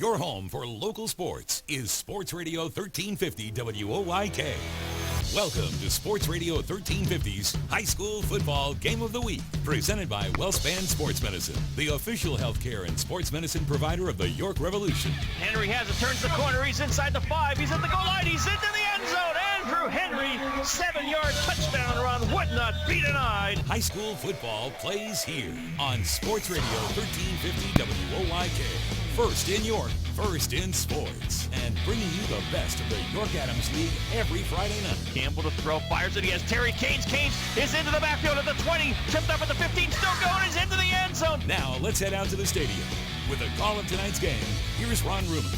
Your home for local sports is Sports Radio 1350 WOYK. Welcome to Sports Radio 1350's High School Football Game of the Week, presented by WellSpan Sports Medicine, the official healthcare and sports medicine provider of the York Revolution. Henry has it, turns the corner, he's inside the 5, he's at the goal line, he's into the end zone. Andrew Henry, 7-yard touchdown run, would not be denied. High school football plays here on Sports Radio 1350 WOYK. First in York, first in sports, and bringing you the best of the York Adams League every Friday night. Campbell to throw, fires it, he has Terry Canes. Canes is into the backfield at the 20, tripped up at the 15, still going, he's into the end zone. Now let's head out to the stadium. With the call of tonight's game, here's Ron Ruman.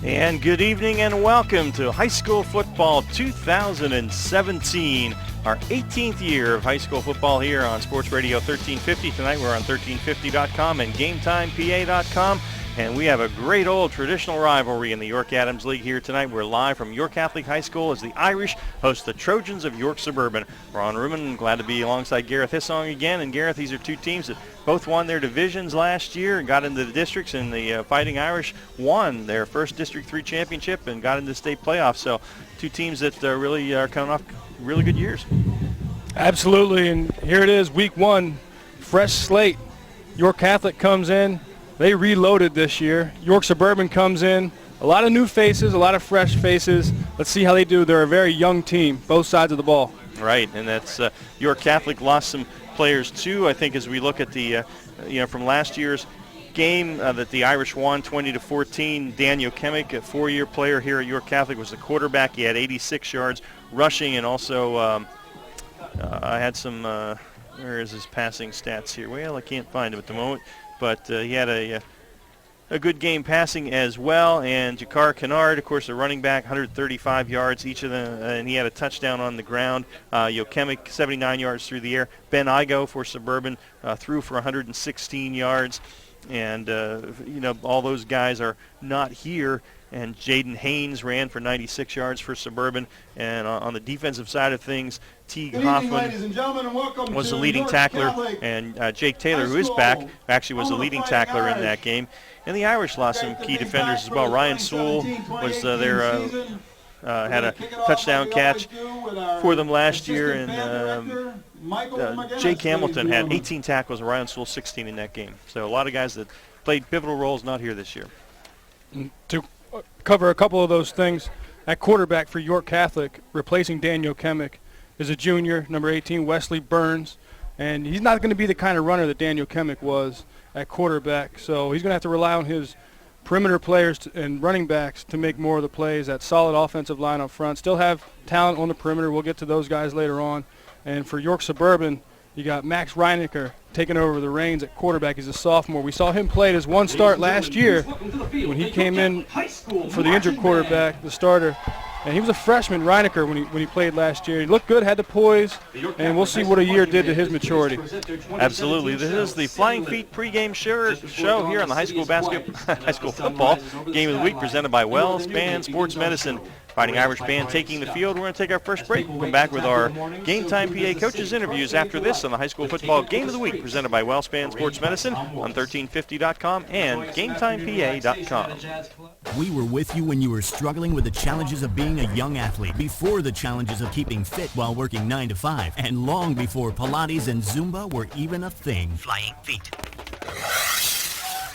And good evening and welcome to High School Football 2017, our 18th year of high school football here on Sports Radio 1350. Tonight we're on 1350.com and GameTimePA.com. And we have a great old traditional rivalry in the York Adams League here tonight. We're live from York Catholic High School as the Irish host the Trojans of York Suburban. Ron Ruman, glad to be alongside Gareth Hissong again. And Gareth, these are two teams that both won their divisions last year and got into the districts, and the Fighting Irish won their first District 3 championship and got into the state playoffs. So two teams that really are coming off really good years. Absolutely, and here it is, week one, fresh slate. York Catholic comes in. They reloaded this year. York Suburban comes in. A lot of new faces, a lot of fresh faces. Let's see how they do. They're a very young team, both sides of the ball. Right, and that's York Catholic lost some players too. I think as we look at the, from last year's game that the Irish won 20-14. Daniel Kemick, a four-year player here at York Catholic, was the quarterback. He had 86 yards rushing, and also I had some. Where is his passing stats here? Well, I can't find him at the moment. But he had a good game passing as well. And Jakar Kennard, of course, a running back, 135 yards each of them, and he had a touchdown on the ground. Yokemic, 79 yards through the air. Ben Igo for Suburban threw for 116 yards. And, all those guys are not here. And Jaden Haynes ran for 96 yards for Suburban. And on the defensive side of things, Teague Hoffman was the leading tackler, and Jake Taylor, who is back, actually was the leading tackler in that game. And the Irish lost some key defenders as well. Ryan Sewell was had a touchdown catch for them last year, and Jake Hamilton had 18 tackles, and Ryan Sewell 16 in that game. So a lot of guys that played pivotal roles not here this year. To cover a couple of those things, at quarterback for York Catholic, replacing Daniel Kemick, is a junior, number 18, Wesley Burns. And he's not going to be the kind of runner that Daniel Kemick was at quarterback. So he's going to have to rely on his perimeter players and running backs to make more of the plays. That solid offensive line up front. Still have talent on the perimeter. We'll get to those guys later on. And for York Suburban, you got Max Reinecker taking over the reins at quarterback. He's a sophomore. We saw him play his one start last year when he came in for the injured quarterback, the starter. And he was a freshman, Reinecker, when he played last year. He looked good, had the poise, and we'll see what a year did to his maturity. Absolutely. This is the Flying Feet pregame show here on the high school football game of the week, presented by WellSpan Sports Medicine. Fighting Irish band taking the field. We're going to take our first break. We'll come back with our Game Time PA coaches interviews after this on the high school football game of the week, presented by WellSpan Sports Medicine on 1350.com and GameTimePA.com. We were with you when you were struggling with the challenges of being a young athlete, before the challenges of keeping fit while working 9 to 5, and long before Pilates and Zumba were even a thing. Flying Feet.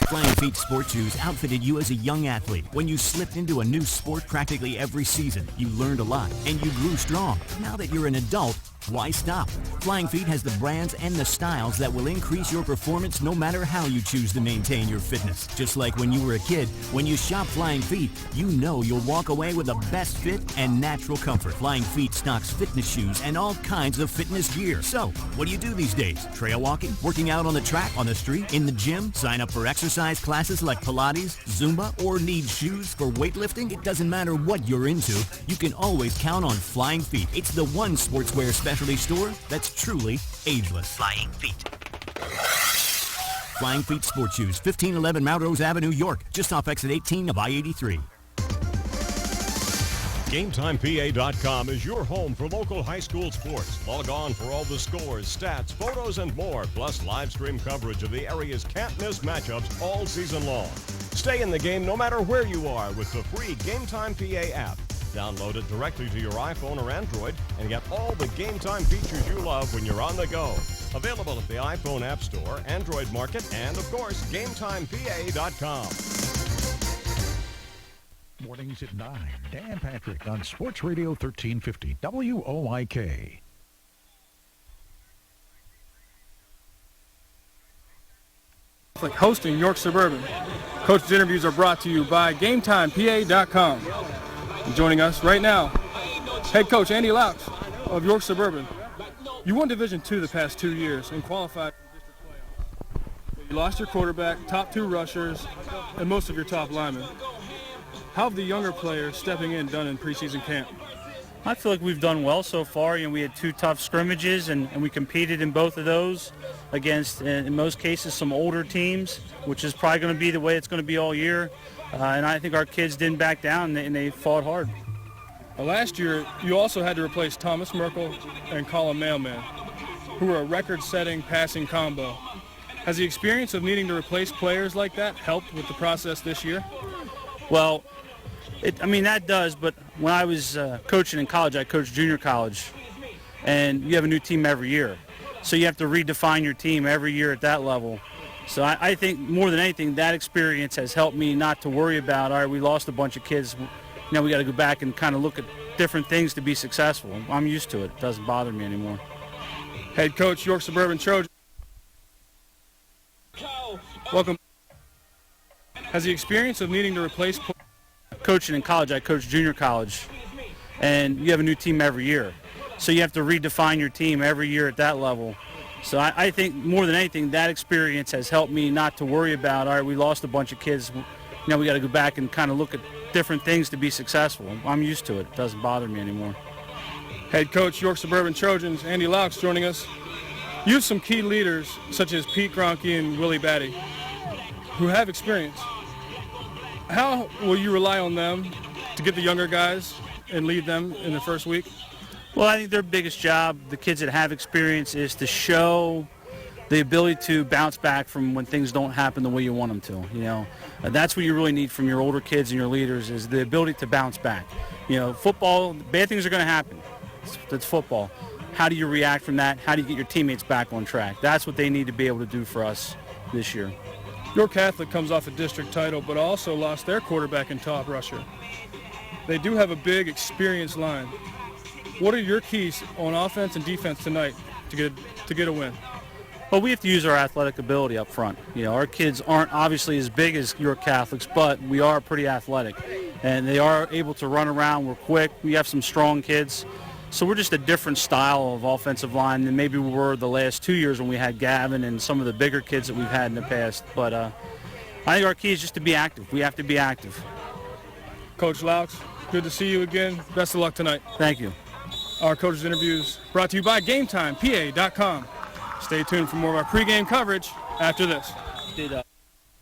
Flying Feet sports shoes outfitted you as a young athlete. When you slipped into a new sport practically every season, you learned a lot and you grew strong. Now that you're an adult, why stop? Flying Feet has the brands and the styles that will increase your performance no matter how you choose to maintain your fitness. Just like when you were a kid, when you shop Flying Feet, you know you'll walk away with the best fit and natural comfort. Flying Feet stocks fitness shoes and all kinds of fitness gear. So, what do you do these days? Trail walking? Working out on the track, on the street, in the gym? Sign up for exercise classes like Pilates, Zumba, or need shoes for weightlifting? It doesn't matter what you're into, you can always count on Flying Feet. It's the one sportswear specialty store that's truly ageless. Flying Feet. Flying Feet Sports Shoes, 1511 Melrose Avenue, York, just off exit 18 of I-83. GameTimePA.com is your home for local high school sports. Log on for all the scores, stats, photos, and more, plus live stream coverage of the area's can't-miss matchups all season long. Stay in the game no matter where you are with the free GameTime PA app. Download it directly to your iPhone or Android and get all the Game Time features you love when you're on the go. Available at the iPhone App Store, Android Market, and, of course, GameTimePA.com. Mornings at 9. Dan Patrick on Sports Radio 1350 WOIK. Hosting York Suburban. Coach's interviews are brought to you by GameTimePA.com. Joining us right now, head coach Andy Laux of York Suburban. You won Division II the past 2 years and qualified for district playoffs. You lost your quarterback, top 2 rushers, and most of your top linemen. How have the younger players stepping in done in preseason camp? I feel like we've done well so far. We had 2 tough scrimmages, and we competed in both of those against, in most cases, some older teams, which is probably going to be the way it's going to be all year. And I think our kids didn't back down, and they fought hard. Last year, you also had to replace Thomas Merkel and Colin Mailman, who were a record-setting passing combo. Has the experience of needing to replace players like that helped with the process this year? Well, that does, but when I was coaching in college, I coached junior college, and you have a new team every year. So you have to redefine your team every year at that level. So I think more than anything, that experience has helped me not to worry about, all right, we lost a bunch of kids. Now we got to go back and kind of look at different things to be successful. I'm used to it. It doesn't bother me anymore. Head coach, York Suburban Trojans. Welcome. Has the experience of needing to replace... Coaching in college, I coached junior college, and you have a new team every year. So you have to redefine your team every year at that level. So I think more than anything, that experience has helped me not to worry about, all right, we lost a bunch of kids. Now we got to go back and kind of look at different things to be successful. I'm used to it. It doesn't bother me anymore. Head coach, York Suburban Trojans, Andy Laux joining us. You have some key leaders, such as Pete Gronke and Willie Batty, who have experience. How will you rely on them to get the younger guys and lead them in the first week? Well, I think their biggest job, the kids that have experience, is to show the ability to bounce back from when things don't happen the way you want them to. That's what you really need from your older kids and your leaders, is the ability to bounce back. Football, bad things are going to happen. That's football. How do you react from that? How do you get your teammates back on track? That's what they need to be able to do for us this year. York Catholic comes off a district title, but also lost their quarterback and top rusher. They do have a big, experienced line. What are your keys on offense and defense tonight to get a win? Well, we have to use our athletic ability up front. Our kids aren't obviously as big as York Catholics, but we are pretty athletic. And they are able to run around. We're quick. We have some strong kids. So we're just a different style of offensive line than maybe we were the last 2 years when we had Gavin and some of the bigger kids that we've had in the past. But I think our key is just to be active. We have to be active. Coach Laux, good to see you again. Best of luck tonight. Thank you. Our coaches' interviews brought to you by GameTimePA.com. Stay tuned for more of our pregame coverage after this.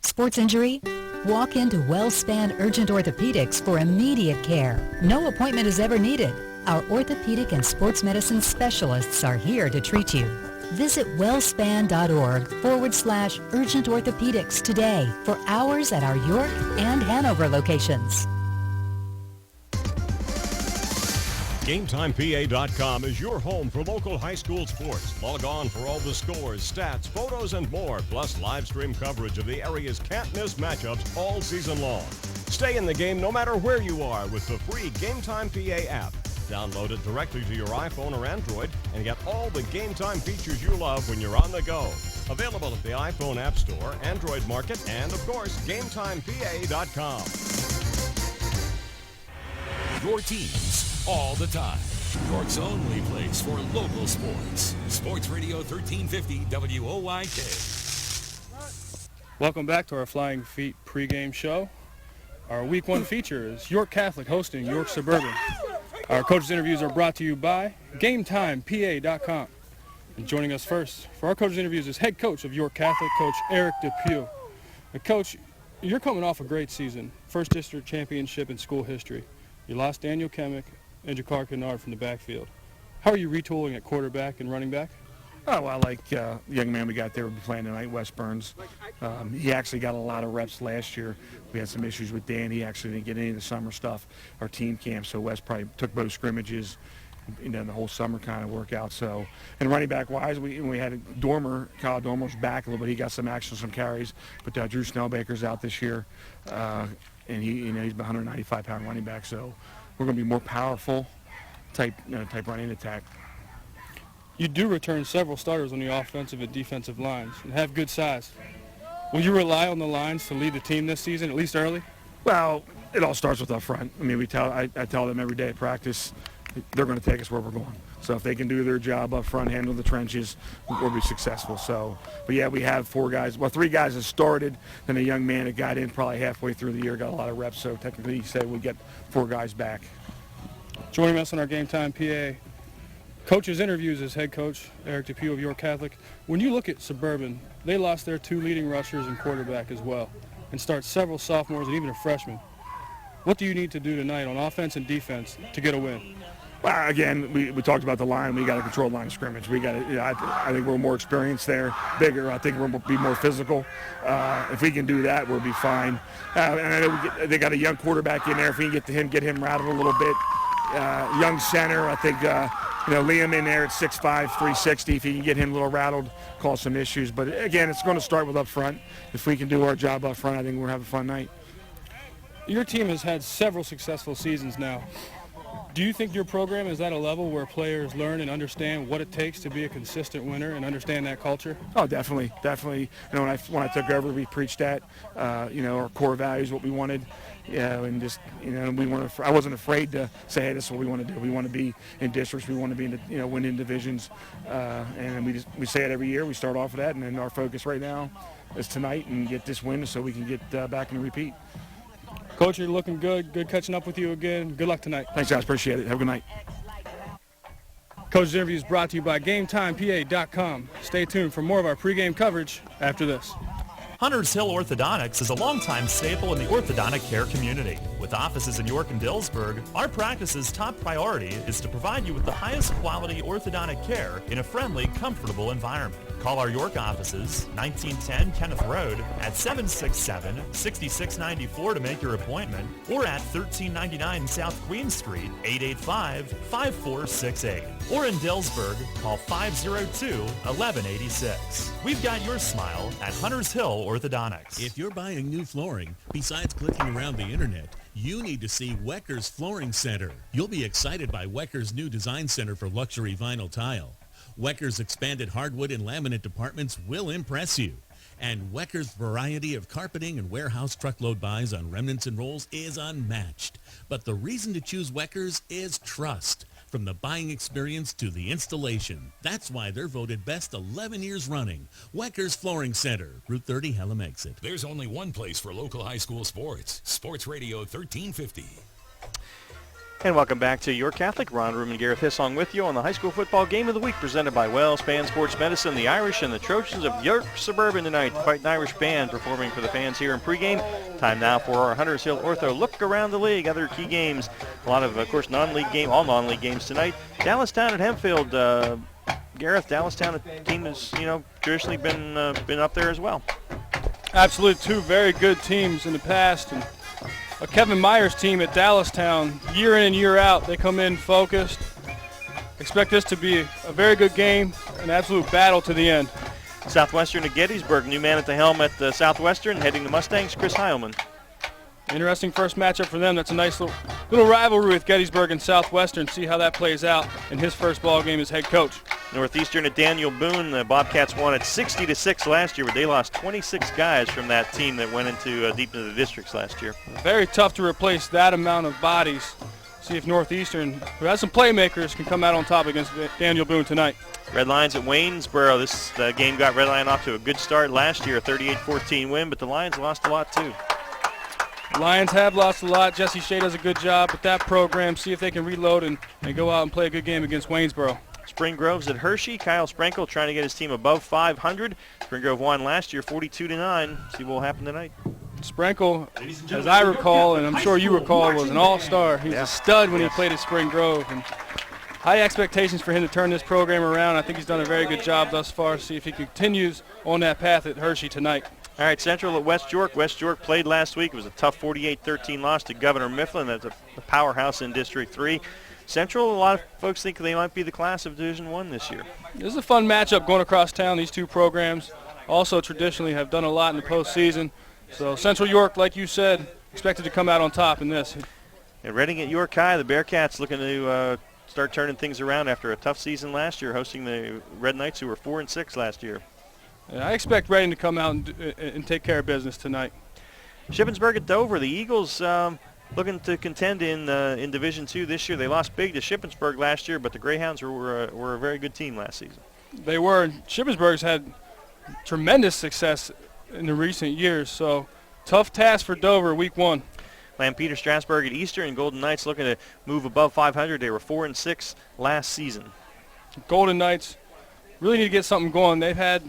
Sports injury? Walk into WellSpan Urgent Orthopedics for immediate care. No appointment is ever needed. Our orthopedic and sports medicine specialists are here to treat you. Visit wellspan.org/urgent orthopedics today for hours at our York and Hanover locations. GameTimePA.com is your home for local high school sports. Log on for all the scores, stats, photos, and more, plus live stream coverage of the area's can't-miss matchups all season long. Stay in the game no matter where you are with the free GameTime PA app. Download it directly to your iPhone or Android and get all the Game Time features you love when you're on the go. Available at the iPhone App Store, Android Market, and, of course, GameTimePA.com. Your teams all the time. York's only place for local sports. Sports Radio 1350 WOIK. Welcome back to our Flying Feet pregame show. Our Week 1 feature is York Catholic hosting York Suburban. Our coaches' interviews are brought to you by GameTimePA.com. And joining us first for our coaches' interviews is head coach of York Catholic, Coach Eric Depew. Coach, you're coming off a great season, first district championship in school history. You lost Daniel Kemick and Jakar Kennard from the backfield. How are you retooling at quarterback and running back? Oh, well, like the young man we got there will be playing tonight, Wes Burns. He actually got a lot of reps last year. We had some issues with Dan. He actually didn't get any of the summer stuff, our team camp, so Wes probably took both scrimmages and then the whole summer kind of workout. So, and running back-wise, we had Kyle Dormer's back a little bit. He got some action, some carries, but Drew Snellbaker's out this year, and he's a 195-pound running back, so we're going to be more powerful type running attack. You do return several starters on the offensive and defensive lines and have good size. Will you rely on the lines to lead the team this season, at least early? Well, it all starts with up front. I mean, I tell them every day at practice, they're going to take us where we're going. So if they can do their job up front, handle the trenches, we'll be successful. So, but yeah, we have 4 guys. Well, 3 guys that started, then a young man that got in probably halfway through the year, got a lot of reps. So technically, you say we get 4 guys back. Joining us on our Game Time PA, coach's interviews as head coach Eric DePue of York Catholic. When you look at Suburban, they lost their 2 leading rushers and quarterback as well, and start several sophomores and even a freshman. What do you need to do tonight on offense and defense to get a win? Well, again, we talked about the line. We got to control the line of scrimmage. We got to. I think we're more experienced there, bigger. I think we'll be more physical. If we can do that, we'll be fine. And I know they got a young quarterback in there. If we can get him rattled a little bit, young center. I think Liam in there at 6'5", 360. If he can get him a little rattled, cause some issues. But again, it's going to start with up front. If we can do our job up front, I think we'll have a fun night. Your team has had several successful seasons now. Do you think your program is at a level where players learn and understand what it takes to be a consistent winner and understand that culture? Oh, definitely. When I took over, we preached that. Our core values, what we wanted. And just I wasn't afraid to say, hey, this is what we want to do. We want to be in districts. We want to be in win in divisions. And we say it every year. We start off with that, and then our focus right now is tonight and get this win so we can get back and repeat. Coach, you're looking good. Good catching up with you again. Good luck tonight. Thanks, guys. Appreciate it. Have a good night. Coach's interview is brought to you by GameTimePA.com. Stay tuned for more of our pregame coverage after this. Hunters Hill Orthodontics is a longtime staple in the orthodontic care community. With offices in York and Dillsburg, our practice's top priority is to provide you with the highest quality orthodontic care in a friendly, comfortable environment. Call our York offices, 1910 Kenneth Road, at 767-6694 to make your appointment, or at 1399 South Queen Street, 885-5468. Or in Dillsburg, call 502-1186. We've got your smile at Hunters Hill Orthodontics. If you're buying new flooring, besides clicking around the internet, you need to see Wecker's Flooring Center. You'll be excited by Wecker's new design center for luxury vinyl tile. Wecker's expanded hardwood and laminate departments will impress you. And Wecker's variety of carpeting and warehouse truckload buys on remnants and rolls is unmatched. But the reason to choose Wecker's is trust. From the buying experience to the installation. That's why they're voted best 11 years running. Wecker's Flooring Center, Route 30, Hellam Exit. There's only one place for local high school sports. Sports Radio 1350. And welcome back to York Catholic. Ron Ruben, Gareth Hissong with you on the high school football game of the week presented by WellSpan Sports Medicine. The Irish and the Trojans of York Suburban tonight. The Fighting Irish Band performing for the fans here in pregame. Time now for our Hunters Hill Ortho look around the league. Other key games. A lot of course, all non-league games tonight. Dallastown at Hempfield. Gareth, Dallastown, the team has, traditionally been up there as well. Absolutely, 2 very good teams in the past. And Kevin Meyer's team at Dallastown, year in and year out, they come in focused. Expect this to be a very good game, an absolute battle to the end. Southwestern at Gettysburg, new man at the helm at the Southwestern, heading the Mustangs, Chris Heilman. Interesting first matchup for them. That's a nice little rivalry with Gettysburg and Southwestern. See how that plays out in his first ball game as head coach. Northeastern at Daniel Boone. The Bobcats won at 60-6 last year, but they lost 26 guys from that team that went into deep into the districts last year. Very tough to replace that amount of bodies. See if Northeastern, who has some playmakers, can come out on top against Daniel Boone tonight. Red Lions at Waynesboro. This game got Red Lion off to a good start last year, a 38-14 win, but the Lions lost a lot too. Lions have lost a lot. Jesse Shea does a good job with that program. See if they can reload and go out and play a good game against Waynesboro. Spring Grove's at Hershey. Kyle Sprankle trying to get his team above 500. Spring Grove won last year 42-9. See what will happen tonight. Sprinkle, as I recall, and I'm sure you recall, was an all-star. He was a stud when he played at Spring Grove. And high expectations for him to turn this program around. I think he's done a very good job thus far. See if he continues on that path at Hershey tonight. All right, Central at West York. West York played last week. It was a tough 48-13 loss to Governor Mifflin. That's a powerhouse in District 3. Central, a lot of folks think they might be the class of Division I this year. This is a fun matchup going across town. These two programs also traditionally have done a lot in the postseason. So Central York, like you said, expected to come out on top in this. And Reading at York High, the Bearcats looking to start turning things around after a tough season last year, hosting the Red Knights, who were 4-6 last year. Yeah, I expect Reading to come out and take care of business tonight. Shippensburg at Dover. The Eagles looking to contend in Division II this year. They lost big to Shippensburg last year, but the Greyhounds were a very good team last season. They were. Shippensburg's had tremendous success in the recent years, so tough task for Dover week 1. Lampeter Strasburg at Eastern, and Golden Knights looking to move above 500. They were 4-6 last season. Golden Knights really need to get something going. They've had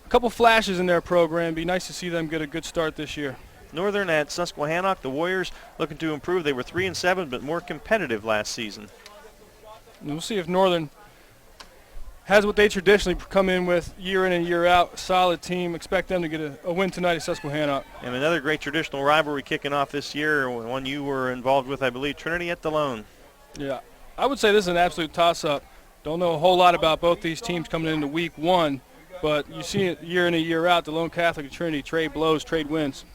a couple flashes in their program. Be nice to see them get a good start this year. Northern at Susquehannock, the Warriors looking to improve. They were 3-7, but more competitive last season. And we'll see if Northern has what they traditionally come in with year in and year out. Solid team. Expect them to get a win tonight at Susquehannock. And another great traditional rivalry kicking off this year, one you were involved with, I believe, Trinity at DeLone. Yeah, I would say this is an absolute toss-up. Don't know a whole lot about both these teams coming into week 1, but you see it year in and year out. DeLone Catholic and Trinity trade blows, trade wins.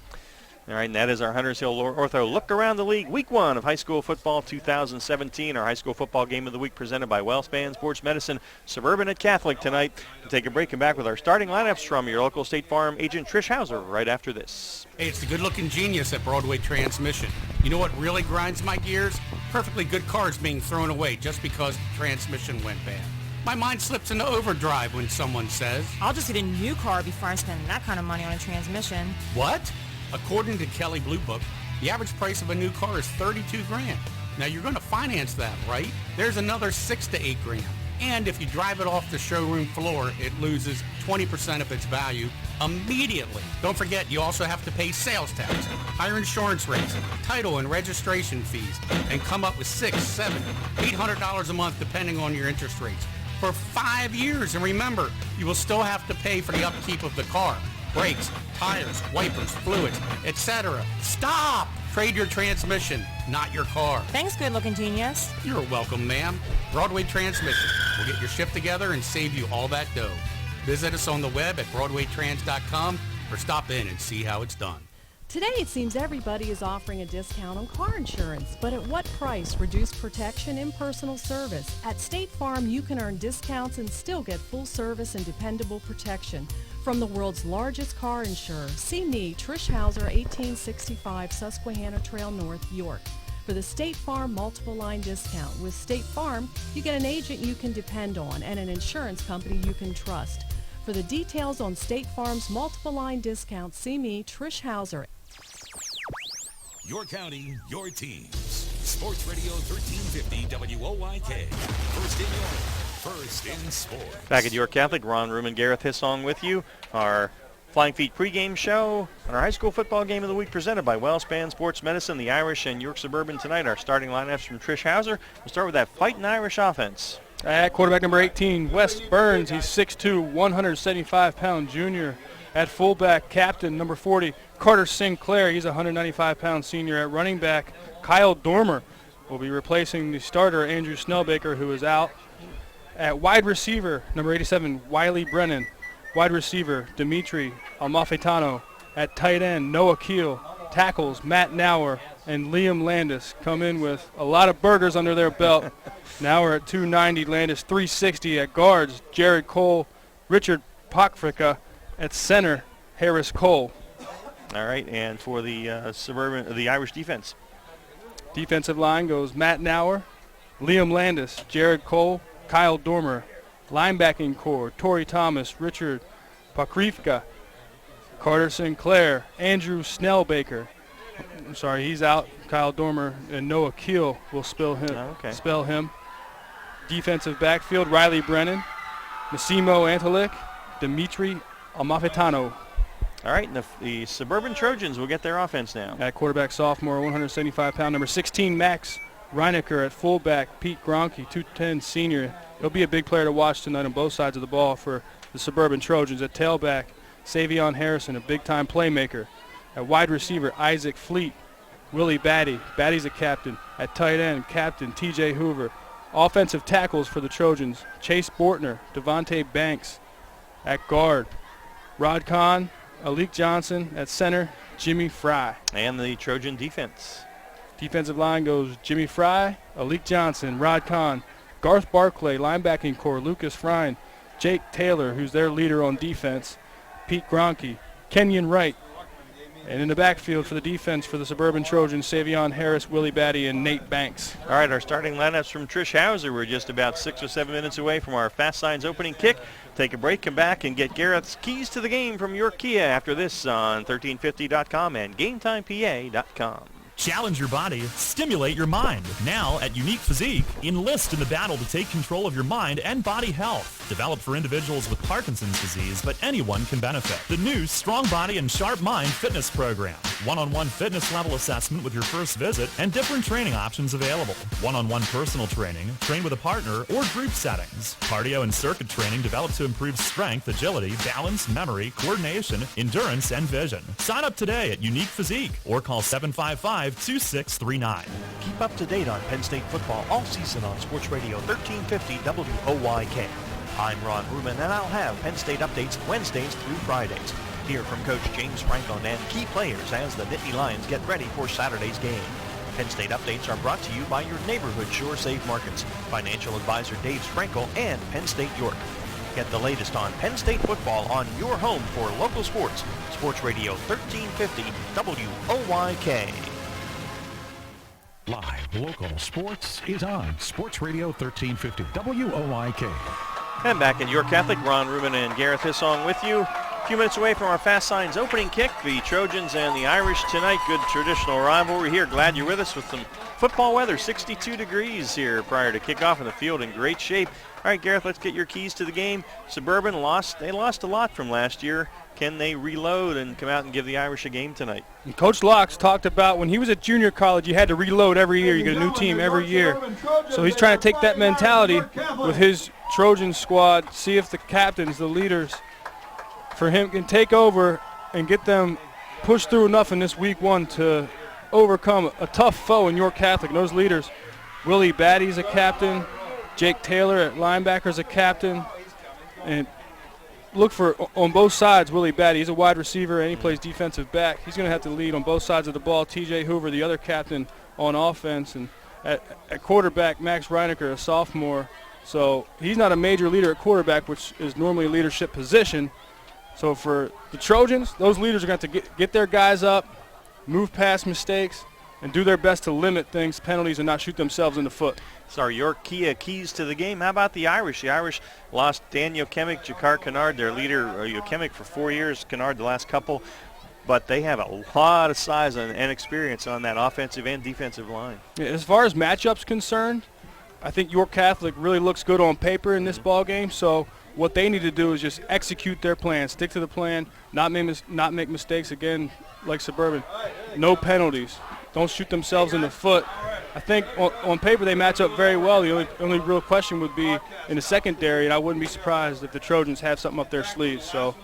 All right, and that is our Hunters Hill Ortho look around the league. Week 1 of high school football 2017. Our high school football game of the week presented by WellSpan Sports Medicine. Suburban at Catholic tonight. We'll take a break and back with our starting lineups from your local State Farm agent Trish Hauser right after this. Hey, it's the good-looking genius at Broadway Transmission. You know what really grinds my gears? Perfectly good cars being thrown away just because the transmission went bad. My mind slips into overdrive when someone says, I'll just get a new car before I spend that kind of money on a transmission. What? According to Kelley Blue Book, the average price of a new car is $32,000. Now you're going to finance that, right? There's another $6,000 to $8,000. And if you drive it off the showroom floor, it loses 20% of its value immediately. Don't forget, you also have to pay sales tax, higher insurance rates, title and registration fees, and come up with $600, $700, $800 a month depending on your interest rates for 5 years. And remember, you will still have to pay for the upkeep of the car. Brakes, tires, wipers, fluids, etc. Stop! Trade your transmission, not your car. Thanks, good-looking genius. You're welcome, ma'am. Broadway Transmission. We'll get your shift together and save you all that dough. Visit us on the web at BroadwayTrans.com or stop in and see how it's done. Today it seems everybody is offering a discount on car insurance, but at what price? Reduced protection, impersonal service. At State Farm, you can earn discounts and still get full service and dependable protection. From the world's largest car insurer, see me, Trish Hauser, 1865 Susquehanna Trail North, York, for the State Farm multiple line discount. With State Farm, you get an agent you can depend on and an insurance company you can trust. For the details on State Farm's multiple line discount, see me, Trish Hauser. Your county, your teams. Sports Radio 1350 WOYK. First in York, first in sports. Back at York Catholic, Ron Room and Gareth Hissong with you. Our Flying Feet pregame show and our high school football game of the week presented by WellSpan Sports Medicine, the Irish, and York Suburban tonight. Our starting lineups from Trish Hauser. We'll start with that Fighting Irish offense. At quarterback number 18, Wes Burns. He's 6'2", 175-pound junior. At fullback, captain number 40, Carter Sinclair. He's a 195-pound senior. At running back, Kyle Dormer will be replacing the starter, Andrew Snellbaker, who is out. At wide receiver, number 87, Wiley Brennan. Wide receiver, Dimitri Almafetano. At tight end, Noah Keel. Tackles, Matt Nauer and Liam Landis come in with a lot of burgers under their belt. Nauer at 290, Landis 360. At guards, Jared Cole, Richard Pokfrika. At center, Harris Cole. All right, and for the the Irish defense. Defensive line goes Matt Nauer, Liam Landis, Jared Cole, Kyle Dormer. Linebacking core, Torrey Thomas, Richard Pakrivka, Carter Sinclair, Andrew Snellbaker. I'm sorry, he's out. Kyle Dormer and Noah Keel will spell him. Defensive backfield, Riley Brennan, Massimo Antolic, Dimitri Almafetano. All right, and the Suburban Trojans will get their offense now. At quarterback, sophomore, 175-pound, number 16, Max Reinecker. At fullback, Pete Gronke, 210 senior. He'll be a big player to watch tonight on both sides of the ball for the Suburban Trojans. At tailback, Savion Harrison, a big-time playmaker. At wide receiver, Isaac Fleet, Willie Batty. Batty's a captain. At tight end, captain T.J. Hoover. Offensive tackles for the Trojans, Chase Bortner, Devontae Banks. At guard, Rod Kahn, Alik Johnson. At center, Jimmy Fry. And the Trojan defense. Defensive line goes Jimmy Fry, Alik Johnson, Rod Kahn, Garth Barclay, linebacking core, Lucas Frine, Jake Taylor, who's their leader on defense, Pete Gronke, Kenyon Wright. And in the backfield for the defense for the Suburban Trojans, Savion Harris, Willie Batty, and Nate Banks. All right, our starting lineups from Trish Hauser. We're just about 6 or 7 minutes away from our Fast Signs opening kick. Take a break, come back, and get Garrett's keys to the game from your Kia after this on 1350.com and GameTimePA.com. Challenge your body, stimulate your mind. Now at Unique Physique, enlist in the battle to take control of your mind and body health. Developed for individuals with Parkinson's disease, but anyone can benefit. The new Strong Body and Sharp Mind fitness program. One-on-one fitness level assessment with your first visit and different training options available. One-on-one personal training, train with a partner, or group settings. Cardio and circuit training developed to improve strength, agility, balance, memory, coordination, endurance, and vision. Sign up today at Unique Physique or call 755-2639. Keep up to date on Penn State football all season on Sports Radio 1350 WOYK. I'm Ron Ruben, and I'll have Penn State updates Wednesdays through Fridays. Hear from Coach James Franklin and key players as the Nittany Lions get ready for Saturday's game. Penn State updates are brought to you by your neighborhood Sure Save Markets, financial advisor Dave Sprinkle, and Penn State York. Get the latest on Penn State football on your home for local sports. Sports Radio 1350 WOYK. Live local sports is on Sports Radio 1350 WOYK. And back at York Catholic, Ron Rubin and Gareth Hissong with you. A few minutes away from our Fast Signs opening kick, the Trojans and the Irish tonight. Good traditional rivalry here. Glad you're with us with some football weather. 62 degrees here prior to kickoff, in the field in great shape. All right, Gareth, let's get your keys to the game. Suburban lost. They lost a lot from last year. Can they reload and come out and give the Irish a game tonight? And Coach Locks talked about when he was at junior college, you had to reload every year. You get a new team every year. So he's trying to take that mentality with his Trojan squad, see if the captains, the leaders, for him can take over and get them pushed through enough in this week one to overcome a tough foe in York Catholic. And those leaders, Willie Batty's a captain, Jake Taylor at linebacker is a captain, and look for on both sides Willie Batty. He's a wide receiver and he plays defensive back. He's going to have to lead on both sides of the ball. T.J. Hoover, the other captain on offense, and at quarterback, Max Reinecker, a sophomore. So he's not a major leader at quarterback, which is normally a leadership position. So for the Trojans, those leaders are going to have to get their guys up, move past mistakes, and do their best to limit things, penalties, and not shoot themselves in the foot. It's our York Kia keys to the game. How about the Irish? The Irish lost Daniel Kemick, Jakar Kennard, their leader. Kemick for 4 years, Kennard the last couple. But they have a lot of size and experience on that offensive and defensive line. Yeah, as far as matchups concerned, I think York Catholic really looks good on paper in this ball game. So what they need to do is just execute their plan, stick to the plan, not make mistakes again like Suburban. No penalties. Don't shoot themselves in the foot. I think on paper they match up very well. The only real question would be in the secondary, and I wouldn't be surprised if the Trojans have something up their sleeves. So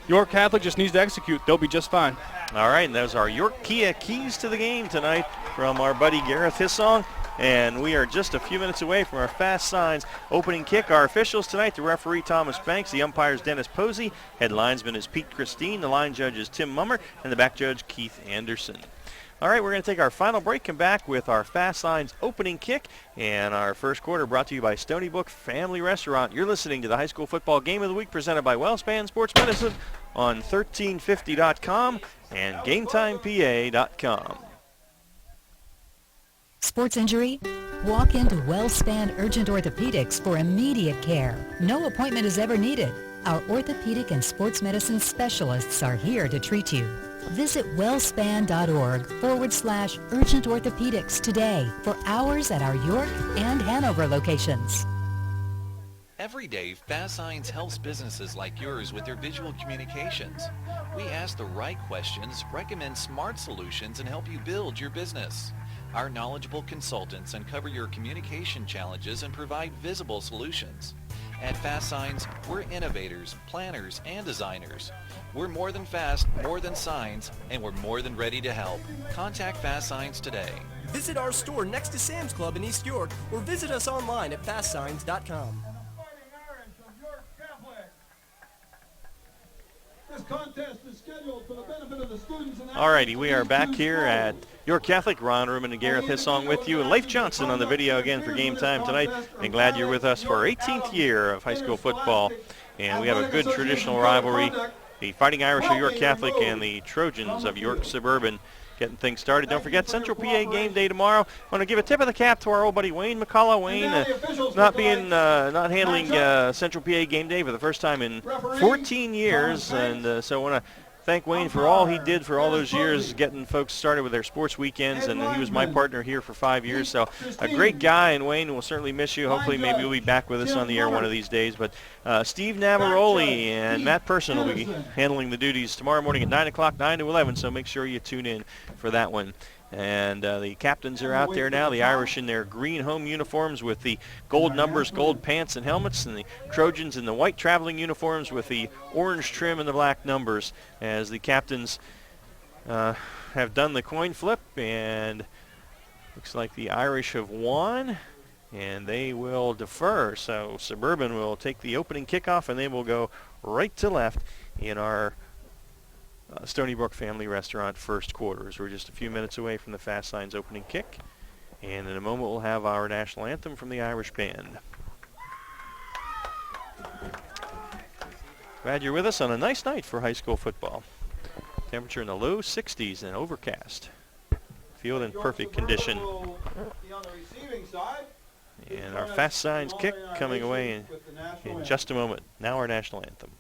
York Catholic just needs to execute. They'll be just fine. All right, and those are York Kia keys to the game tonight from our buddy Gareth Hissong. And we are just a few minutes away from our Fast Signs opening kick. Our officials tonight, the referee Thomas Banks, the umpires Dennis Posey, head linesman is Pete Christine, the line judge is Tim Mummer, and the back judge Keith Anderson. All right, we're going to take our final break, come back with our Fast Signs opening kick, and our first quarter brought to you by Stony Brook Family Restaurant. You're listening to the High School Football Game of the Week presented by WellSpan Sports Medicine on 1350.com and GameTimePA.com. Sports injury? Walk into WellSpan Urgent Orthopedics for immediate care. No appointment is ever needed. Our orthopedic and sports medicine specialists are here to treat you. Visit wellspan.org/urgent orthopedics today for hours at our York and Hanover locations. Every day, Fast Signs helps businesses like yours with their visual communications. We ask the right questions, recommend smart solutions, and help you build your business. Our knowledgeable consultants uncover your communication challenges and provide visible solutions. At Fast Signs, we're innovators, planners, and designers. We're more than fast, more than signs, and we're more than ready to help. Contact Fast Signs today. Visit our store next to Sam's Club in East York or visit us online at fastsigns.com. This contest is scheduled for the benefit of the students and Alrighty, we are back here at York Catholic. Ron Ruman and Gareth Hissong with you, and Leif Johnson on the video again for game time tonight. And glad you're with us for our 18th year of high school football. And we have a good traditional rivalry. The Fighting Irish of York Catholic and the Trojans of York Suburban getting things started. Don't forget Central PA game day tomorrow. I want to give a tip of the cap to our old buddy Wayne McCullough. Wayne not handling Central PA game day for the first time in 14 years, and so I want to thank Wayne for all he did for all those years getting folks started with their sports weekends, and he was my partner here for 5 years. So a great guy, and Wayne, will certainly miss you. Hopefully maybe you'll be back with us on the air one of these days. But Steve Navaroli and Matt Person will be handling the duties tomorrow morning at 9 o'clock, 9 to 11, so make sure you tune in for that one. And the captains are out there now, the Irish in their green home uniforms with the gold numbers, gold pants and helmets, and the Trojans in the white traveling uniforms with the orange trim and the black numbers, as the captains have done the coin flip, and looks like the Irish have won, and they will defer. So Suburban will take the opening kickoff, and they will go right to left in our Stony Brook Family Restaurant first quarters. We're just a few minutes away from the Fast Signs opening kick, and in a moment we'll have our national anthem from the Irish band. Glad you're with us on a nice night for high school football. Temperature in the low 60s and overcast. Field in perfect condition. And our Fast Signs kick coming away in just a moment. Now our national anthem.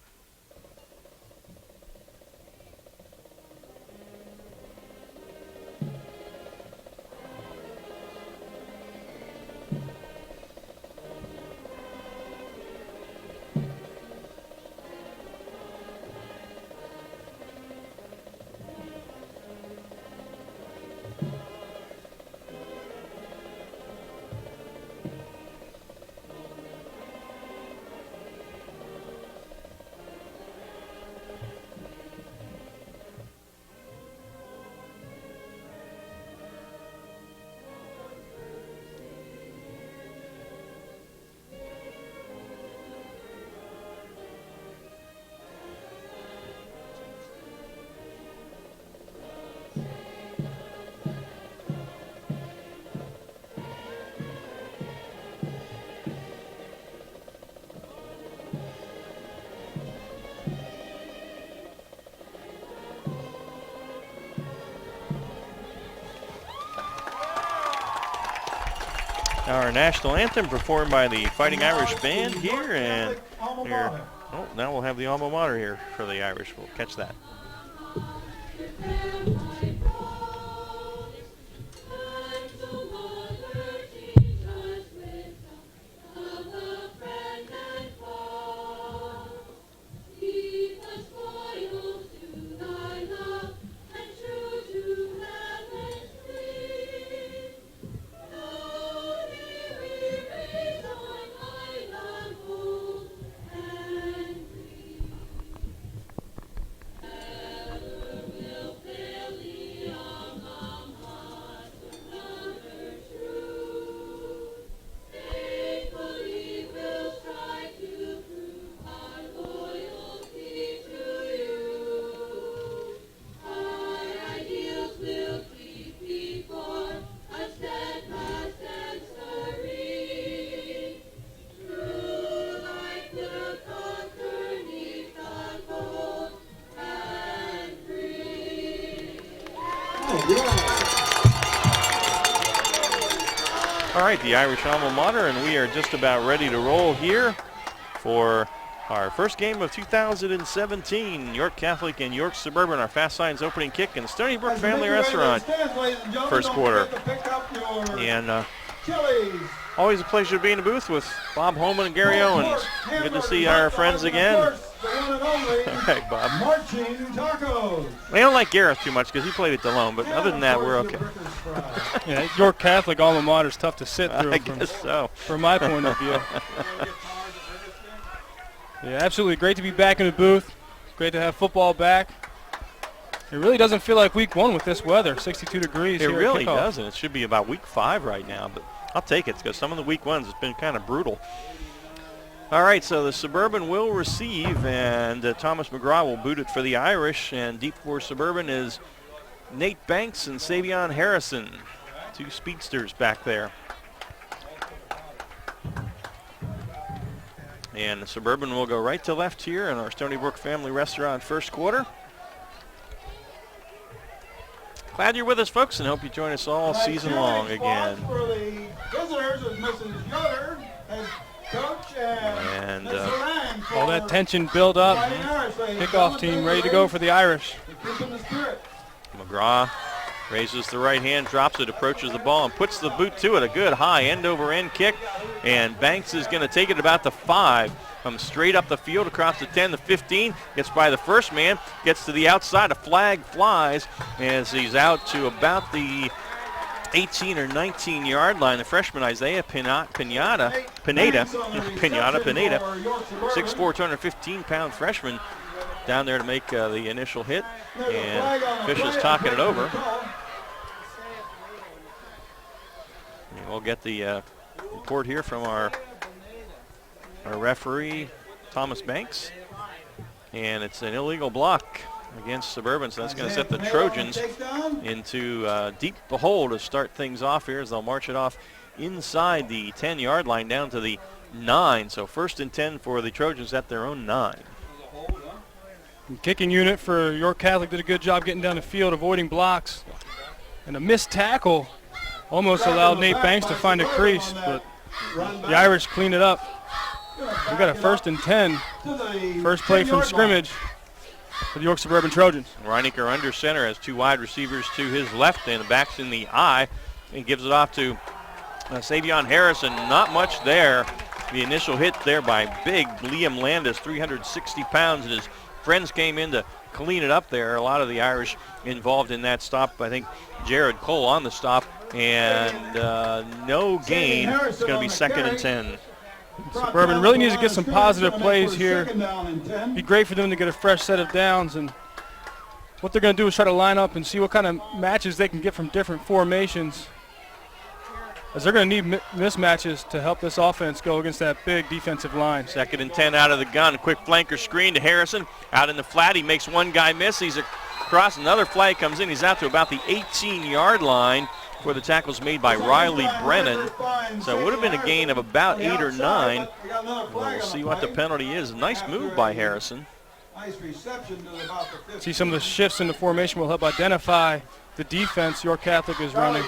Our national anthem performed by the Fighting Irish Band here, and here, now we'll have the alma mater here for the Irish. We'll catch that. All right, the Irish alma mater, and we are just about ready to roll here for our first game of 2017. York Catholic and York Suburban, our Fast Signs opening kick in the Stony Brook Family Restaurant first quarter. And Chili's. Always a pleasure to be in the booth with Bob Holman and Gary Owens. Good to see our friends again. All right, Bob. Marching Tacos. I don't like Gareth too much because he played at DeLone, but other than that, we're okay. Yeah, York Catholic alma mater is tough to sit through. I guess so. From my point of view. Yeah, absolutely great to be back in the booth. Great to have football back. It really doesn't feel like week 1 with this weather, 62 degrees. It here really at kickoff. doesn't. It should be about week 5 right now, but I'll take it because some of the week 1s has been kind of brutal. All right, so the Suburban will receive, and Thomas McGraw will boot it for the Irish, and deep for Suburban is Nate Banks and Savion Harrison, 2 speedsters back there. And the Suburban will go right to left here in our Stony Brook Family Restaurant first quarter. Glad you're with us, folks, and hope you join us all season long again. For the visitors is Mrs. Yoder, head coach, and all that tension build up. Kickoff team ready to go for the Irish. McGraw raises the right hand, drops it, approaches the ball, and puts the boot to it. A good high end-over-end kick, and Banks is going to take it about the 5. Comes straight up the field across the 10, the 15, gets by the first man, gets to the outside. A flag flies as he's out to about the 18 or 19 yard line. The freshman Isaiah Pineda, 6'4", 215-pound freshman down there to make the initial hit, and Fish is talking it over. And we'll get the report here from our referee, Thomas Banks, and it's an illegal block against Suburban, so that's going to set the Trojans into deep hole to start things off here as they'll march it off inside the 10-yard line down to the 9. So 1st and 10 for the Trojans at their own 9. Kicking unit for York Catholic did a good job getting down the field, avoiding blocks. And a missed tackle almost allowed Nate Banks to find a crease, but the Irish cleaned it up. We've got a 1st and 10. First play from scrimmage for the York Suburban Trojans. Reinecker under center has 2 wide receivers to his left, and the back's in the eye, and gives it off to Savion Harrison. Not much there. The initial hit there by big Liam Landis, 360 pounds, and his friends came in to clean it up there. A lot of the Irish involved in that stop. I think Jared Cole on the stop, and no gain. It's going to be 2nd and 10. Suburban really needs to get some positive plays here. Be great for them to get a fresh set of downs, and what they're going to do is try to line up and see what kind of matches they can get from different formations, as they're going to need mismatches to help this offense go against that big defensive line. 2nd and 10 out of the gun. A quick flanker screen to Harrison. Out in the flat, he makes one guy miss. He's across. Another flag comes in. He's out to about the 18-yard line where the tackle's made by Riley Brennan. So it would have been a gain of about 8 or 9. We'll see what the penalty is. Nice move by Harrison. See some of the shifts in the formation will help identify the defense York Catholic is running.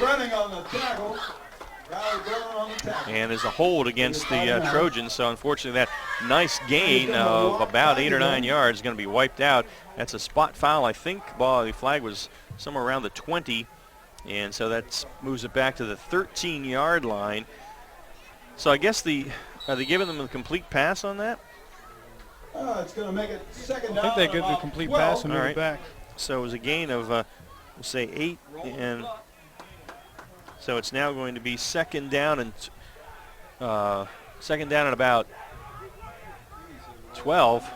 And is a hold against the Trojans. So unfortunately that nice gain of about 8 or 9 yards is going to be wiped out. That's a spot foul. I think the flag was somewhere around the 20. And so that moves it back to the 13-yard line. So I guess are they giving them a complete pass on that? It's going to make it 2nd down. I think they give the complete pass and move it back. So it was a gain of, we'll say 8, and so it's now going to be 2nd down and about 12.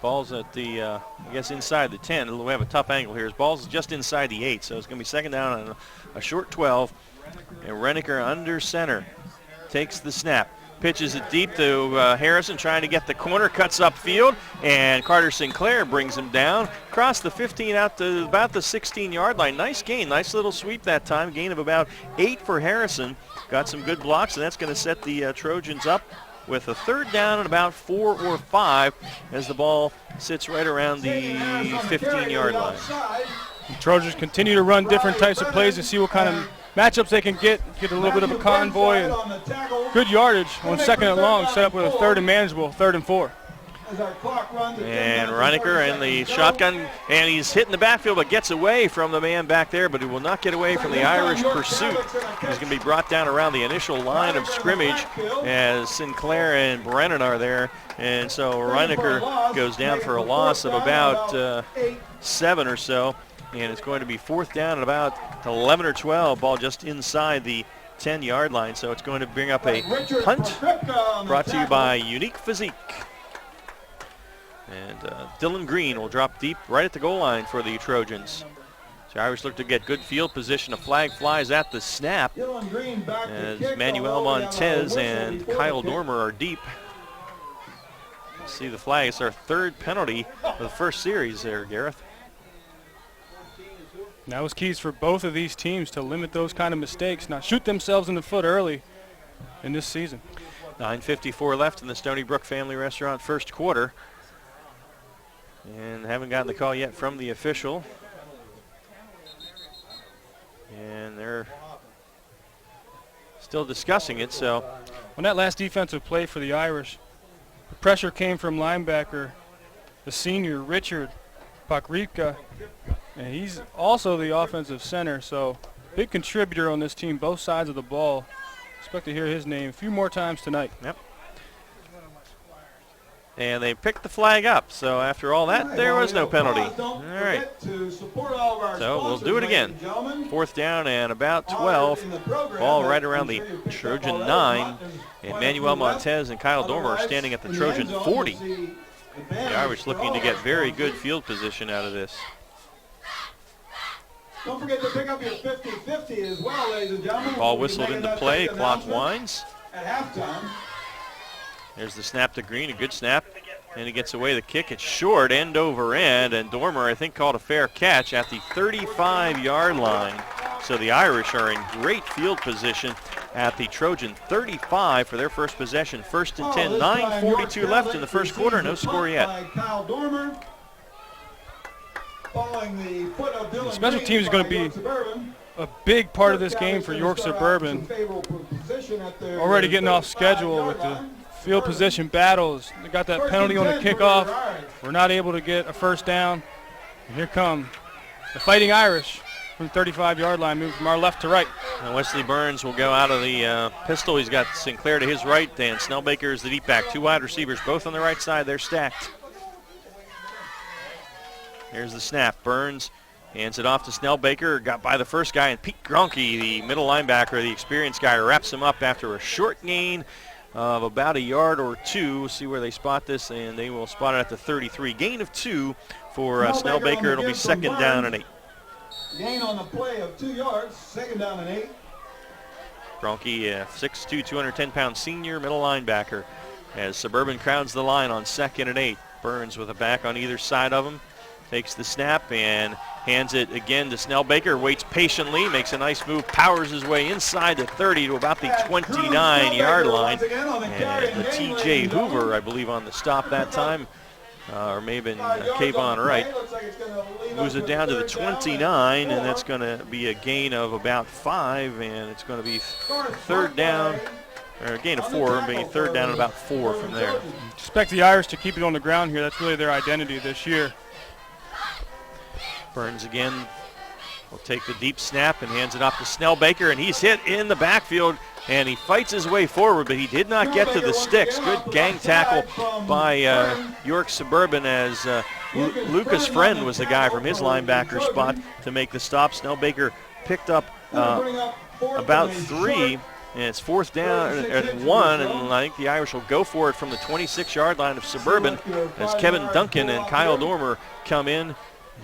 Ball's at the, I guess, inside the 10. We have a tough angle here. His ball's just inside the 8, so it's going to be 2nd down and a short 12. And Reinecker under center takes the snap. Pitches it deep to Harrison, trying to get the corner, cuts upfield, and Carter Sinclair brings him down. Across the 15 out to about the 16-yard line. Nice gain, nice little sweep that time. Gain of about 8 for Harrison. Got some good blocks, and that's going to set the Trojans up with a 3rd down and about 4 or 5 as the ball sits right around the 15-yard line. The Trojans continue to run different types of plays to see what kind of matchups they can get a little bit of a convoy, and good yardage on 2nd and long, set up with a 3rd and manageable, 3rd and 4. as our clock runs. And Reinecker in the shotgun, and he's hitting the backfield, but gets away from the man back there, but he will not get away from the Irish pursuit. He's going to be brought down around the initial line of scrimmage as Sinclair and Brennan are there. And so Reinecker goes down for a loss of about 7 or so. And it's going to be 4th down at about 11 or 12, ball just inside the 10-yard line. So it's going to bring up a punt brought to you by Unique Physique. And Dylan Green will drop deep right at the goal line for the Trojans. So the Irish look to get good field position. A flag flies at the snap as Manuel Montez and Kyle Dormer are deep. See the flag. It's our 3rd penalty of the first series there, Gareth. That was keys for both of these teams to limit those kind of mistakes, not shoot themselves in the foot early in this season. 9:54 left in the Stony Brook Family Restaurant first quarter. And haven't gotten the call yet from the official. And they're still discussing it, so. On that last defensive play for the Irish, the pressure came from linebacker, the senior Richard Pakrika. And he's also the offensive center, so big contributor on this team, both sides of the ball. Expect to hear his name a few more times tonight. Yep. And they picked the flag up, so after all that, there was no penalty. All right. So we'll do it again. 4th down and about 12. Ball right around the Trojan 9. And Manuel Montez and Kyle Dormer are standing at the Trojan 40. The Irish looking to get very good field position out of this. Don't forget to pick up your 50-50 as well, ladies and gentlemen. Ball whistled into play, clock winds. At halftime. There's the snap to Green, a good snap, and he gets away the kick. It's short, end over end, and Dormer, I think, called a fair catch at the 35-yard line. So the Irish are in great field position at the Trojan 35 for their first possession. 1st and 10, 9:42 left in the first quarter, no score yet. The special teams is going to be a big part of this game for York Suburban. Already getting off schedule with the field position battles. They got that penalty on the kickoff. We're not able to get a first down. And here come the Fighting Irish from the 35-yard line, moving from our left to right. And Wesley Burns will go out of the pistol. He's got Sinclair to his right, and Snellbaker is the deep back. 2 wide receivers, both on the right side. They're stacked. Here's the snap. Burns hands it off to Snellbaker. Got by the first guy, and Pete Gronke, the middle linebacker, the experienced guy, wraps him up after a short gain of about a yard or 2. We'll see where they spot this, and they will spot it at the 33. Gain of 2 for Snellbaker. It'll be 2nd down and 8. Gain on the play of 2 yards, 2nd down and 8. Gronke, 6'2", 210-pound senior middle linebacker, as Suburban crowds the line on 2nd and 8. Burns with a back on either side of him. Takes the snap and hands it again to Snellbaker. Waits patiently, makes a nice move, powers his way inside the 30 to about the 29-yard line. And the T.J. Hoover, I believe, on the stop that time, or may have been Kayvon Wright. Moves it down to the 29, and that's going to be a gain of about 5, and it's going to be 3rd down, or a gain of 4, and maybe 3rd down and about 4 from there. Expect the Irish to keep it on the ground here. That's really their identity this year. Burns again will take the deep snap and hands it off to Snellbaker, and he's hit in the backfield, and he fights his way forward, but he did not get to the sticks. Good gang tackle by York Suburban, as Lucas Friend was the guy from his linebacker spot to make the stop. Snellbaker picked up about 3, and it's 4th down at 1, and I think the Irish will go for it from the 26-yard line of Suburban as Kevin Duncan and Kyle Dormer come in.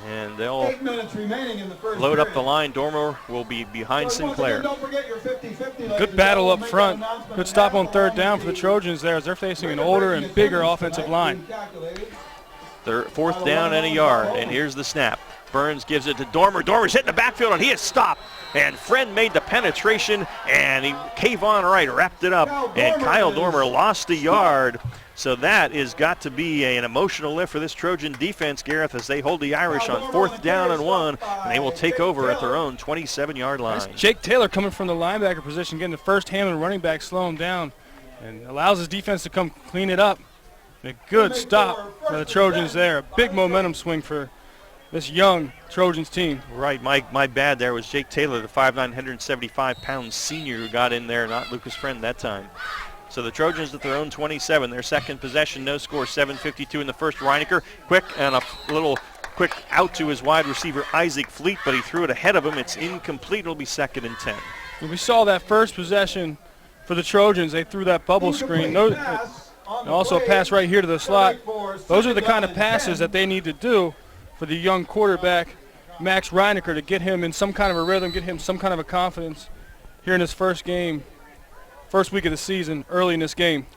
And they'll 8 minutes remaining in the first load up period. the line. Dormer will be behind Sinclair. Don't forget your 50-50. Good battle up front. Good stop on 3rd down for the Trojans there, as they're facing an older and bigger offensive line. 4th down and a yard, and here's the snap. Burns gives it to Dormer. Dormer's hitting the backfield, and he is stopped. And Friend made the penetration, and Kayvon Wright wrapped it up. And Kyle Dormer lost a yard. So that has got to be an emotional lift for this Trojan defense, Gareth, as they hold the Irish on 4th down and 1, and they will take over at their own 27-yard line. Nice. Jake Taylor coming from the linebacker position, getting the first hand and running back, slow him down, and allows his defense to come clean it up. A good stop for the Trojans there. A big momentum swing for this young Trojans team. Right, my bad there was Jake Taylor, the 5'9", 175-pound senior who got in there, not Lucas Friend that time. So the Trojans at their own 27, their second possession, no score, 7:52 in the first. Reinecker, quick and a little quick out to his wide receiver, Isaac Fleet, but he threw it ahead of him. It's incomplete. It'll be 2nd and 10. And we saw that first possession for the Trojans. They threw that bubble screen. And also a pass right here to the slot. Those are the kind of passes that they need to do for the young quarterback, Max Reinecker, to get him in some kind of a rhythm, get him some kind of a confidence here in his first game, first week of the season, early in this game.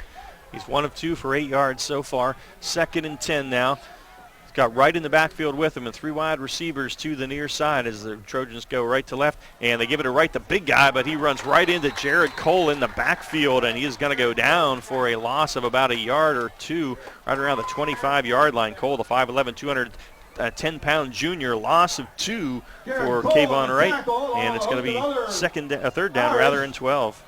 He's 1 of 2 for 8 yards so far. 2nd and 10 now. He's got right in the backfield with him and 3 wide receivers to the near side as the Trojans go right to left. And they give it to right, the big guy, but he runs right into Jared Cole in the backfield, and he is going to go down for a loss of about a yard or 2 right around the 25-yard line. Cole, the 5'11", 210-pound junior, loss of 2 for Kayvon Wright, and it's going to be 3rd down rather, and 12.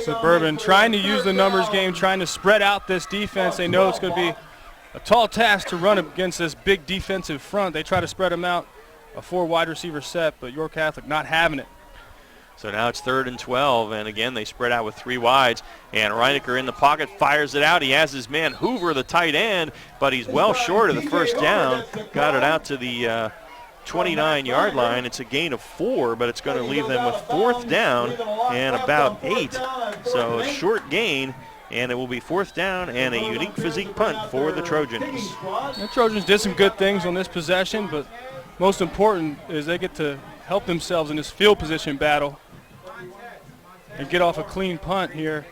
Suburban trying to use the numbers game, trying to spread out this defense. They know it's going to be a tall task to run against this big defensive front. They try to spread them out, a 4 wide receiver set, but York Catholic not having it. So now it's 3rd and 12, and again they spread out with 3 wides, and Reinecker in the pocket fires it out. He has his man Hoover, the tight end, but he's well short of the first down. Got it out to the 29-yard line. It's a gain of 4, but it's going to leave them with 4th down and about 8. So a short gain, and it will be 4th down and a unique physique punt for the Trojans. The Trojans did some good things on this possession, but most important is they get to help themselves in this field position battle and get off a clean punt here.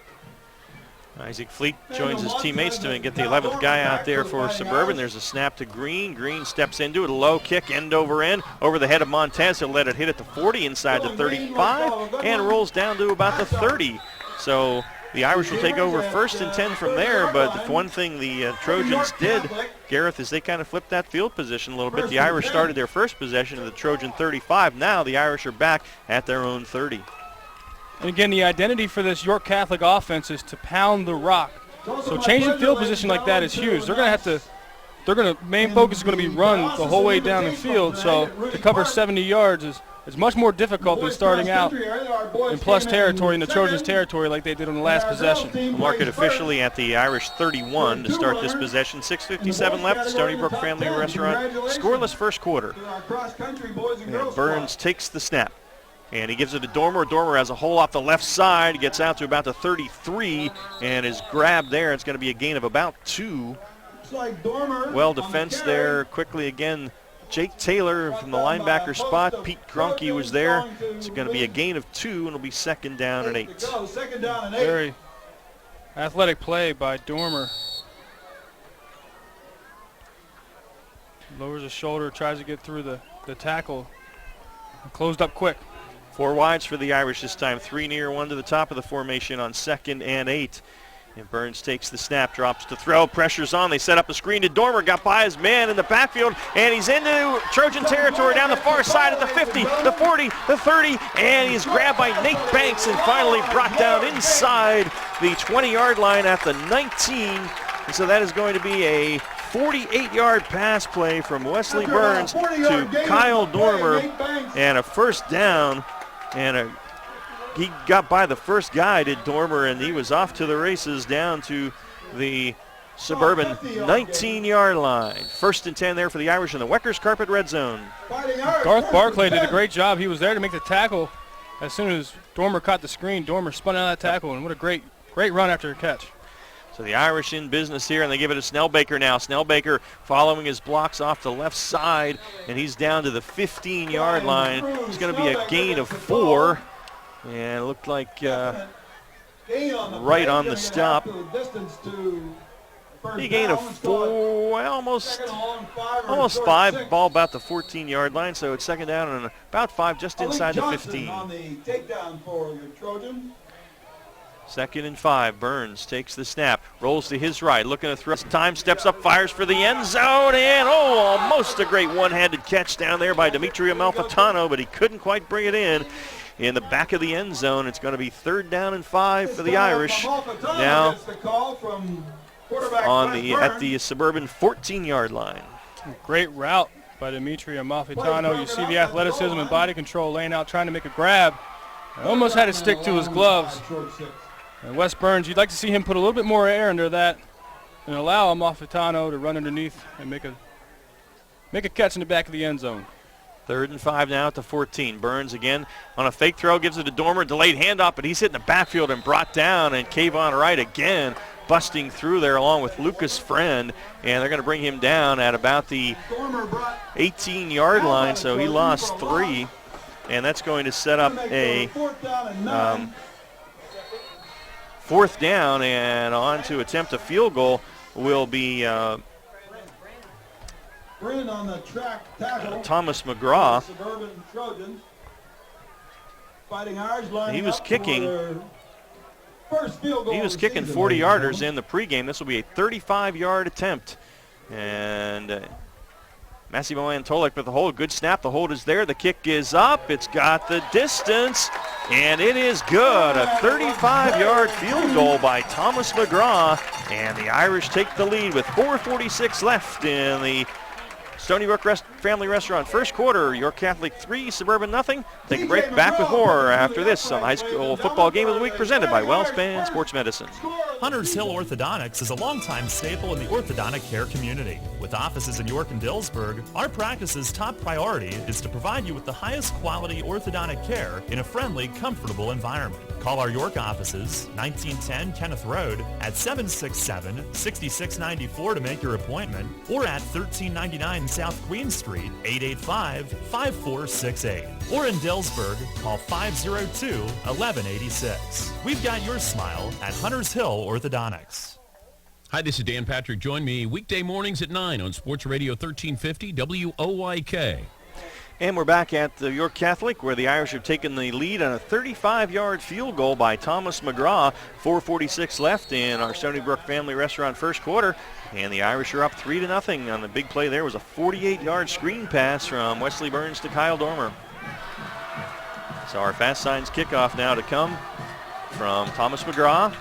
Isaac Fleet joins his teammates to get the 11th guy out there for Suburban. There's a snap to Green. Green steps into it, a low kick, end over the head of Montez. He'll let it hit at the 40, inside the 35, and rolls down to about the 30. So the Irish will take over 1st and 10 from there, but one thing the Trojans did, Gareth, is they kind of flipped that field position a little bit. The Irish started their first possession at the Trojan 35. Now the Irish are back at their own 30. And again, the identity for this York Catholic offense is to pound the rock. So changing field position like that is huge. Main focus is going to be run the whole way down the field. So to cover 70 yards is much more difficult than starting out in plus territory, in the Trojans territory like they did on the last possession. We'll mark it officially at the Irish 31 to start this possession. 6:57 left, Stony Brook Family Restaurant, scoreless first quarter. And Burns takes the snap. And he gives it to Dormer. Dormer has a hole off the left side, gets out to about the 33, and is grabbed there. It's going to be a gain of about 2. Well defense there. Quickly again, Jake Taylor from the linebacker spot. Pete Gronke was there. It's going to be a gain of 2, and it'll be 2nd down and 8. Very athletic play by Dormer. Lowers his shoulder, tries to get through the tackle. Closed up quick. 4 wides for the Irish this time. 3 near, 1 to the top of the formation on 2nd and 8. And Burns takes the snap, drops to throw, pressure's on. They set up a screen to Dormer, got by his man in the backfield, and he's into Trojan territory down the far side at the 50, the 40, the 30, and he's grabbed by Nate Banks and finally brought down inside the 20-yard line at the 19. And so that is going to be a 48-yard pass play from Wesley Burns to Kyle Dormer, and a 1st down. And he got by the first guy, did Dormer, and he was off to the races down to the Suburban 19-yard line. 1st and 10 there for the Irish in the Weckers Carpet red zone. Garth Barclay did a great job. He was there to make the tackle. As soon as Dormer caught the screen, Dormer spun out of that tackle, and what a great run after a catch. So the Irish in business here, and they give it to Snellbaker now. Snellbaker following his blocks off the left side, and he's down to the 15-yard line. It's going to be a gain of 4, and it looked like right on the stop. A gain of 4, well, almost 5. Ball about the 14-yard line, so it's 2nd down and about 5, just inside the 15. 2nd and 5. Burns takes the snap, rolls to his right, looking to throw. Time, steps up, fires for the end zone, and almost a great one-handed catch down there by Demetrio Malfitano, but he couldn't quite bring it in. in the back of the end zone. It's going to be 3rd down and 5 for the Irish. Now at the Suburban 14-yard line. Great route by Dimitri Amalfitano. You see the athleticism and body control, laying out, trying to make a grab. Almost had to stick to his gloves. And Wes Burns, you'd like to see him put a little bit more air under that and allow Amalfitano to run underneath and make a catch in the back of the end zone. 3rd and 5 now at the 14. Burns again on a fake throw, gives it to Dormer, delayed handoff, but he's hit in the backfield and brought down, and Kayvon Wright again busting through there along with Lucas Friend, and they're going to bring him down at about the 18-yard line, so he lost 3, and that's going to set up a 4th down, and on to attempt a field goal will be Thomas McGraw. He was kicking 40-yarders in the pregame. This will be a 35-yard attempt. And Massimo Antolik with the hold. Good snap. The hold is there. The kick is up. It's got the distance, and it is good. A 35-yard field goal by Thomas McGraw, and the Irish take the lead with 4:46 left in the Stony Brook Family Restaurant first quarter. York Catholic 3, Suburban nothing. Take a break. Back with more after this on the high school football game of the week presented by WellSpan Sports Medicine. Hunters Hill Orthodontics is a longtime staple in the orthodontic care community. With offices in York and Dillsburg, our practice's top priority is to provide you with the highest quality orthodontic care in a friendly, comfortable environment. Call our York offices, 1910 Kenneth Road, at 767-6694 to make your appointment, or at 1399 South Queen Street, 885-5468. Or in Dillsburg, call 502-1186. We've got your smile at Hunters Hill Orthodontics. Hi, this is Dan Patrick. Join me weekday mornings at 9 on Sports Radio 1350 WOYK. And we're back at the York Catholic, where the Irish have taken the lead on a 35-yard field goal by Thomas McGraw. 4:46 left in our Stony Brook Family Restaurant first quarter, and the Irish are up 3-0 on the big play. There was a 48-yard screen pass from Wesley Burns to Kyle Dormer. So our fast signs kickoff now to come from Thomas McGraw.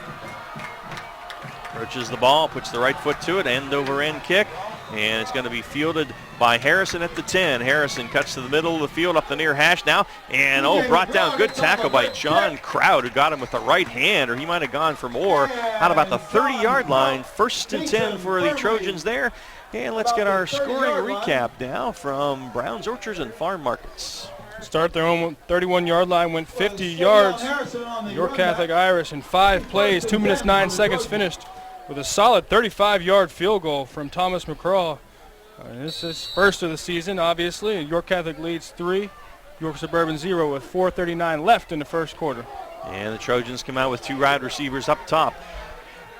Approaches the ball, puts the right foot to it, end over end kick, and it's going to be fielded by Harrison at the 10. Harrison cuts to the middle of the field up the near hash now, and brought down. Good tackle by John Crowd, who got him with the right hand, or he might have gone for more. Out about the 30-yard line, 1st and 10 for the Trojans there. And let's get our scoring recap now from Brown's Orchards and Farm Markets. Start their own 31-yard line, went 50 yards. York Catholic Irish in 5 plays, 2 minutes 9 seconds finished with a solid 35-yard field goal from Thomas McGraw. This is first of the season, obviously. York Catholic leads 3, York Suburban 0 with 4:39 left in the first quarter. And the Trojans come out with 2 wide receivers up top.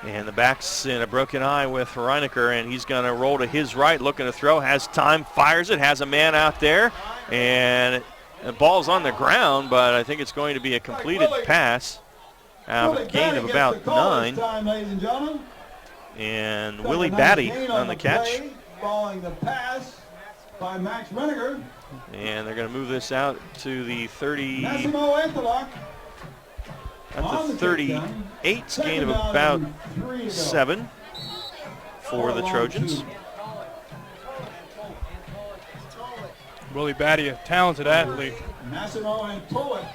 And the back's in a broken eye with Reinecker, and he's going to roll to his right, looking to throw, has time, fires it, has a man out there, and the ball's on the ground, but I think it's going to be a completed pass out of a gain of about 9. And Willie Batty on the catch. Following the pass by Max Reinecker. And they're going to move this out to the 30. Massimo Antolik. At the 38, gain of about 7 for the Trojans. Willie Batty, a talented athlete. Massimo Antolik.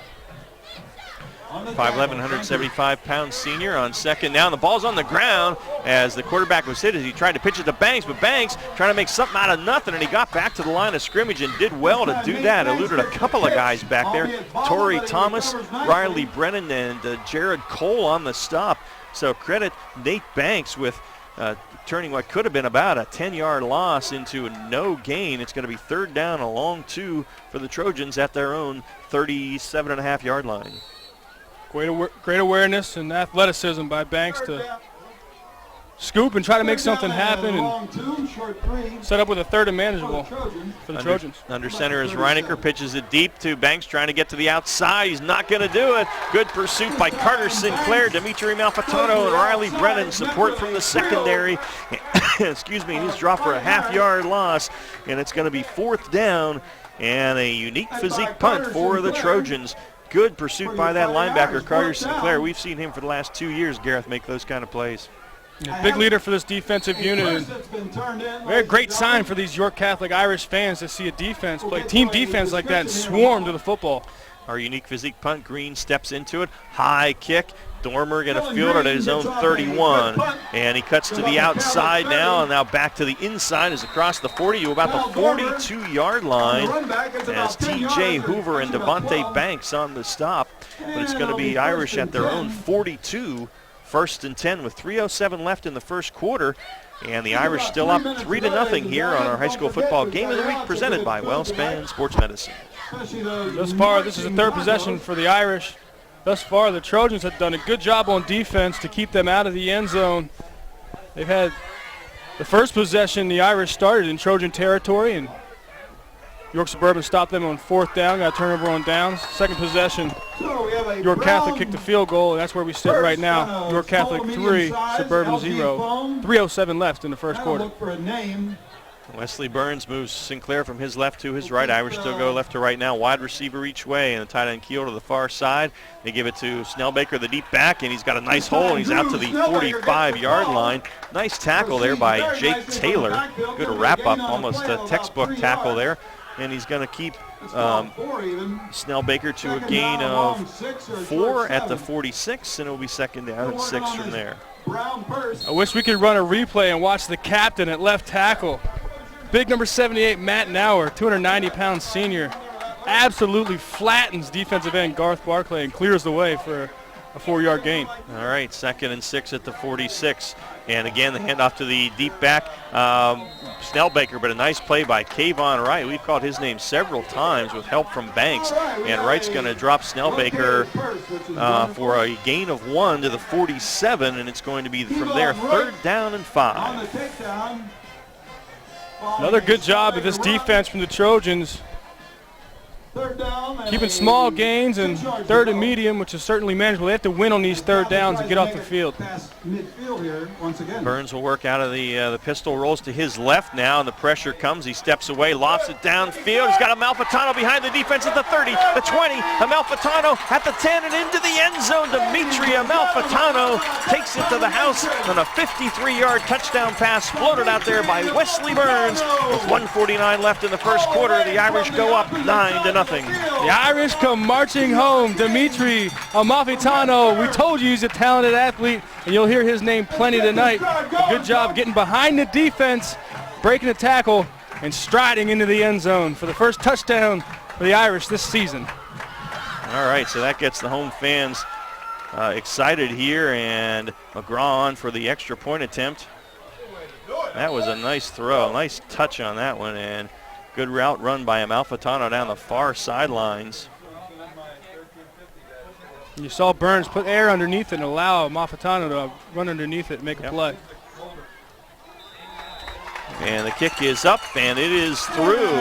5'11", 175-pound senior on second down. The ball's on the ground as the quarterback was hit as he tried to pitch it to Banks, but Banks trying to make something out of nothing, and he got back to the line of scrimmage and did well to do that. Eluded a couple of guys back there. Torrey Thomas, Riley Brennan, and Jared Cole on the stop. So credit Nate Banks with turning what could have been about a 10-yard loss into a no gain. It's going to be 3rd down, a long 2 for the Trojans at their own 37.5-yard line. Great awareness and athleticism by Banks to scoop and try to make something happen and set up with a 3rd and manageable for the Trojans. Under center is Reinecker, pitches it deep to Banks, trying to get to the outside. He's not going to do it. Good pursuit by Carter Sinclair, Dimitri Malfitano, and Riley Brennan. Support from the secondary. Excuse me, he's dropped for a half-yard loss, and it's going to be 4th down and a unique physique punt for the Trojans. good pursuit by that linebacker, Carter Sinclair. We've seen him for the last 2 years, Gareth, make those kind of plays. Yeah, big leader for this defensive unit. Very great sign for these York Catholic Irish fans to see a defense play team defense like that and swarm to the football. Our unique physique punt. Green steps into it. High kick. Dormer going to field it at his own 31. And he cuts to the outside now, and now back to the inside is across the 40 to about the 42-yard line as T.J. Hoover and Devontae Banks on the stop. But it's going to be Irish at their own 42. 1st and 10 with 3:07 left in the first quarter. And the Irish still up 3-0 here on our high school football game of the week presented by WellSpan Sports Medicine. Thus far, this is the 3rd possession for the Irish. Thus far, the Trojans have done a good job on defense to keep them out of the end zone. They've had the first possession, the Irish started in Trojan territory, and York Suburban stopped them on 4th down, got a turnover on downs. Second possession, York Catholic kicked the field goal, and that's where we sit right now. York Catholic 3, Suburban 0. 3:07 left in the first quarter. Wesley Burns moves Sinclair from his left to his right. Irish still go left to right now. Wide receiver each way, and the tight end keel to the far side. They give it to Snellbaker, the deep back, and he's got a nice hole, and he's out to the 45-yard line. Nice tackle there by Jake Taylor. Good wrap-up, almost a textbook tackle there. And he's going to keep Snellbaker to a gain of 4 at the 46, and it will be 2nd down and 6 from there. I wish we could run a replay and watch the captain at left tackle. Big number 78, Matt Nauer, 290-pound senior, absolutely flattens defensive end Garth Barclay and clears the way for a 4-yard gain. All right, 2nd and 6 at the 46. And again, the handoff to the deep back, Snellbaker, but a nice play by Kayvon Wright. We've called his name several times with help from Banks. And Wright's going to drop Snellbaker for a gain of 1 to the 47, and it's going to be from there 3rd down and 5. Another good job of this defense from the Trojans. Keeping small gains and 3rd and medium, which is certainly manageable. They have to win on these 3rd downs and get off the field. Burns will work out of the pistol, rolls to his left now, and the pressure comes. He steps away, lofts it downfield. He's got Amalfitano behind the defense at the 30, the 20. Amalfitano at the 10 and into the end zone. Dimitri Amalfitano takes it to the house on a 53-yard touchdown pass floated out there by Wesley Burns. With 1:49 left in the first quarter, the Irish go up 9-0. The Irish come marching home. Dimitri Amalfitano, we told you he's a talented athlete, and you'll hear his name plenty tonight. A good job getting behind the defense, breaking the tackle, and striding into the end zone for the first touchdown for the Irish this season. All right, so that gets the home fans excited here, and McGraw on for the extra point attempt. That was a nice throw, nice touch on that one, and good route run by Amalfitano down the far sidelines. You saw Burns put air underneath it and allow Amalfitano to run underneath it and make a play. And the kick is up, and it is through.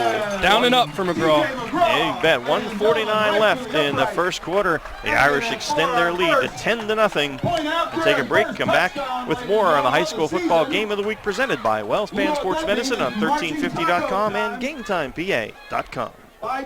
Down and up for McGraw. Yeah, you bet. 1:49 left in the first quarter. The Irish extend their lead to 10-0. We'll take a break, come back with more on the high school football game of the week presented by WellSpan Sports Medicine on 1350.com and GameTimePA.com.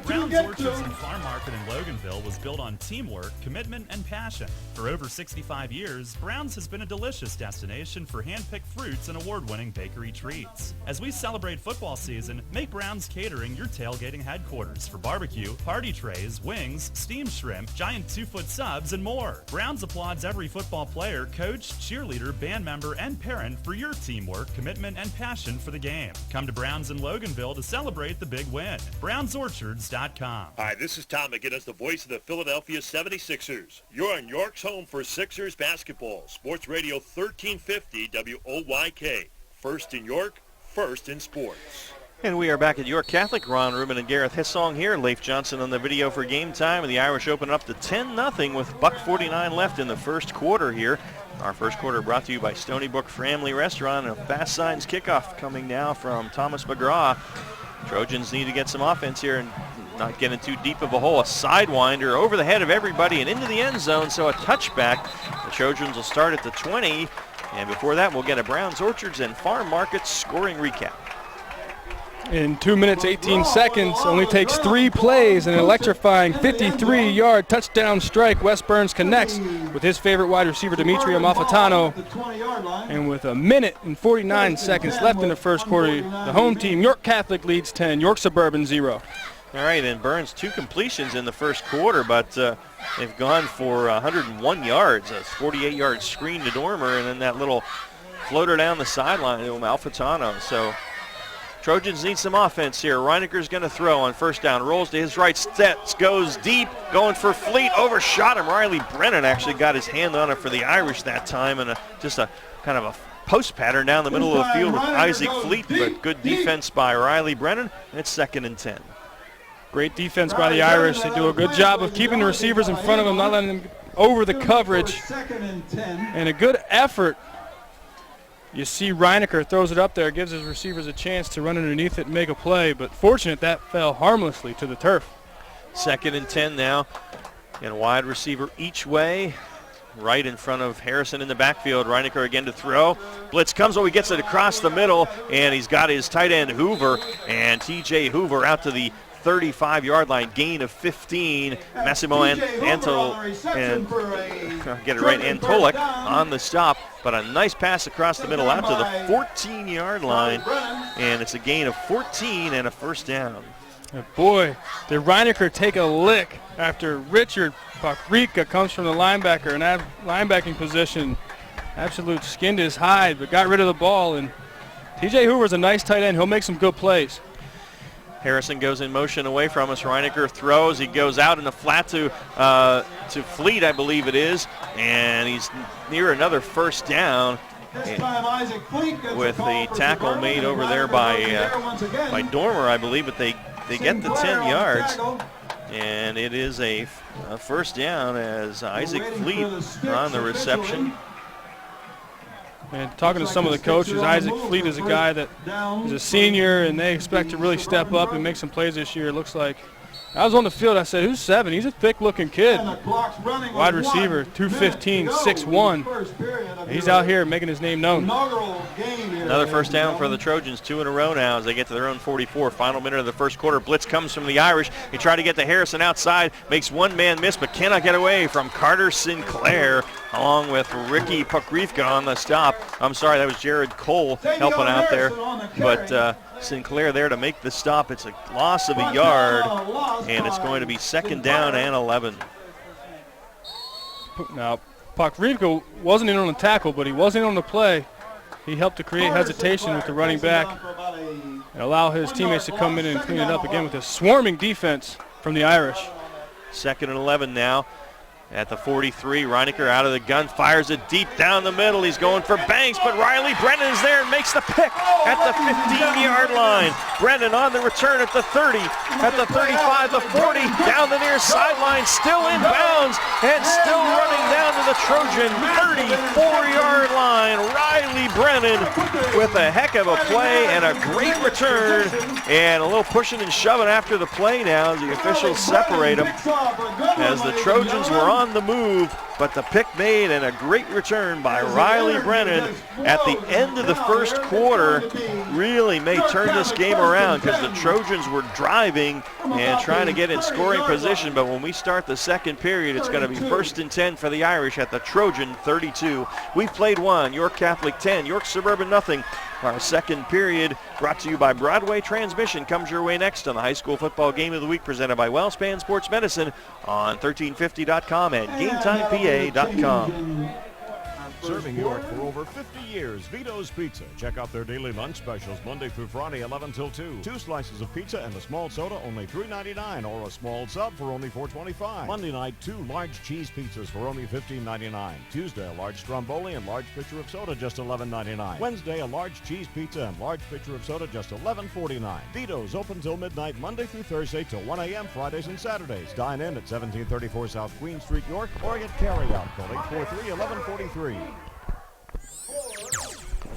Brown's Orchards and Farm Market in Loganville was built on teamwork, commitment, and passion. For over 65 years, Brown's has been a delicious destination for hand-picked fruits and award-winning bakery treats. As we celebrate football season, make Brown's Catering your tailgating headquarters for barbecue, party trays, wings, steamed shrimp, giant 2-foot subs, and more. Brown's applauds every football player, coach, cheerleader, band member, and parent for your teamwork, commitment, and passion for the game. Come to Brown's in Loganville to celebrate the big win. Brown's Orchard. Hi, this is Tom McGinnis, the voice of the Philadelphia 76ers. You're on York's home for Sixers basketball. Sports Radio 1350 WOYK. First in York, first in sports. And we are back at York Catholic. Ron Ruben and Gareth Hissong here. Leif Johnson on the video for game time. And the Irish open up to 10-0 with $1:49 left in the first quarter here. Our first quarter brought to you by Stony Brook Family Restaurant. And a Fast Signs kickoff coming now from Thomas McGraw. Trojans need to get some offense here and not get in too deep of a hole. A sidewinder over the head of everybody and into the end zone, so a touchback. The Trojans will start at the 20, and before that we'll get a Brown's Orchards and Farm Market scoring recap. in 2 minutes, 18 seconds. Only takes 3 plays, an electrifying 53-yard touchdown strike. West Burns connects with his favorite wide receiver, Dimitri Amalfitano. And with 1 minute and 49 seconds left in the first quarter, the home team, York Catholic, leads 10, York Suburban 0. All right, and Burns 2 completions in the first quarter, but they've gone for 101 yards, a 48-yard screen to Dormer, and then that little floater down the sideline to Amalfitano. So Trojans need some offense here. Reineker's going to throw on first down. Rolls to his right, steps, goes deep, going for Fleet, overshot him. Riley Brennan actually got his hand on it for the Irish that time, and just a kind of a post pattern down the middle of the field with Isaac Fleet, but good defense by Riley Brennan, and it's 2nd and 10. Great defense by the Irish. They do a good job of keeping the receivers in front of them, not letting them over the coverage. And a good effort. You see Reineker throws it up there, gives his receivers a chance to run underneath it and make a play, but fortunate that fell harmlessly to the turf. 2nd and 10 now, and wide receiver each way, right in front of Harrison in the backfield. Reineker again to throw. Blitz comes, he gets it across the middle, and he's got his tight end Hoover, and TJ Hoover out to the 35-yard line, gain of 15. Massimo Antolek on the stop, but a nice pass across the middle out to the 14-yard line, and it's a gain of 14 and a first down. And boy, did Reineker take a lick after Richard Pakrika comes from the linebacker in linebacking position. Absolute skinned his hide, but got rid of the ball, and TJ Hoover's a nice tight end. He'll make some good plays. Harrison goes in motion away from us. Reineker throws. He goes out in the flat to Fleet, I believe it is, and he's near another first down. With the tackle made over there by Dormer, I believe, but they get the 10 yards, and it is a first down as Isaac Fleet on the reception. And talking to some of the coaches, Isaac Fleet is a guy that is a senior, and they expect to really step up and make some plays this year. It looks like. I was on the field. I said, who's 7? He's a thick-looking kid. Wide receiver, 215, 6'1". He's out here making his name known. Another first down for the Trojans, 2 in a row now as they get to their own 44. Final minute of the first quarter. Blitz comes from the Irish. He tried to get to Harrison outside, makes one man miss, but cannot get away from Carter Sinclair, along with Ricky Pakrivka on the stop. I'm sorry, that was Jared Cole helping out there, but Sinclair there to make the stop. It's a loss of a yard, and it's going to be 2nd down and 11. Now, Pakrivka wasn't in on the tackle, but he was in on the play. He helped to create hesitation with the running back and allow his teammates to come in and clean it up again with a swarming defense from the Irish. 2nd and 11 now. At the 43, Reineker out of the gun, fires it deep down the middle. He's going for Banks, but Riley Brennan is there and makes the pick at the 15-yard line. Brennan on the return at the 30, at the 35, the 40, down the near sideline, still in bounds, and still running down to the Trojan 34-yard line. Riley Brennan with a heck of a play and a great return, and a little pushing and shoving after the play now as the officials separate them as the Trojans were on the move, but the pick made and a great return by Riley Brennan at the end of the first quarter really may turn this game around because the Trojans were driving and trying to get in scoring position, but when we start the second period, it's going to be 1st and 10 for the Irish at the Trojan 32. We've played 1, York Catholic 10, York Suburban nothing. Our second period, brought to you by Broadway Transmission, comes your way next on the High School Football Game of the Week, presented by WellSpan Sports Medicine on 1350.com and GameTimePA.com. Serving York for over 50 years, Vito's Pizza. Check out their daily lunch specials Monday through Friday, 11 till 2. 2 slices of pizza and a small soda, only $3.99, or a small sub for only $4.25. Monday night, 2 large cheese pizzas for only $15.99. Tuesday, a large stromboli and large pitcher of soda, just $11.99. Wednesday, a large cheese pizza and large pitcher of soda, just $11.49. Vito's open till midnight, Monday through Thursday till 1 a.m., Fridays and Saturdays. Dine in at 1734 South Queen Street, York, or get carry-out, call 843-1143.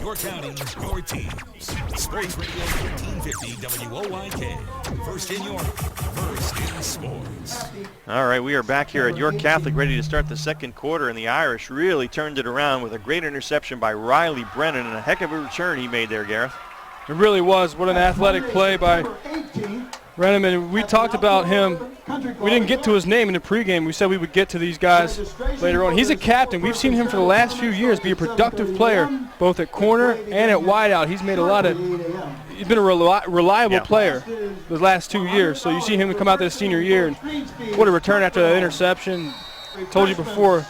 Your county, your teams. Sports Radio 1350 WOYK. First in York, first in sports. All right, we are back here at York Catholic, ready to start the second quarter, and the Irish really turned it around with a great interception by Riley Brennan and a heck of a return he made there, Gareth. It really was. What an athletic play by Brenneman. We talked about him. We didn't get to his name in the pregame. We said we would get to these guys later on. He's a captain. We've seen him for the last few years be a productive player, both at corner and at wideout. He's made he's been a reliable player the last 2 years. So you see him come out this senior year, and what a return after that interception. Told you before,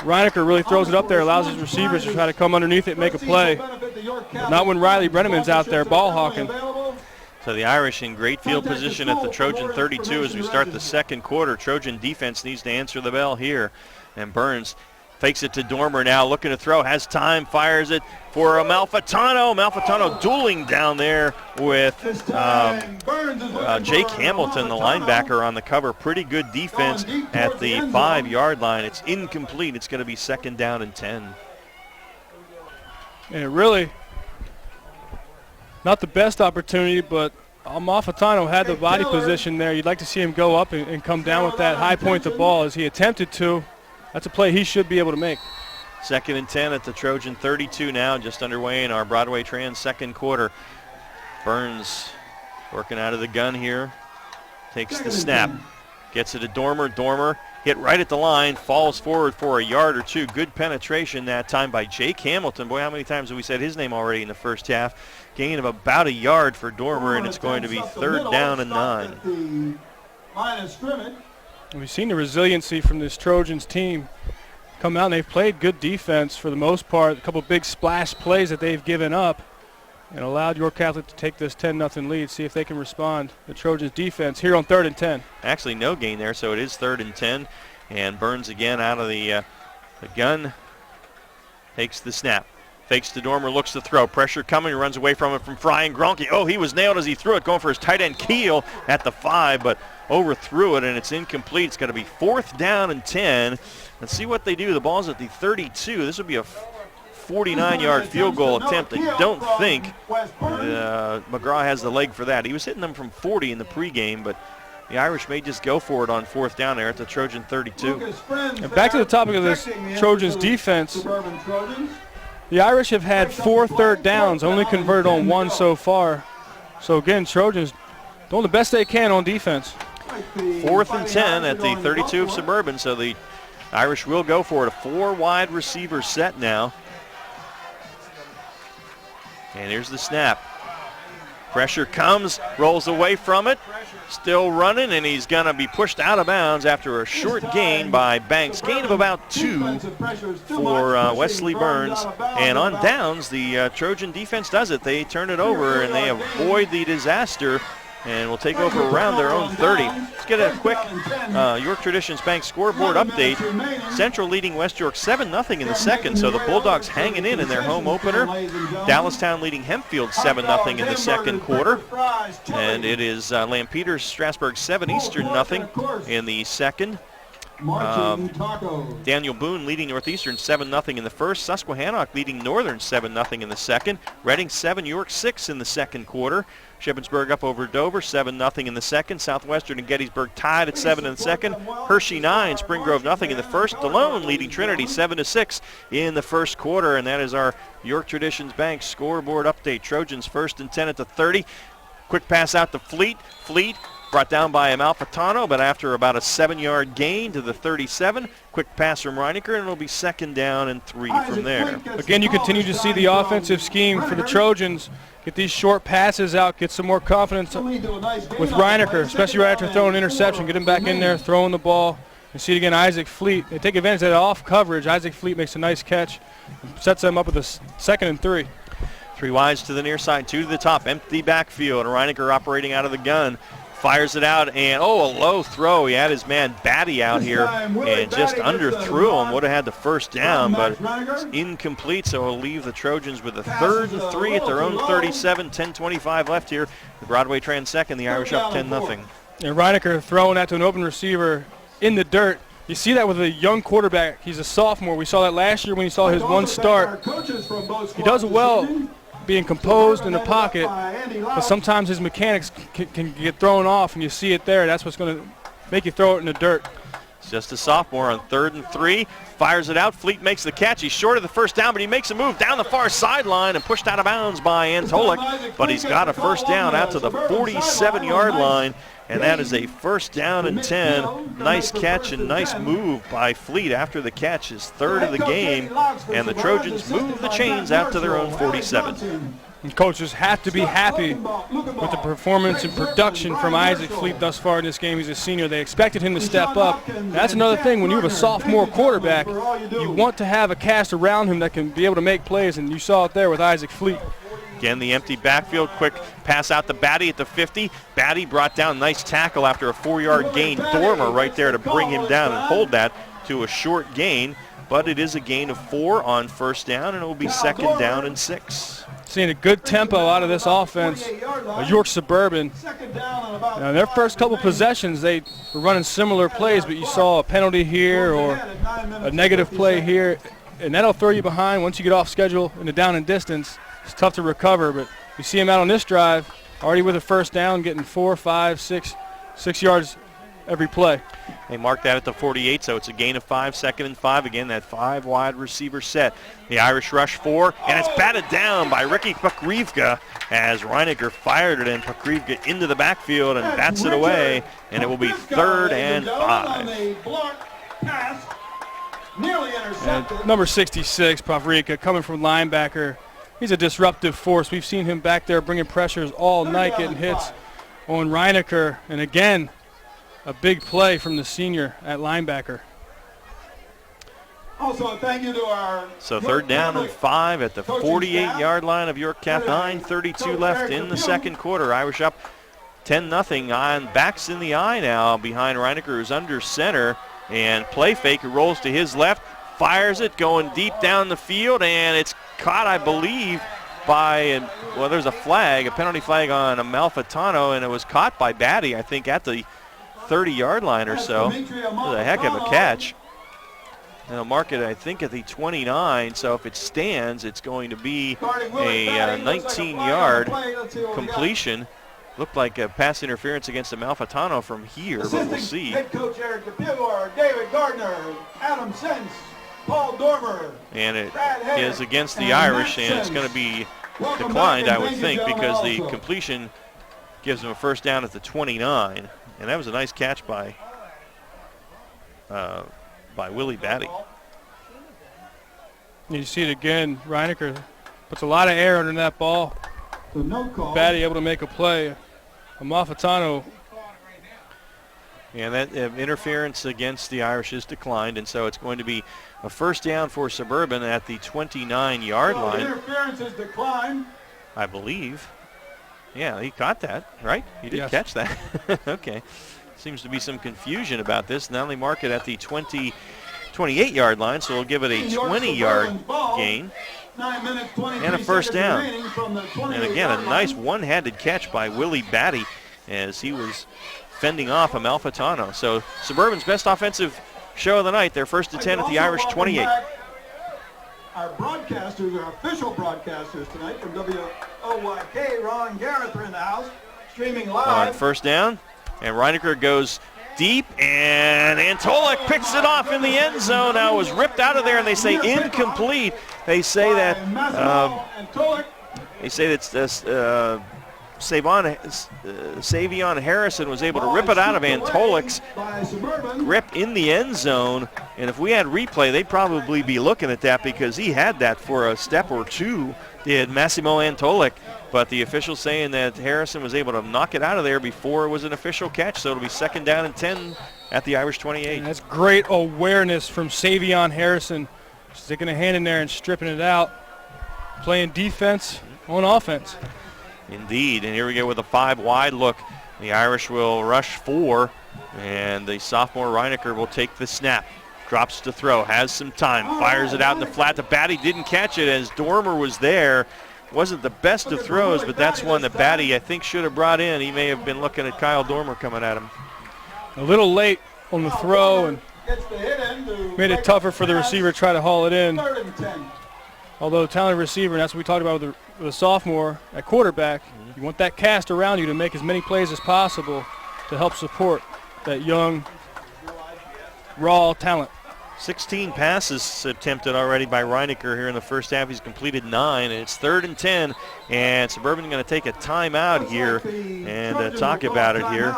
Reinecker really throws it up there, allows his receivers to try to come underneath it and make a play. Not when Riley Brenneman's out there ball hawking. So the Irish in great field position at the Trojan 32 as we start the second quarter. Trojan defense needs to answer the bell here. And Burns fakes it to Dormer now, looking to throw, has time, fires it for Malfitano. Malfitano dueling down there with Jake Hamilton, the linebacker, on the cover. Pretty good defense at the 5-yard line. It's incomplete. It's going to be 2nd down and 10. And it really, not the best opportunity, but Malfitano had the body position there. You'd like to see him go up and come down with that high point the ball as he attempted to. That's a play he should be able to make. 2nd and 10 at the Trojan 32 now, just underway in our Broadway Trans second quarter. Burns working out of the gun here. Takes the snap. Gets it to Dormer. Dormer hit right at the line, falls forward for a yard or two. Good penetration that time by Jake Hamilton. Boy, how many times have we said his name already in the first half? Gain of about a yard for Dormer, and it's going to be 3rd down and 9. We've seen the resiliency from this Trojans team come out, and they've played good defense for the most part. A couple big splash plays that they've given up and allowed York Catholic to take this 10-0 lead. See if they can respond. The Trojans defense here on 3rd and 10. Actually, no gain there, so it is 3rd and 10. And Burns again out of the gun. Takes the snap. Fakes to Dormer, looks to throw. Pressure coming, runs away from it from Fry and Gronke. Oh, he was nailed as he threw it, going for his tight end Keel at the 5, but overthrew it, and it's incomplete. It's going to be 4th down and 10. Let's see what they do. The ball's at the 32. This would be a 49-yard field goal attempt. I don't think McGraw has the leg for that. He was hitting them from 40 in the pregame, but the Irish may just go for it on 4th down there at the Trojan 32. And back to the topic of this Trojans defense. The Irish have had 4 third downs, only converted on 1 so far. So again, Trojans doing the best they can on defense. 4th and 10 at the 32 of Suburban, so the Irish will go for it. A 4 wide receiver set now. And here's the snap. Pressure comes, rolls away from it, still running, and he's going to be pushed out of bounds after a short gain by Banks. Gain of about 2 for Wesley Burns. And on downs, the Trojan defense does it. They turn it over, and they avoid the disaster and will take over around their own 30. Let's get a quick York Traditions Bank scoreboard update. Central leading West York 7-0 in the second, so the Bulldogs hanging in their home opener. Dallastown leading Hempfield 7-0 in the second quarter. And it is Lampeter Strasburg 7, Eastern 0 in the second. Daniel Boone leading Northeastern 7-0 in the first. Susquehannock leading Northern 7-0 in the second. Reading 7, York 6 in the second quarter. Shippensburg up over Dover 7-0 in the second. Southwestern and Gettysburg tied at 7 in the second. Hershey 9, Spring Grove 0 in the first. DeLone leading Trinity 7-6 in the first quarter, and that is our York Traditions Bank scoreboard update. Trojans 1st and 10 at the 30. Quick pass out to Fleet. Fleet brought down by Amalfitano, but after about a 7-yard gain to the 37, quick pass from Reinecker, and it'll be 2nd down and 3 from there. Again, you continue to see the offensive scheme for the Trojans. Get these short passes out, get some more confidence with Reinecker, especially right after throwing an interception. Get him back in there, throwing the ball. And see it again, Isaac Fleet. They take advantage of that off coverage. Isaac Fleet makes a nice catch, sets them up with a 2nd and 3. 3 wides to the near side, 2 to the top, empty backfield. Reinecker operating out of the gun. Fires it out, and a low throw. He had his man Batty out here and just underthrew him. Would have had the 1st down, but it's incomplete, so he'll leave the Trojans with a 3rd and 3 at their own 37. 10:25 left here. The Broadway Trans second, the Irish up 10-0. And Reinecker throwing that to an open receiver in the dirt. You see that with a young quarterback. He's a sophomore. We saw that last year when he saw his 1 start. He does well being composed in the pocket, but sometimes his mechanics can get thrown off, and you see it there. That's what's going to make you throw it in the dirt. It's just a sophomore on 3rd and 3. Fires it out. Fleet makes the catch. He's short of the first down, but he makes a move down the far sideline and pushed out of bounds by Antolik. But he's got a first down out to the 47-yard line, and that is a first down and 10. Nice catch and nice move by Fleet after the catch, his 3rd of the game, and the Trojans move the chains out to their own 47. And coaches have to be happy with the performance and production from Isaac Fleet thus far in this game. He's a senior. They expected him to step up. That's another thing. When you have a sophomore quarterback, you want to have a cast around him that can be able to make plays, and you saw it there with Isaac Fleet. Again, the empty backfield, quick pass out to Batty at the 50. Batty brought down, nice tackle after a 4-yard gain. Dormer right there to bring him down and hold that to a short gain. But it is a gain of 4 on first down, and it will be 2nd down and 6. Seeing a good tempo out of this offense. York Suburban, now their first couple possessions, they were running similar plays, but you saw a penalty here or a negative play here, and that'll throw you behind once you get off schedule in the down and distance. It's tough to recover, but you see him out on this drive, already with a first down, getting 4, 5, 6 yards every play. They mark that at the 48, so it's a gain of 5, 2nd and 5. Again, that 5-wide receiver set. The Irish rush 4, and it's batted down by Ricky Pakrivka as Reinecker fired it, and Pakrivka into the backfield and bats it away, and it will be 3rd and 5. And number 66, Pakrivka, coming from linebacker. He's a disruptive force. We've seen him back there bringing pressures all night, getting hits on Reinecker, and again, a big play from the senior at linebacker. Also, thank you to our... So 3rd down and 5 at the 48-yard line of York Cap. 9:32 left in the second quarter. Irish up 10-0 on backs in the eye now behind Reinecker, who's under center. And play fake, who rolls to his left, fires it, going deep down the field, and it's caught, I believe, by, well, there's a flag, a penalty flag on Amalfitano, and it was caught by Batty, I think, at the 30-yard line or so. It was a heck of a catch. And they'll mark it, I think, at the 29. So if it stands, it's going to be a 19-yard completion. Looked like a pass interference against Amalfitano from here, but we'll see. Head coach Eric DePilor, David Gardner, Adam Sense, Paul Dormer. And it is against the Irish, and it's going to be declined, I would think, because the completion gives them a first down at the 29. And that was a nice catch by Willie Batty. You see it again. Reinecker puts a lot of air under that ball. Batty able to make a play. Amalfitano. And that interference against the Irish is declined, and so it's going to be a first down for Suburban at the 29-yard line. Interference is declined. I believe. Yeah, he caught that, right? He did catch that. Okay. Seems to be some confusion about this. Now they mark it at the 28-yard line, so we'll give it a 20-yard gain. 9 minutes, 23 and a first down. And again, a nice one-handed catch by Willie Batty as he was fending off Amalfitano. So Suburban's best offensive show of the night. Their first to 10 at the Irish 28. Our broadcasters, our official broadcasters tonight from WOYK, Ron and Gareth are in the house, streaming live. On first down, and Reinecker goes deep, and Antolik picks it off in the end zone. Now it was ripped out of there, and they say incomplete. They say that Savion Harrison was able to rip it out of Antolik's grip in the end zone. And if we had replay, they'd probably be looking at that because he had that for a step or two, did Massimo Antolik. But the officials saying that Harrison was able to knock it out of there before it was an official catch. So it'll be second down and 10 at the Irish 28. And that's great awareness from Savion Harrison. Sticking a hand in there and stripping it out. Playing defense on offense. Indeed, and here we go with a 5-wide look. The Irish will rush 4, and the sophomore Reinecker will take the snap. Drops to throw, has some time, fires it out in the flat. The Batty didn't catch it as Dormer was there. Wasn't the best of throws, but that's one that Batty, I think, should have brought in. He may have been looking at Kyle Dormer coming at him. A little late on the throw, and made it tougher for the receiver to try to haul it in. Although talented receiver, and that's what we talked about with the sophomore at quarterback, you want that cast around you to make as many plays as possible to help support that young raw talent. 16 passes attempted already by Reinecker here in the first half. He's completed 9, and it's 3rd and 10. And Suburban going to take a timeout here and talk about it here.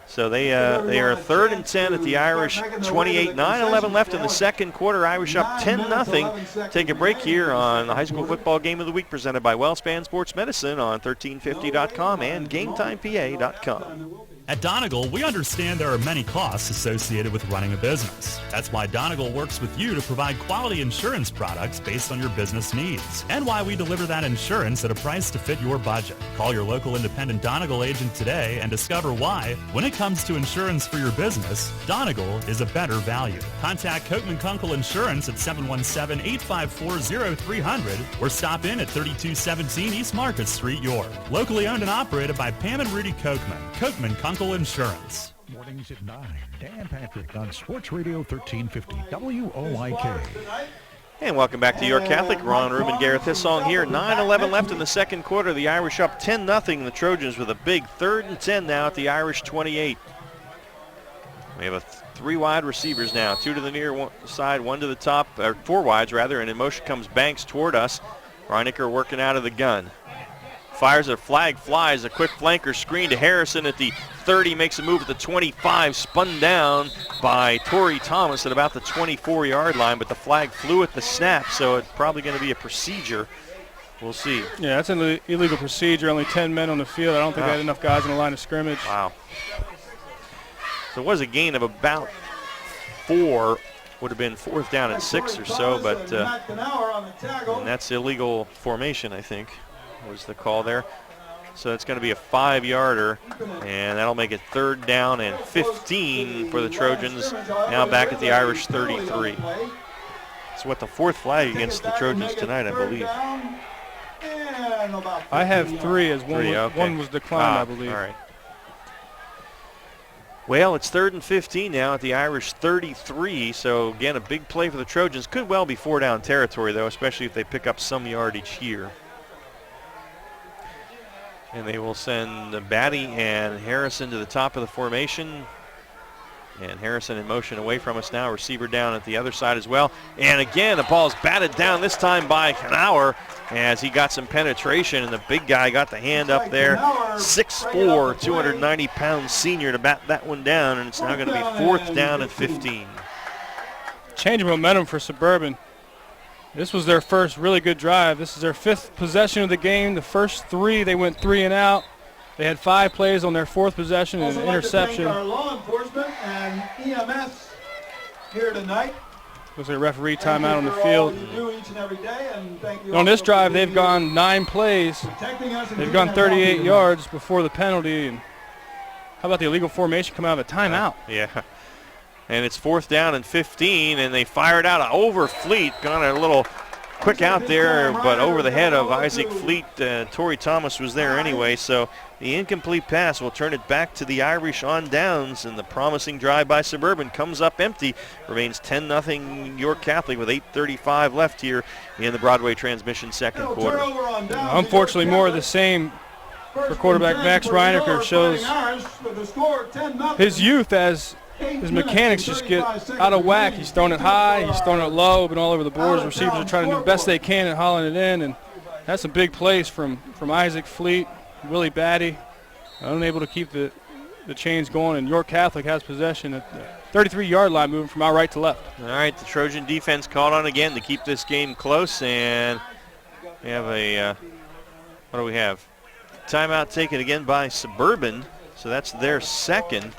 So they are 3rd and 10 at the Irish 28. 9:11 left in the second quarter. Irish up 10-0. Take a break here on the High School Football Game of the Week presented by WellSpan Sports Medicine on 1350.com and GameTimePA.com. At Donegal, we understand there are many costs associated with running a business. That's why Donegal works with you to provide quality insurance products based on your business needs, and why we deliver that insurance at a price to fit your budget. Call your local independent Donegal agent today and discover why, when it comes to insurance for your business, Donegal is a better value. Contact Kochman Kunkel Insurance at 717-854-0300 or stop in at 3217 East Market Street, York. Locally owned and operated by Pam and Rudy Kochman. Kochman Kunkel Insurance. Mornings at 9. Dan Patrick on Sports Radio 1350 WOIK. And welcome back to York Catholic. Ron, Ruben, Gareth Hissong here. 9:11 left in the second quarter. The Irish up 10-0. The Trojans with a big 3rd and 10 now at the Irish 28. We have 3 wide receivers now. 2 to the near side, 1 to the top, or 4 wides rather, and in motion comes Banks toward us. Reinecker working out of the gun. Fires a flag, flies, a quick flanker screen to Harrison at the 30, makes a move at the 25, spun down by Torrey Thomas at about the 24-yard line, but the flag flew at the snap, so it's probably going to be a procedure. We'll see. Yeah, that's an illegal procedure, only 10 men on the field. I don't think they had enough guys in the line of scrimmage. Wow. So it was a gain of about 4, would have been 4th down and 6 or so, but and that's illegal formation, I think, was the call there. So it's going to be a 5-yarder, and that'll make it 3rd down and 15 for the Trojans, now back at the Irish 33. It's what the 4th flag against the Trojans tonight, I believe. I have 3 as one, one was declined, I believe. All right. Well, it's 3rd and 15 now at the Irish 33, so again, a big play for the Trojans. Could well be 4-down territory, though, especially if they pick up some yardage here. And they will send Batty and Harrison to the top of the formation. And Harrison in motion away from us now. Receiver down at the other side as well. And again, the ball's batted down, this time by Knauer, as he got some penetration, and the big guy got the hand up there. 6'4", 290-pound senior to bat that one down, and it's now going to be 4th down and 15. Change of momentum for Suburban. This was their first really good drive. This is their 5th possession of the game. The first 3, they went 3 and out. They had 5 plays on their 4th possession and an interception. Our law enforcement and EMS here tonight. Was a referee timeout on the field. Each and every day, and thank you on this drive, they've gone 9 plays. They've gone 38 yards before the penalty. And how about the illegal formation come out of a timeout? Yeah. And it's 4th down and 15, and they fired out over Fleet. Gone a little quick out there, but over the head of Isaac Fleet. Torrey Thomas was there anyway, so the incomplete pass will turn it back to the Irish on downs, and the promising drive by Suburban comes up empty. Remains 10-0 York Catholic with 8:35 left here in the Broadway Transmission second quarter. Unfortunately, more of the same for quarterback Max Reinecker. Shows his youth as his mechanics just get out of whack. He's throwing it high, he's throwing it low, been all over the boards. Receivers are trying to do the best they can and hauling it in, and that's some big plays from Isaac Fleet, Willie Batty, unable to keep the chains going, and York Catholic has possession at the 33-yard line, moving from our right to left. All right, the Trojan defense called on again to keep this game close, and we have a, what do we have? Timeout taken again by Suburban, so that's their 2nd.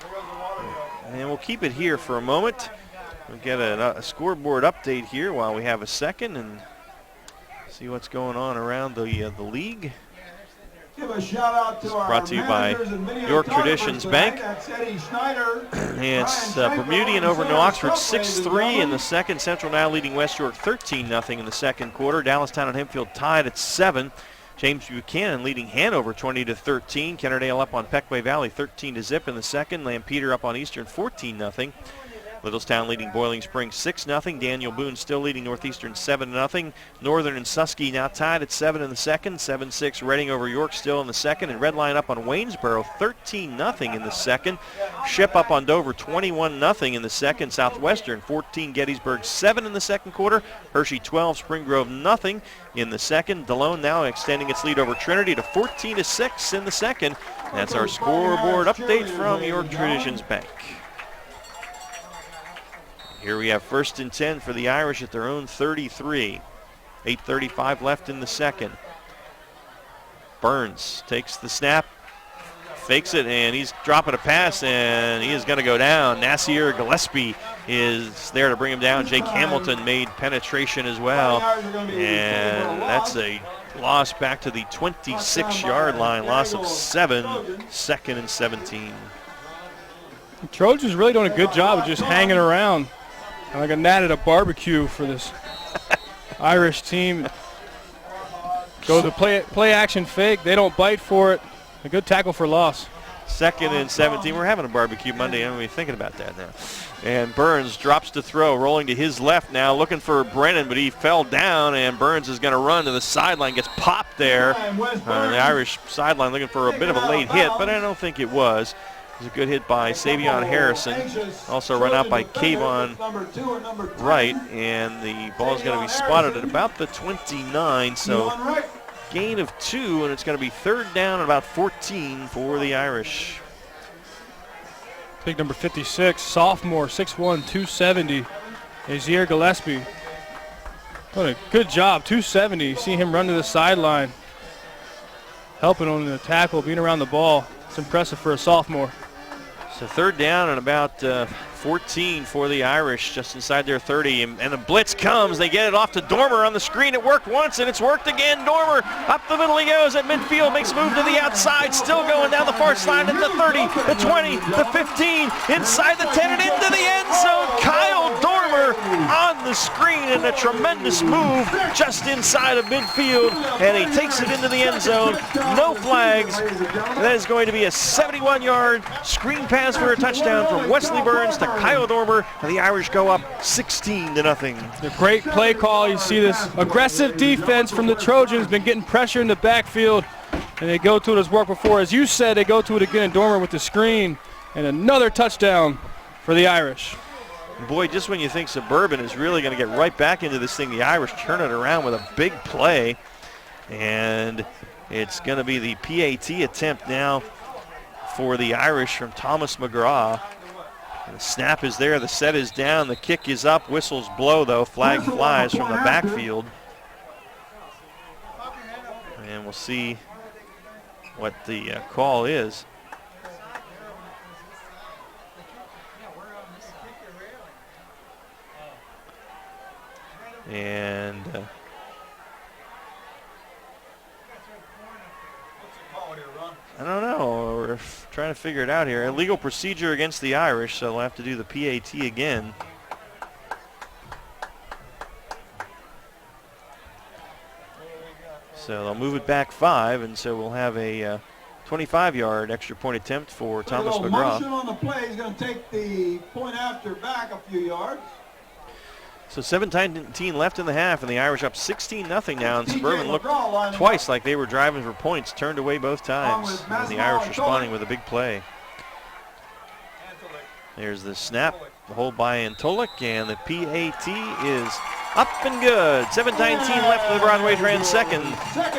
And we'll keep it here for a moment. We'll get a scoreboard update here while we have a second and see what's going on around the league. Give a shout out to brought to you by York Traditions Bank. And it's Bermudian over New Oxford 6-3 in the second. Central now leading West York 13-0 in the second quarter. Dallastown and Hempfield tied at 7. James Buchanan leading Hanover 20-13. Kennerdale up on Pequay Valley 13-0 in the second. Lampeter up on Eastern 14-0. Littlestown leading Boiling Springs 6-0. Daniel Boone still leading Northeastern 7-0. Northern and Susky now tied at 7 in the second. 7-6 Reading over York still in the second. And Redline up on Waynesboro 13-0 in the second. Ship up on Dover 21-0 in the second. Southwestern 14, Gettysburg 7 in the second quarter. Hershey 12, Spring Grove 0 in the second. DeLone now extending its lead over Trinity to 14-6 in the second. That's our scoreboard update from York Traditions Bank. Here we have 1st and 10 for the Irish at their own 33. 8:35 left in the second. Burns takes the snap, fakes it, and he's dropping a pass, and he is going to go down. Nasir Gillespie is there to bring him down. Jake Hamilton made penetration as well, and that's a loss back to the 26-yard line, loss of 7, 2nd and 17. The Trojans really doing a good job of just hanging around like a gnat at a barbecue for this Irish team. Go to play action fake. They don't bite for it. A good tackle for loss. 2nd and 17. We're having a barbecue Monday. I'm thinking about that now. And Burns drops to throw, rolling to his left now, looking for Brennan, but he fell down, and Burns is going to run to the sideline, gets popped there. The Irish sideline looking for a bit of a late hit, but I don't think it was. It was a good hit by Savion Harrison. Also run out by Kayvon Wright, and the ball is going to be spotted at about the 29, so gain of 2, and it's going to be 3rd down and about 14 for the Irish. Big number 56, sophomore, 6'1", 270, Azir Gillespie. What a good job, 270. See him run to the sideline, helping on the tackle, being around the ball. It's impressive for a sophomore. So 3rd down and about 14 for the Irish, just inside their 30, and the blitz comes. They get it off to Dormer on the screen. It worked once, and it's worked again. Dormer up the middle he goes at midfield, makes a move to the outside, still going down the far side at the 30, the 20, the 15, inside the 10 and into the end zone. Kyle Dormer on the screen in a tremendous move just inside of midfield, and he takes it into the end zone. No flags. That is going to be a 71-yard screen pass for a touchdown from Wesley Burns to Kyle Dormer, and the Irish go up 16-0. A great play call. You see this aggressive defense from the Trojans, been getting pressure in the backfield, and they go to it as worked before. As you said, they go to it again. Dormer with the screen, and another touchdown for the Irish. Boy, just when you think Suburban is really going to get right back into this thing, the Irish turn it around with a big play, and it's going to be the PAT attempt now for the Irish from Thomas McGraw. And the snap is there, the set is down, the kick is up, whistles blow though, flag flies from the backfield. And we'll see what the call is. And I don't know. We're trying to figure it out here. Illegal procedure against the Irish, so they'll have to do the PAT again. So they'll move it back 5, and so we'll have a 25-yard extra point attempt for Thomas McGraw. Motion on the play is going to take the point after back a few yards. So 17 left in the half, and the Irish up 16-0 now, and Suburban looked twice like they were driving for points, turned away both times, and the Irish responding with a big play. There's the snap, the hold by Antolik, and the PAT is up and good. 7:19 left in the Broadway Trans second.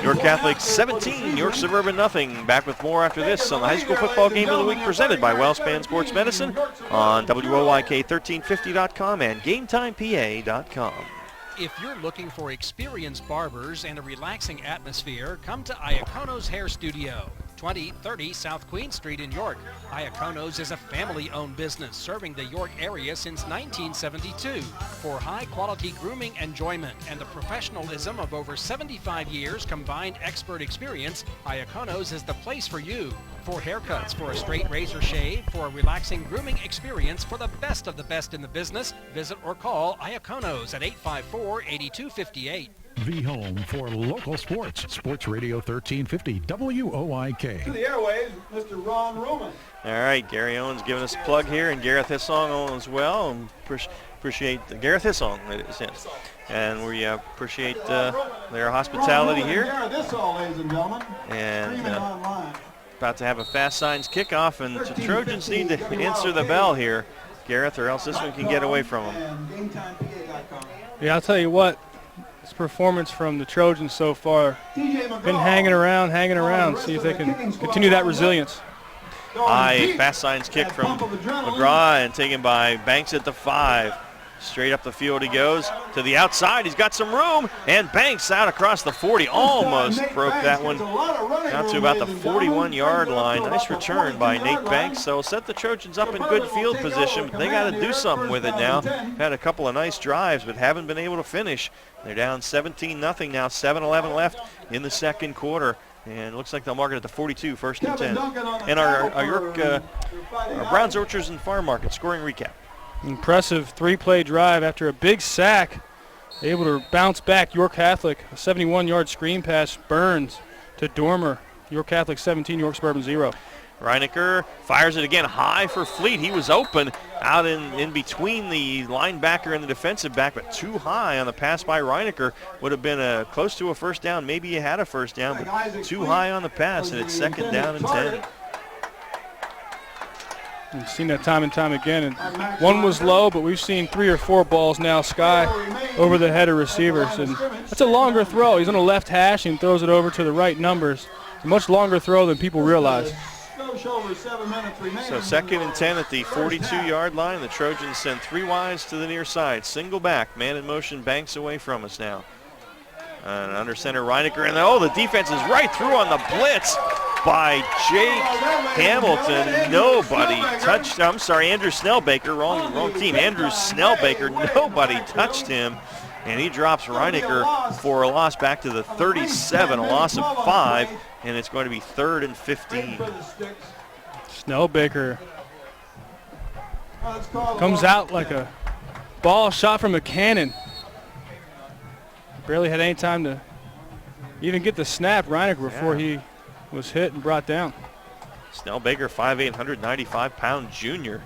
York Catholic 17, York Suburban nothing. Back with more after this on the high school football game of the week presented by Wellspan Sports Medicine on WOYK1350.com and GameTimePA.com. If you're looking for experienced barbers and a relaxing atmosphere, come to Iacono's Hair Studio, 2030 South Queen Street in York. Iacono's is a family-owned business serving the York area since 1972. For high-quality grooming enjoyment and the professionalism of over 75 years combined expert experience, Iacono's is the place for you. For haircuts, for a straight razor shave, for a relaxing grooming experience, for the best of the best in the business, visit or call Iacono's at 854-8258. the home for local sports. Sports Radio 1350 WOIK. To the airways, Mr. Ron Ruman. All right, Gary Owens giving us a plug here, and Gareth Hissong as well. And appreciate Gareth Hissong, it is. Yes. And we appreciate their hospitality here. Gareth Hissong, ladies and gentlemen. And online. about to have a Fast Signs kickoff, and the Trojans need to answer the bell here, Gareth, or else this one can get away from them. Yeah, I'll tell you what, this performance from the Trojans so far, been hanging around, see if they can continue that resilience. High Fast Signs kick from McGraw and taken by Banks at the 5. Straight up the field he goes to the outside. He's got some room, and Banks out across the 40. Almost broke that one out to about the 41-yard line. Nice return by Nate Banks. So set the Trojans up in good field position, but they got to do something with it now. Had a couple of nice drives, but haven't been able to finish. They're down 17-0 now, 7:11 left in the second quarter. And it looks like they'll mark it at the 42, 1st and 10. And our York our Browns Orchards and Farm Market scoring recap. Impressive 3-play drive after a big sack. Able to bounce back York Catholic. A 71-yard screen pass, Burns to Dormer. York Catholic 17, York Suburban 0. Reinecker fires it again high for Fleet. He was open out in between the linebacker and the defensive back, but too high on the pass by Reinecker. Would have been close to a first down. Maybe he had a first down, but too high on the pass, and it's 2nd down and 10. We've seen that time and time again. And one was low, but we've seen 3 or 4 balls now sky over the head of receivers. And that's a longer throw. He's on the left hash and throws it over to the right numbers. It's a much longer throw than people realize. So 2nd and 10 at the 42-yard line. The Trojans send 3 wides to the near side. Single back, man in motion, Banks away from us now. And under center, Reinecker. And the defense is right through on the blitz by Jake Hamilton. Nobody touched, Andrew Snellbaker, wrong team. Andrew Snellbaker, nobody touched him. And he drops Reinecker for a loss back to the 37, a loss of 5. And it's going to be 3rd and 15. Snellbaker comes out like a ball shot from a cannon. Barely had any time to even get the snap, Reinecker, before he was hit and brought down. Snellbaker, 5'8", 195-pound junior.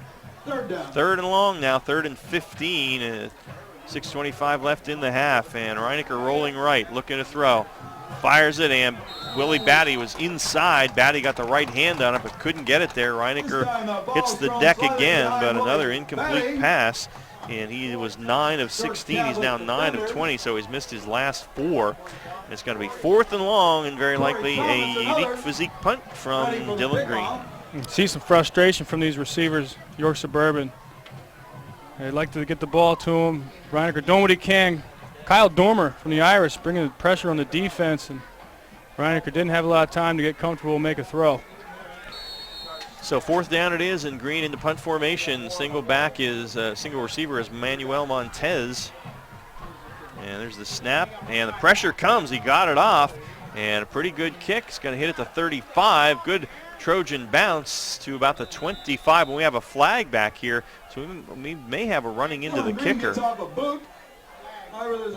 3rd and long now, 3rd and 15. 6:25 left in the half, and Reinecker rolling right, looking to throw. Fires it, and Willie Batty was inside. Batty got the right hand on it, but couldn't get it there. Reinecker hits the deck again, but another incomplete pass. And he was 9 of 16. He's now 9 of 20, so he's missed his last 4. And it's going to be 4th and long, and very likely a unique physique punt from Dylan Green. You can see some frustration from these receivers, York Suburban. They'd like to get the ball to him. Reinecker doing what he can. Kyle Dormer from the Irish bringing the pressure on the defense, and Reinecker didn't have a lot of time to get comfortable and make a throw. So 4th down it is, and Green into punt formation. Single receiver is Manuel Montez. And there's the snap, and the pressure comes. He got it off, and a pretty good kick. It's going to hit at the 35. Good Trojan bounce to about the 25. And we have a flag back here, so we may have a running into the kicker.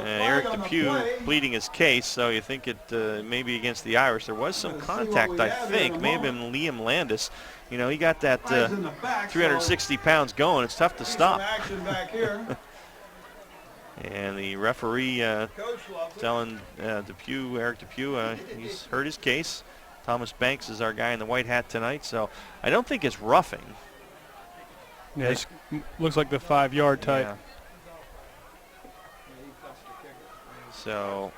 Eric Depew pleading his case, so you think it may be against the Irish. There was some contact, I think. May have been Liam Landis. You know, he got that 360 pounds going. It's tough to stop. And the referee telling Eric Depew, he's heard his case. Thomas Banks is our guy in the white hat tonight, so I don't think it's roughing. Yeah, it looks like the 5-yard type. Yeah. So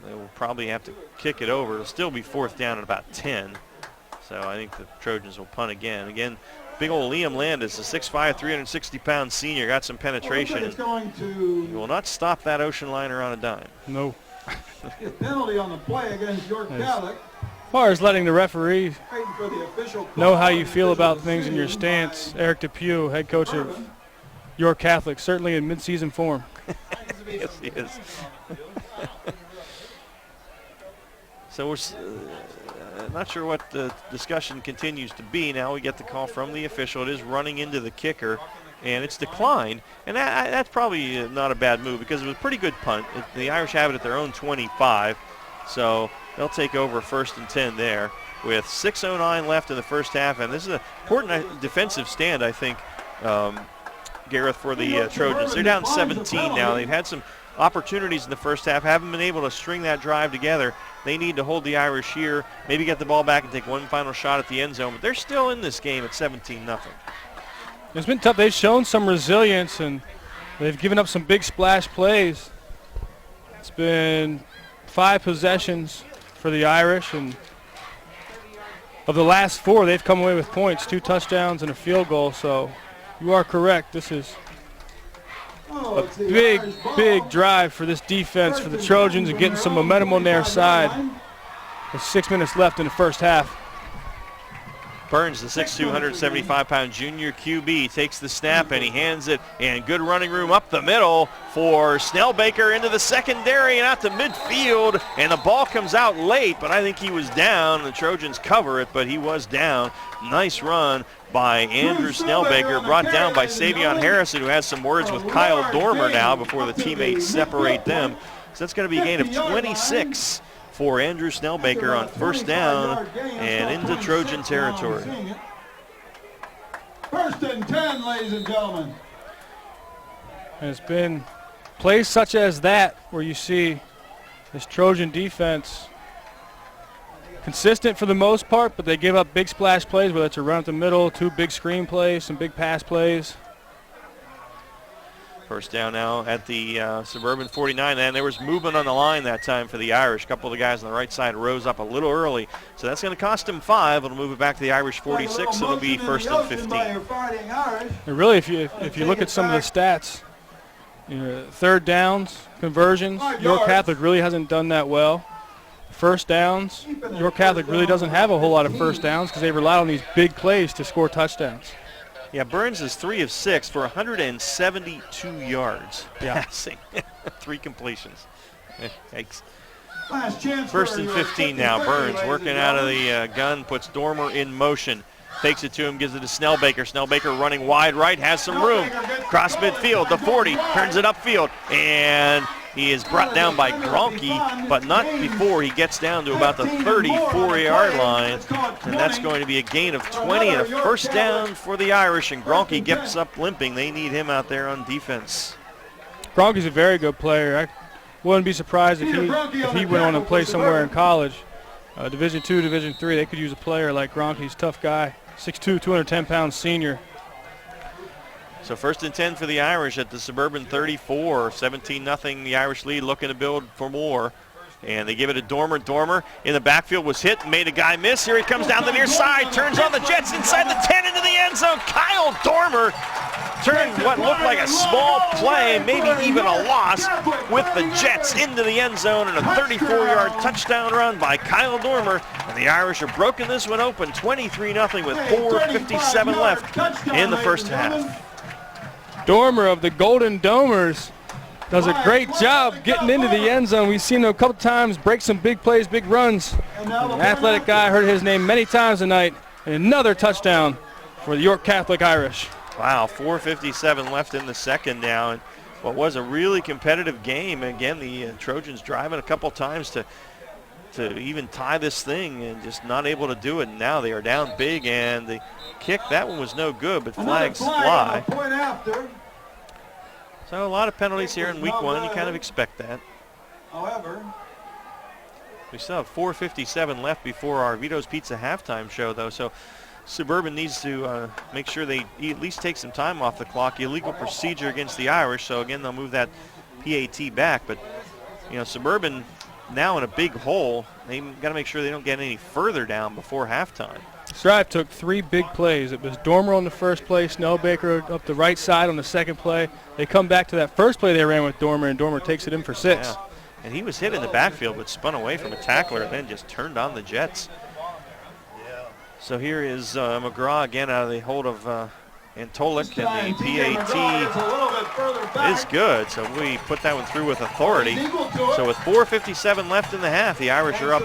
they will probably have to kick it over. It'll still be 4th down at about 10. So I think the Trojans will punt again. Again, big old Liam Landis, a 6'5", 360-pound senior, got some penetration. He will not stop that ocean liner on a dime. No. Penalty on the play against York Catholic. As far as letting the referee know how you feel about things in your stance, Eric Depew, head coach of York Catholic, certainly in mid-season form. Yes, he is. So we're not sure what the discussion continues to be. Now we get the call from the official. It is running into the kicker. and it's declined. And that's probably not a bad move because it was a pretty good punt. The Irish have it at their own 25, so they'll take over 1st and 10 there with 6:09 left in the first half. And this is an important defensive stand, I think, Gareth, for the Trojans. They're down 17 now. They've had some opportunities in the first half, haven't been able to string that drive together. They need to hold the Irish here, maybe get the ball back and take one final shot at the end zone, but they're still in this game at 17-0. It's been tough. They've shown some resilience, and they've given up some big splash plays. It's been 5 possessions for the Irish, and of the last 4, they've come away with points, 2 touchdowns and a field goal. So you are correct. This is a big drive for this defense, for the Trojans, and getting some momentum on their side. With 6 minutes left in the first half. Burns, the 6'2", 175-pound junior QB, takes the snap and he hands it, and good running room up the middle for Snellbaker into the secondary and out to midfield, and the ball comes out late, but I think he was down. The Trojans cover it, but he was down. Nice run by Andrew Snellbaker, brought down by Savion Harrison, who has some words with Kyle Dormer now before the teammates separate them. So that's going to be a gain of 26 for Andrew Snellbaker on 1st down and into Trojan territory. 1st and 10, ladies and gentlemen. And it's been plays such as that where you see this Trojan defense consistent for the most part, but they give up big splash plays, whether it's a run up the middle, 2 big screen plays, some big pass plays. 1st down now at the Suburban 49, and there was movement on the line that time for the Irish. A couple of the guys on the right side rose up a little early, so that's going to cost them 5. It'll move it back to the Irish 46, so it'll be 1st and 15. And really, if you look at some of the stats, 3rd downs, conversions, York Catholic really hasn't done that well. 1st downs, York Catholic really doesn't have a whole lot of 1st downs because they rely on these big plays to score touchdowns. Yeah, Burns is 3 of 6 for 172 yards passing. 3 completions. Yikes. 1st and 15 now. Burns working out of the gun, puts Dormer in motion. Takes it to him, gives it to Snellbaker. Snellbaker running wide right, has some room. Cross midfield, the 40, turns it upfield, and he is brought down by Gronke, but not before he gets down to about the 34-yard line, and that's going to be a gain of 20 and a 1st down for the Irish, and Gronke gets up limping. They need him out there on defense. Gronke's a very good player. I wouldn't be surprised if he went on and played somewhere in college. Division II, Division III, they could use a player like Gronke. He's a tough guy. 6'2", 210-pound senior. So 1st and 10 for the Irish at the Suburban 34. 17-0, the Irish lead, looking to build for more. And they give it to Dormer. Dormer in the backfield was hit, made a guy miss. Here he comes down the near side, turns on the Jets inside the 10 into the end zone. Kyle Dormer turned what looked like a small play, maybe even a loss, with the Jets into the end zone and a 34-yard touchdown run by Kyle Dormer. And the Irish have broken this one open, 23-0 with 4:57 left in the first half. Dormer of the Golden Domers does a great job getting into the end zone. We've seen him a couple times break some big plays, big runs. An athletic guy, heard his name many times tonight. And another touchdown for the York Catholic Irish. Wow, 4:57 left in the second now. And what was a really competitive game. Again, the Trojans driving a couple times to even tie this thing and just not able to do it. And now they are down big, and the kick, that one was no good, but flags fly. So a lot of penalties here in week 1. You kind of expect that. However, we still have 4:57 left before our Vito's Pizza halftime show, though. So Suburban needs to make sure they at least take some time off the clock. Illegal procedure against the Irish. So again, they'll move that PAT back. But Suburban now in a big hole. They got to make sure they don't get any further down before halftime. This drive took 3 big plays. It was Dormer on the first play, Snellbaker up the right side on the second play. They come back to that first play they ran with Dormer, and Dormer takes it in for 6. Yeah. And he was hit in the backfield but spun away from a tackler and then just turned on the Jets. So here is McGraw again out of the hold of Antolik, and the PAT is good. So we put that one through with authority. So with 4:57 left in the half, the Irish are up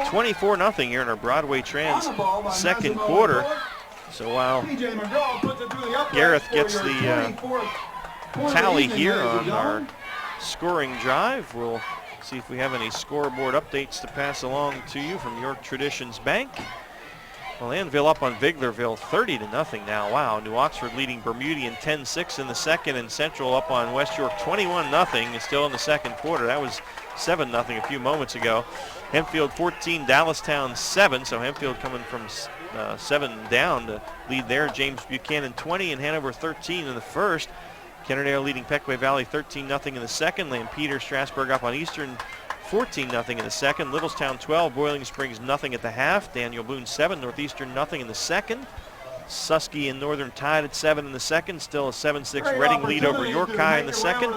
24-0 here in our Broadway Trans second quarter. So while PJ McGraw puts it through the uprights Gareth for gets your the 24th point of the tally evening, here ladies and on our gentlemen. scoring drive, we'll see if we have any scoreboard updates to pass along to you from York Traditions Bank. Well, Annville up on Viglerville 30-0 now. Wow, New Oxford leading Bermudian 10-6 in the second, and Central up on West York 21-0 still in the second quarter. That was 7-0 a few moments ago. Hempfield 14, Dallastown 7, so Hempfield coming from 7 down to lead there. James Buchanan 20 and Hanover 13 in the first. Kennerdale leading Pequea Valley 13-0 in the second. Lampeter, Strasburg up on Eastern 14-0 in the second. Littlestown 12, Boiling Springs nothing at the half. Daniel Boone 7, Northeastern nothing in the second. Susky and Northern tied at 7 in the second. Still a 7-6 Reading lead over York High in the second.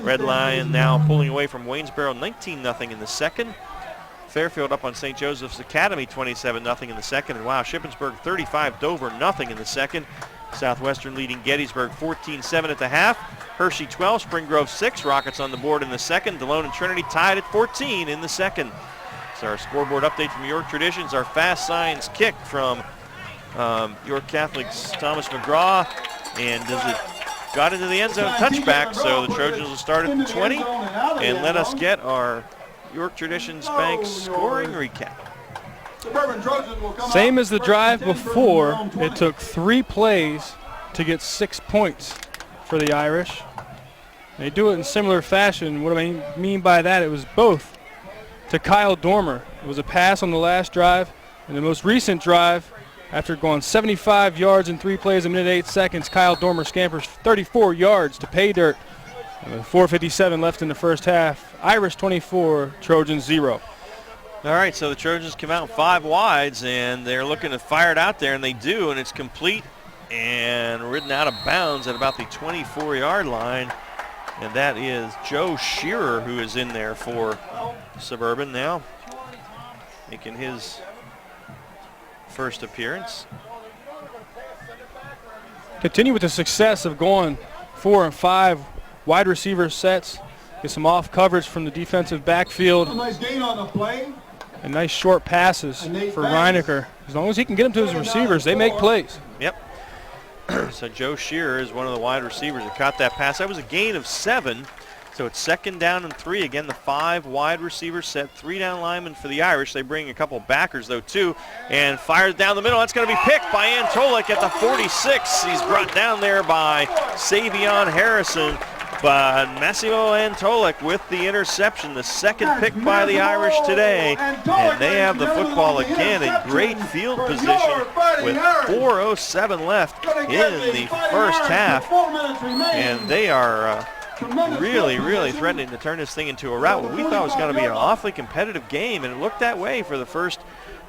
Red Lion now pulling away from Waynesboro 19-0 in the second. Fairfield up on St. Joseph's Academy 27-0 in the second. And wow, Shippensburg 35, Dover nothing in the second. Southwestern leading Gettysburg 14-7 at the half. Hershey 12, Spring Grove 6. Rockets on the board in the second. Delone and Trinity tied at 14 in the second. So our scoreboard update from York Traditions. Our fast signs kick from York Catholic's Thomas McGraw. And does it got into the end zone touchback. So the Trojans will start at the 20. And let us get our York Traditions Bank scoring recap. Same as the drive before, it took 3 plays to get 6 points for the Irish. They do it in similar fashion. What do I mean by that? It was both to Kyle Dormer. It was a pass on the last drive, and the most recent drive, after going 75 yards in 3 plays, a minute 8 seconds, Kyle Dormer scampers 34 yards to pay dirt. With 4:57 left in the first half. Irish 24, Trojans 0. All right, so the Trojans come out 5 wides, and they're looking to fire it out there, and they do, and it's complete and ridden out of bounds at about the 24-yard line. And that is Joe Shearer, who is in there for Suburban now, making his first appearance. Continue with the success of going 4 and 5 wide receiver sets. Get some off coverage from the defensive backfield. A nice gain on the play. And nice short passes for Reinecker. As long as he can get them to his receivers, they make plays. Yep. So Joe Shearer is one of the wide receivers that caught that pass. That was a gain of 7. So it's 2nd down and 3. Again, the 5 wide receiver set, 3 down linemen for the Irish. They bring a couple backers, though, too, and fires down the middle. That's going to be picked by Antolik at the 46. He's brought down there by Savion Harrison. But Massimo Antolik with the interception, the 2nd pick by the Irish today. And they have the football again in great field position with 4:07 left in the first half. And they are really threatening to turn this thing into a rout. What we thought was going to be an awfully competitive game, and it looked that way for the first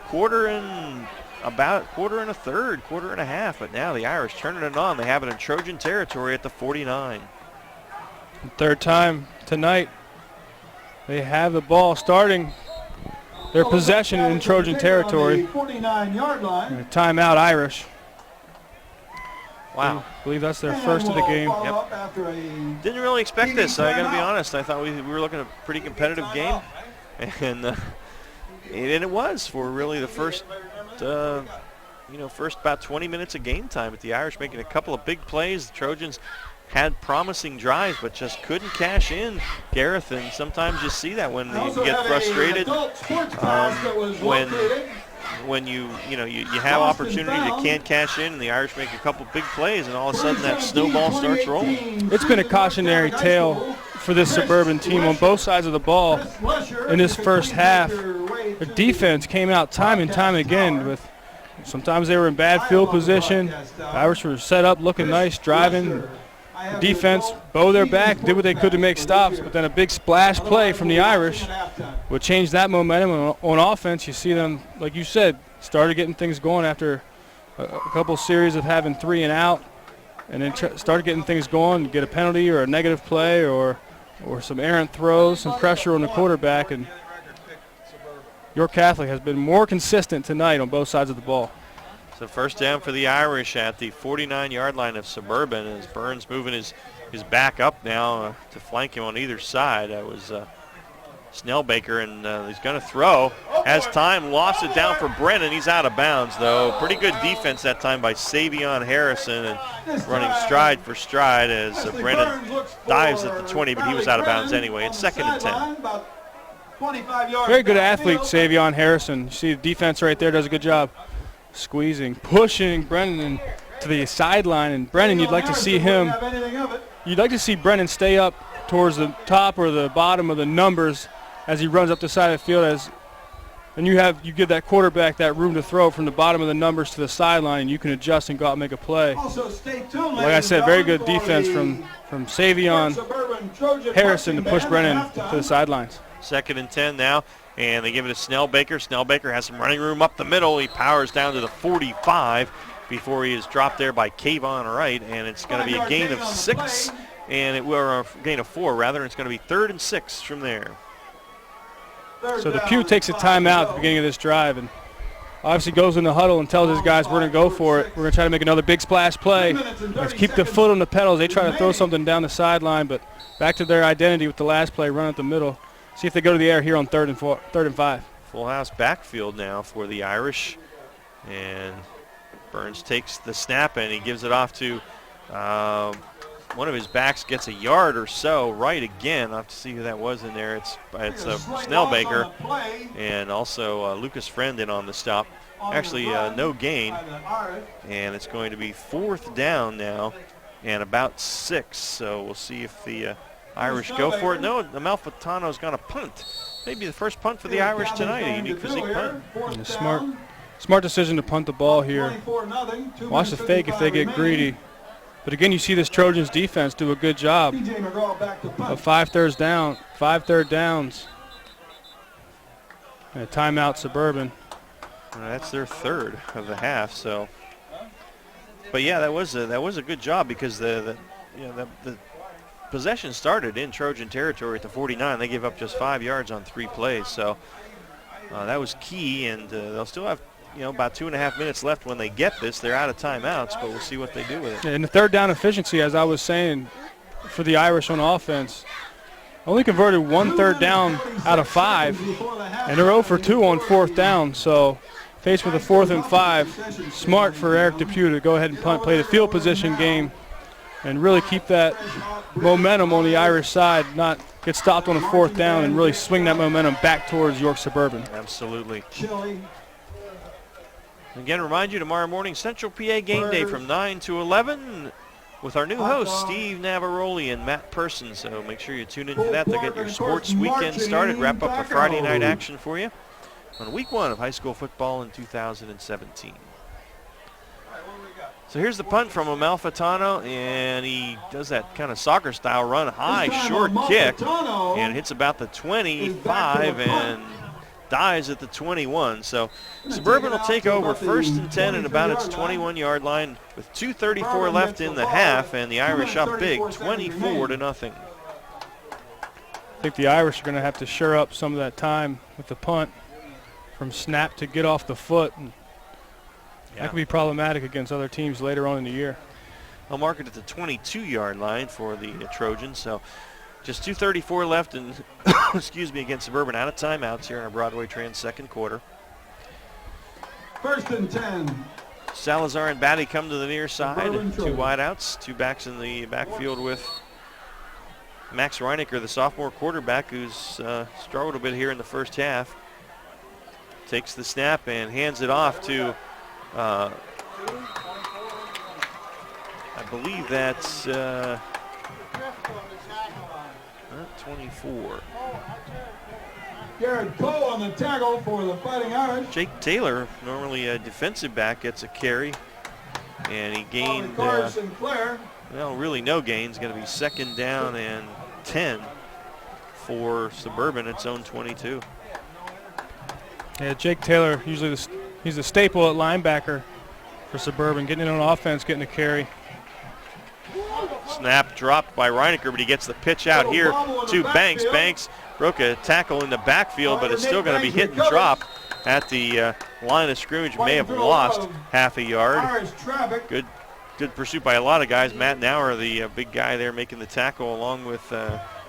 quarter and about quarter and a half. But now the Irish turning it on. They have it in Trojan territory at the 49. Third time tonight, they have the ball starting their possession in Trojan territory. 49-yard line. Timeout Irish. Wow. I believe that's their first of the game. Yep. Didn't really expect this, I got to be honest. I thought we were looking at a pretty competitive game. And it was for really the first, first about 20 minutes of game time, with the Irish making a couple of big plays. The Trojans had promising drives, but just couldn't cash in, Gareth. And sometimes you see that when you get frustrated, when you have opportunity that can't cash in, and the Irish make a couple big plays, and all of a sudden that snowball starts rolling. It's been a cautionary tale for this Suburban team on both sides of the ball in this first half. Their defense came out time and time again with. Sometimes they were in bad field position. The Irish were set up, looking nice, driving. The defense bowed their back, did what they could to make stops, but then a big splash play from the Irish would change that momentum. On offense, you see them, like you said, started getting things going after a couple series of having 3 and out, and then started getting things going, get a penalty or a negative play or some errant throws, some pressure on the quarterback. And York Catholic has been more consistent tonight on both sides of the ball. So first down for the Irish at the 49-yard line of Suburban, as Burns moving his back up now to flank him on either side. That was Snellbaker, and he's going to throw. has time, lost it down for Brennan. He's out of bounds, though. Pretty good defense that time by Savion Harrison, and running stride for stride as Brennan dives at the 20, but he was out of bounds anyway. It's 2nd and 10. Very good athlete, Savion Harrison. You see the defense right there does a good job squeezing, pushing Brennan to the sideline. And Brennan, you'd like to see Brennan stay up towards the top or the bottom of the numbers as he runs up the side of the field. And you give that quarterback that room to throw from the bottom of the numbers to the sideline, and you can adjust and go out and make a play. Also, stay tuned, like I said, very good defense from Savion Harrison to push Brennan to the sidelines. 2nd and 10 now, and they give it to Snellbaker. Snellbaker has some running room up the middle. He powers down to the 45 before he is dropped there by Kayvon Wright, and it's going to be a gain of 6, and a gain of 4 rather, and it's going to be 3rd and 6 from there. So the Pew takes a timeout at the beginning of this drive, and obviously goes in the huddle and tells his guys, we're going to go for it. We're going to try to make another big splash play. Let's keep the foot on the pedals. They try to throw something down the sideline, but back to their identity with the last play, run at the middle. See if they go to the air here on 3rd and 5. Full house backfield now for the Irish, and Burns takes the snap and he gives it off to one of his backs, gets a yard or so. Right again. I'll have to see who that was in there. It's Snellbaker, and also Lucas Friend in on the stop. Actually, no gain, and it's going to be 4th down now and about 6. So we'll see if the Irish go for it. No, Amalfitano's going to punt. Maybe the first punt for the Irish tonight, a unique physique punt. And smart decision to punt the ball here. Watch the fake if they get greedy. But again, you see this Trojans defense do a good job of 5 third downs. And a timeout, Suburban. That's their 3rd of the half. So, but yeah, that was a good job because the possession started in Trojan territory at the 49. They gave up just 5 yards on 3 plays. So that was key, and they'll still have about 2.5 minutes left when they get this. They're out of timeouts, but we'll see what they do with it. And the 3rd down efficiency, as I was saying, for the Irish on offense, only converted 1 3rd down out of 5, and they're 0 for 2 on 4th down. So faced with a 4th and 5, smart for Eric Depew to go ahead and punt, play the field position game, and really keep that momentum on the Irish side, not get stopped on a 4th down, and really swing that momentum back towards York Suburban. Absolutely. Again, remind you, tomorrow morning, Central PA game day from 9 to 11 with our new hosts, Steve Navaroli and Matt Person. So make sure you tune in for that. They'll get your sports weekend started, wrap up the Friday night action for you on week 1 of high school football in 2017. So here's the punt from Amalfitano, and he does that kind of soccer-style run, high, short kick, and hits about the 25 and dies at the 21. So Suburban will take over 1st and 10 at about its 21-yard line with 2:34 left in the half, and the Irish up big, 24-0. I think the Irish are going to have to shore up some of that time with the punt from snap to get off the foot. And that could be problematic against other teams later on in the year. I'll mark it at the 22-yard line for the Trojans. So just 2:34 left, and excuse me, against Suburban, out of timeouts here in our Broadway Trans 2nd quarter. 1st and 10. Salazar and Batty come to the near side. 2 wideouts, 2 backs in the backfield with Max Reinecker, the sophomore quarterback, who's struggled a bit here in the first half. Takes the snap and hands it off to, I believe that's 24. Garrett Cole on the tackle for the Fighting Irish. Jake Taylor, normally a defensive back, gets a carry, and he gained, well, really no gains. Going to be 2nd down and 10 for Suburban, its own 22. Yeah, Jake Taylor, usually he's a staple at linebacker for Suburban, getting in on offense, getting a carry. Snap dropped by Reinecker, but he gets the pitch out here to Banks. Banks broke a tackle in the backfield, but it's still going to be hit and drop at the line of scrimmage. May have lost half a yard. Good pursuit by a lot of guys. Matt Nauer, the big guy there, making the tackle, along with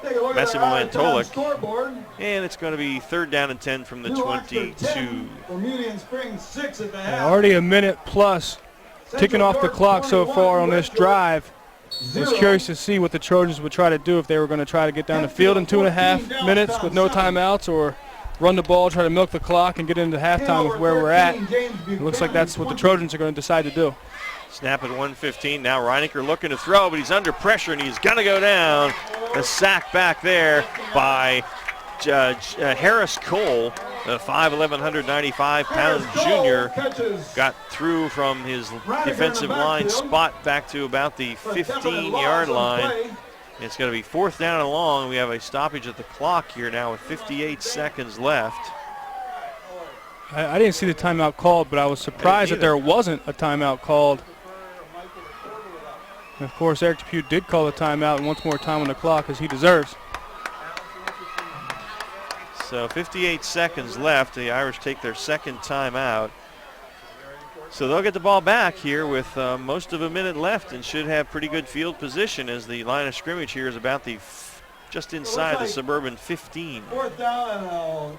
Massimo Mantolik. Scoreboard. And it's going to be 3rd down and 10 from the 22. From Union Springs, 6 at the half. Already a minute plus ticking off the clock so far on this drive. I was curious to see what the Trojans would try to do, if they were going to try to get down the field in 2.5 minutes with no timeouts, or run the ball, try to milk the clock, and get into halftime with where we're at. It looks like that's what the Trojans are going to decide to do. Snap at 1:15. Now Reinecker looking to throw, but he's under pressure, and he's going to go down. A sack back there by Harris Cole, the 5'11", 195-pound junior, got through from his defensive line spot back to about the 15-yard line. It's going to be 4th down and long. We have a stoppage at the clock here now with 58 seconds left. I didn't see the timeout called, but I was surprised that there wasn't a timeout called. And of course, Eric Depew did call a timeout and wants more time on the clock, as he deserves. So 58 seconds left. The Irish take their 2nd timeout. So they'll get the ball back here with most of a minute left, and should have pretty good field position, as the line of scrimmage here is about the just inside the Suburban 15. 4th down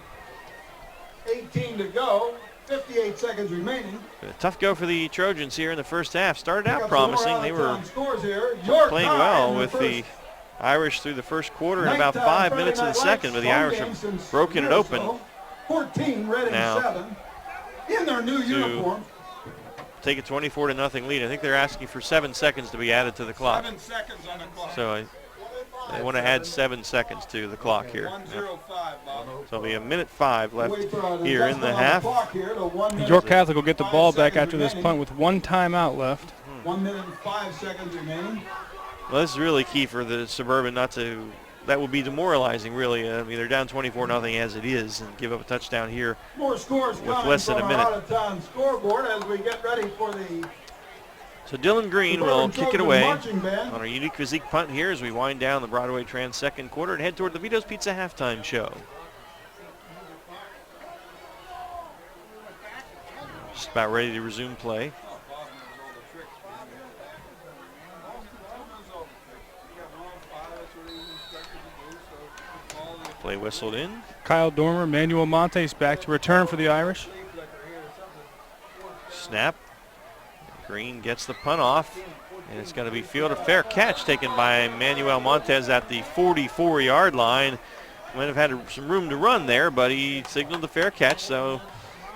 and 18 to go. 58 seconds remaining. A tough go for the Trojans here in the first half. Started out promising. They were playing well with the Irish through the first quarter and about 5 minutes in the second, but the Irish have broken it open. 14, Reading now 7 in their new uniform. Take a 24-0 lead. I think they're asking for 7 seconds to be added to the clock. 7 seconds on the clock. So they want to add 7 seconds to the clock here. 1:05, Bob. So it'll be a minute 5 left here in the half. York Catholic will get the ball back after this punt with 1 timeout left. 1 minute and 5 seconds remaining. Well, this is really key for the Suburban not to. That would be demoralizing, really. I mean, they're down 24-0 as it is, and give up a touchdown here More scores with less than a minute. Out-of-town scoreboard as we get ready for the. So Dylan Green will kick it away marching band on our unique physique punt here as we wind down the Broadway Trans 2nd quarter and head toward the Vito's Pizza halftime show. Just about ready to resume play. Play whistled in. Kyle Dormer, Manuel Montes back to return for the Irish. Snap. Green gets the punt off, and it's going to be fielded. A fair catch taken by Manuel Montes at the 44-yard line. Might have had some room to run there, but he signaled the fair catch, so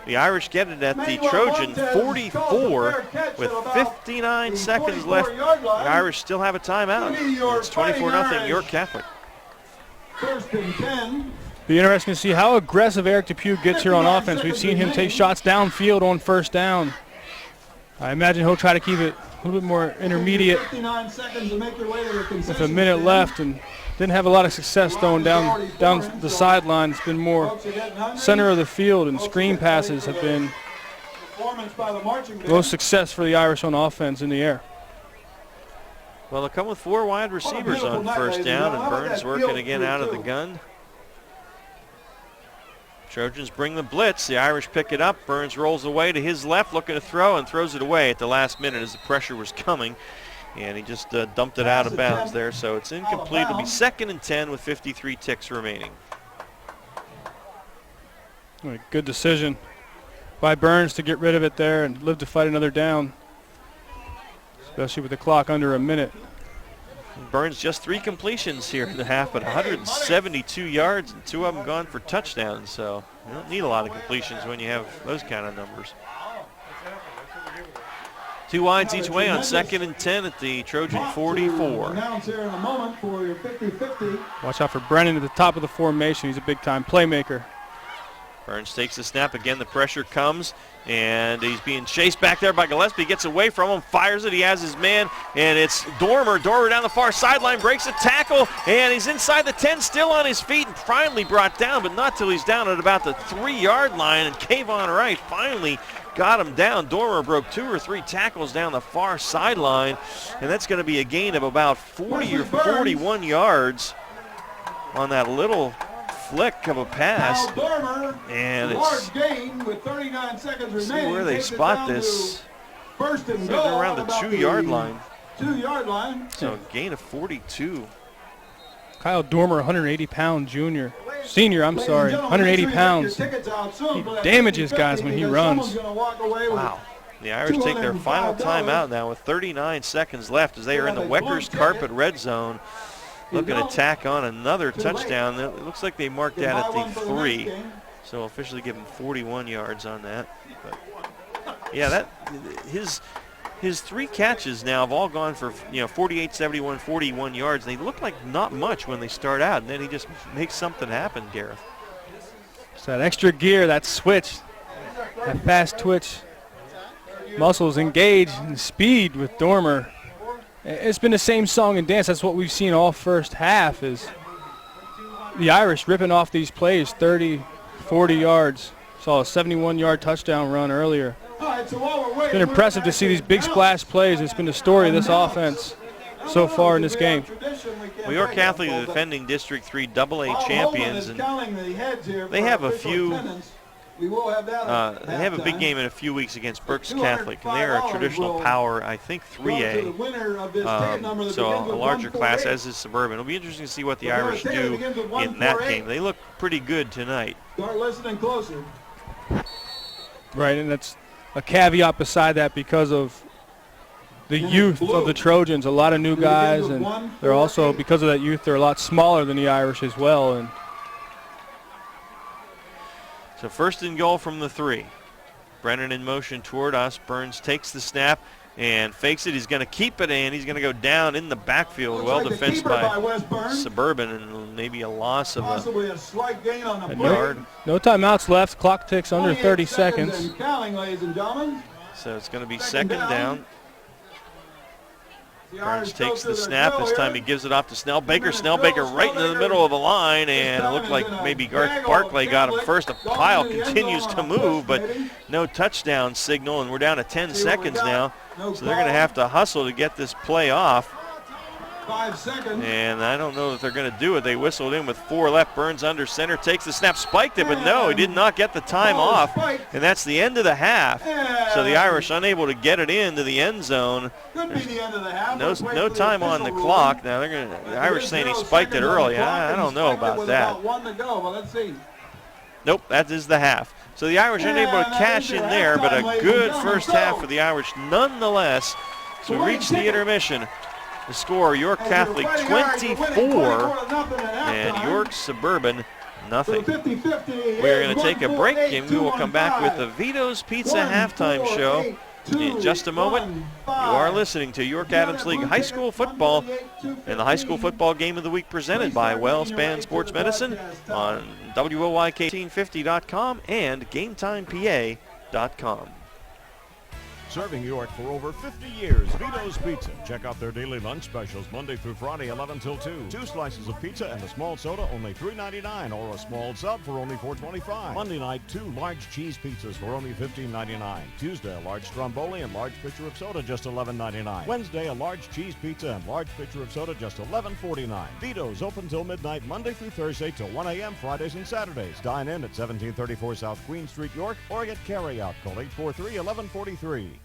the Irish get it at the Trojan 44 with 59 seconds left. The Irish still have a timeout. It's 24-0 York Catholic. 1st and 10. Be interesting to see how aggressive Eric Depew gets here on offense. We've seen him take shots downfield on 1st down. I imagine he'll try to keep it a little bit more intermediate 59 seconds to make your way to the concession with a minute left, and didn't have a lot of success throwing down the sideline. It's been more center of the field, and screen passes have been most success for the Irish on offense in the air. Well, they'll come with 4 wide receivers on 1st down, and Burns working again out of the gun. Trojans bring the blitz. The Irish pick it up. Burns rolls away to his left, looking to throw, and throws it away at the last minute as the pressure was coming. And he just dumped it out of bounds there, so it's incomplete. It'll be 2nd and 10 with 53 ticks remaining. Good decision by Burns to get rid of it there and live to fight another down, especially with the clock under a minute. Burns just 3 completions here in the half, but 172 yards, and 2 of them gone for touchdowns. So you don't need a lot of completions when you have those kind of numbers. 2 wides each way on 2nd and 10 at the Trojan 44. Watch out for Brennan at the top of the formation. He's a big-time playmaker. Burns takes the snap again. The pressure comes, and he's being chased back there by Gillespie. Gets away from him, fires it. He has his man, and it's Dormer. Dormer down the far sideline, breaks a tackle, and he's inside the 10, still on his feet, and finally brought down, but not till he's down at about the 3-yard line. And Kayvon Wright finally got him down. Dormer broke 2 or 3 tackles down the far sideline, and that's going to be a gain of about 40 or 41 yards on that little flick of a pass. And it's with 39 seconds remaining. See where they spot this. 1st and goal around the 2-yard line. 2-yard line. So a gain of 42. Kyle Dormer, 180-pound senior, 180 pounds. He damages guys when he runs. Wow. The Irish take their final timeout now with 39 seconds left as they are in the Weckers Carpet red zone. Looking to tack on another touchdown. It looks like they marked that at the 3. So officially give him 41 yards on that. But yeah, his 3 catches now have all gone for 48, 71, 41 yards. They look like not much when they start out, and then he just makes something happen, Gareth. It's that extra gear, that switch, that fast twitch. Muscles engaged and speed with Dormer. It's been the same song and dance. That's what we've seen all first half, is the Irish ripping off these plays 30, 40 yards. Saw a 71-yard touchdown run earlier. It's been impressive to see these big splash plays. It's been the story of this offense so far in this game. Well, York Catholic, the defending District 3 AA champions, and they have a few. They have a big game in a few weeks against Berks Catholic, and they are a traditional power, I think 3A, so a larger class, as is Suburban. It'll be interesting to see what the Irish do in that game. They look pretty good tonight. Start listening closer. Right, and that's a caveat beside that because of the youth of the Trojans. A lot of new guys, and they're also, because of that youth, they're a lot smaller than the Irish as well. And so first and goal from the 3. Brennan in motion toward us. Burns takes the snap and fakes it. He's going to keep it, and he's going to go down in the backfield. Well defensed by Suburban, and maybe a loss of a yard. No timeouts left. Clock ticks under 30 seconds. So it's going to be second down. Burns takes the snap. This time he gives it off to Snellbaker. Snellbaker right into the middle of the line, and it looked like maybe Garth Barclay got him first. The pile continues to move, but no touchdown signal, and we're down to 10 seconds now. So they're going to have to hustle to get this play off. 5 seconds. And I don't know that they're going to do it. They whistled in with 4 left. Burns under center, takes the snap, spiked it, but no, he did not get the time off. And that's the end of the half. So the Irish unable to get it into the end zone. Could be the end of the half. No time on the clock. Now the Irish saying he spiked it early. I don't know about that. About 1 to go, but let's see. Nope, that is the half. So the Irish unable to cash in there, but a good first half for the Irish nonetheless. So we reach the intermission. The score, York Catholic 24 and York Suburban nothing. We're going to take a break, and we will come back with the Vito's Pizza halftime show in just a moment. You are listening to York Adams League High School Football and the High School Football Game of the Week presented by WellSpan Sports Medicine on WOYK1850.com and GameTimePA.com. Serving York for over 50 years, Vito's Pizza. Check out their daily lunch specials Monday through Friday, 11 till 2. 2 slices of pizza and a small soda, only $3.99, or a small sub for only $4.25. Monday night, 2 large cheese pizzas for only $15.99. Tuesday, a large stromboli and large pitcher of soda, just $11.99. Wednesday, a large cheese pizza and large pitcher of soda, just $11.49. Vito's open till midnight, Monday through Thursday till 1 a.m., Fridays and Saturdays. Dine in at 1734 South Queen Street, York, or get carry-out. Call 843-1143.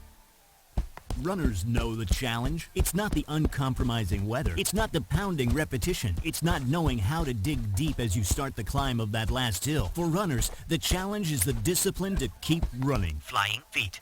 Runners know the challenge. It's not the uncompromising weather. It's not the pounding repetition. It's not knowing how to dig deep as you start the climb of that last hill. For runners, the challenge is the discipline to keep running. Flying feet.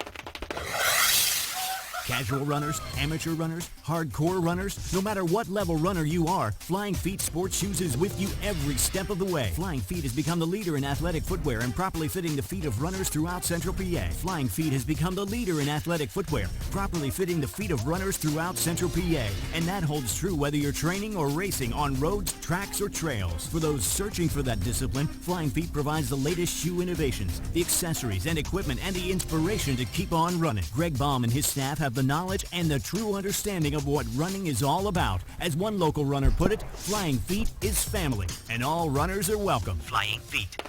Casual runners, amateur runners, hardcore runners, no matter what level runner you are, Flying Feet Sports Shoes is with you every step of the way. Flying Feet has become the leader in athletic footwear and properly fitting the feet of runners throughout Central PA. Flying Feet has become the leader in athletic footwear, properly fitting the feet of runners throughout Central PA. And that holds true whether you're training or racing on roads, tracks, or trails. For those searching for that discipline, Flying Feet provides the latest shoe innovations, the accessories and equipment, and the inspiration to keep on running. Greg Baum and his staff have the knowledge and the true understanding of what running is all about. As one local runner put it, Flying Feet is family, and all runners are welcome. Flying Feet.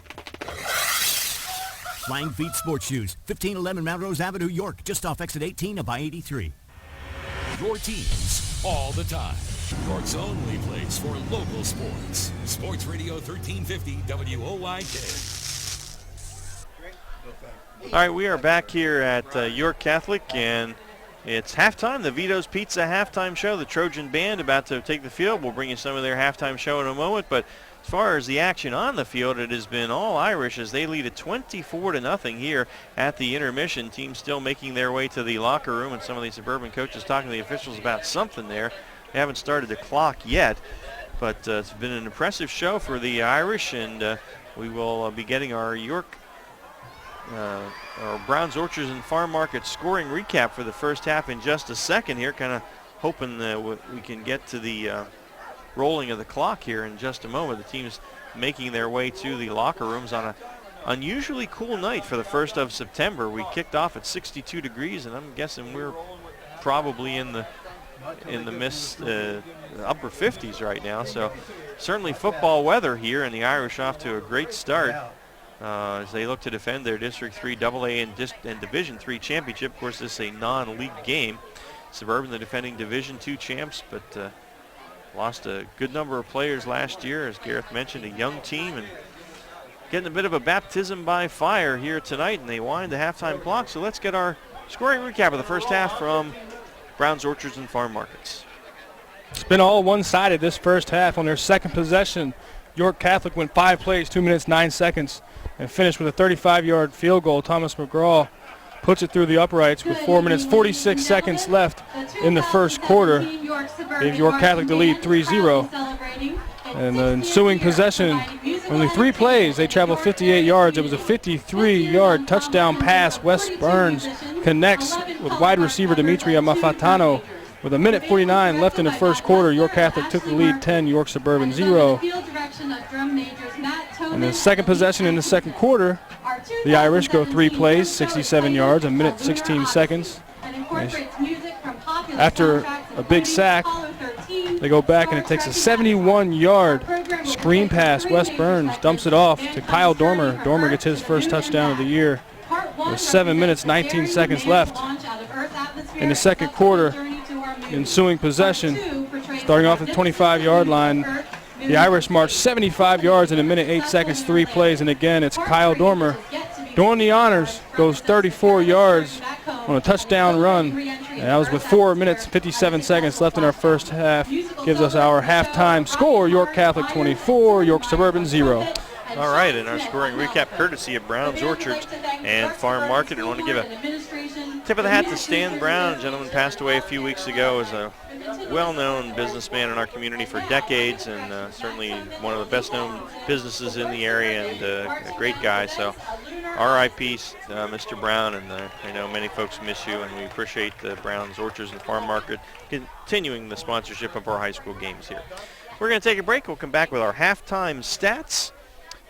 Flying Feet Sports Shoes, 1511 Melrose Avenue, York, just off exit 18 of I-83. Your teams all the time. York's only place for local sports. Sports Radio 1350 WOYK. All right, we are back here at York Catholic, and It's halftime, the Vito's Pizza halftime show. The Trojan Band about to take the field. We'll bring you some of their halftime show in a moment. But as far as the action on the field, it has been all Irish as they lead at 24-0 here at the intermission. Team still making their way to the locker room, and some of the Suburban coaches talking to the officials about something there. They haven't started the clock yet, but it's been an impressive show for the Irish, and we will be getting our Browns Orchards and Farm Market scoring recap for the first half in just a second here, kind of hoping that we can get to the rolling of the clock here in just a moment. The team's making their way to the locker rooms on an unusually cool night for the 1st of September. We kicked off at 62 degrees, and I'm guessing we're probably in the upper 50s right now. So certainly football weather here, and the Irish off to a great start as they look to defend their District 3 AA and Division 3 championship. Of course, this is a non-league game. Suburban, the defending Division 2 champs, but lost a good number of players last year, as Gareth mentioned, a young team, and getting a bit of a baptism by fire here tonight, and they wind the halftime clock. So let's get our scoring recap of the first half from Browns Orchards and Farm Markets. It's been all one-sided this first half. On their second possession, York Catholic went 5 plays, 2 minutes, 9 seconds, and finished with a 35-yard field goal. Thomas McGraw puts it through the uprights with 4 minutes, 46 seconds left in the first quarter. Gave York Catholic the lead 3-0. And the ensuing possession, only 3 plays. They traveled 58 yards. It was a 53-yard touchdown pass. Wes Burns connects with wide receiver Dimitri Amafatano. With a minute 49 left in the first quarter, York Catholic took the lead 10, York Suburban 0. And the second possession in the second quarter, the Irish go 3 plays, 67 yards, a minute 16 seconds. After a big sack, they go back and it takes a 71-yard screen pass. Wes Burns dumps it off to Kyle Dormer. Dormer gets his first touchdown of the year. With 7 minutes, 19 seconds left in the second quarter. Ensuing possession, starting off at the 25-yard line, the Irish march 75 yards in a minute 8 seconds, 3 plays, and again it's Kyle Dormer doing the honors, goes 34 yards on a touchdown run. And that was with 4 minutes 57 seconds left in our first half. Gives us our halftime score: York Catholic 24, York Suburban 0. All right, and our scoring recap courtesy of Browns Orchards and Farm Market. And I want to give a tip of the hat to Stan Brown. A gentleman passed away a few weeks ago, as a well-known businessman in our community for decades, and certainly one of the best-known businesses in the area, and a great guy. So R.I.P. Mr. Brown, and I know many folks miss you, and we appreciate the Browns Orchards and Farm Market continuing the sponsorship of our high school games here. We're going to take a break. We'll come back with our halftime stats,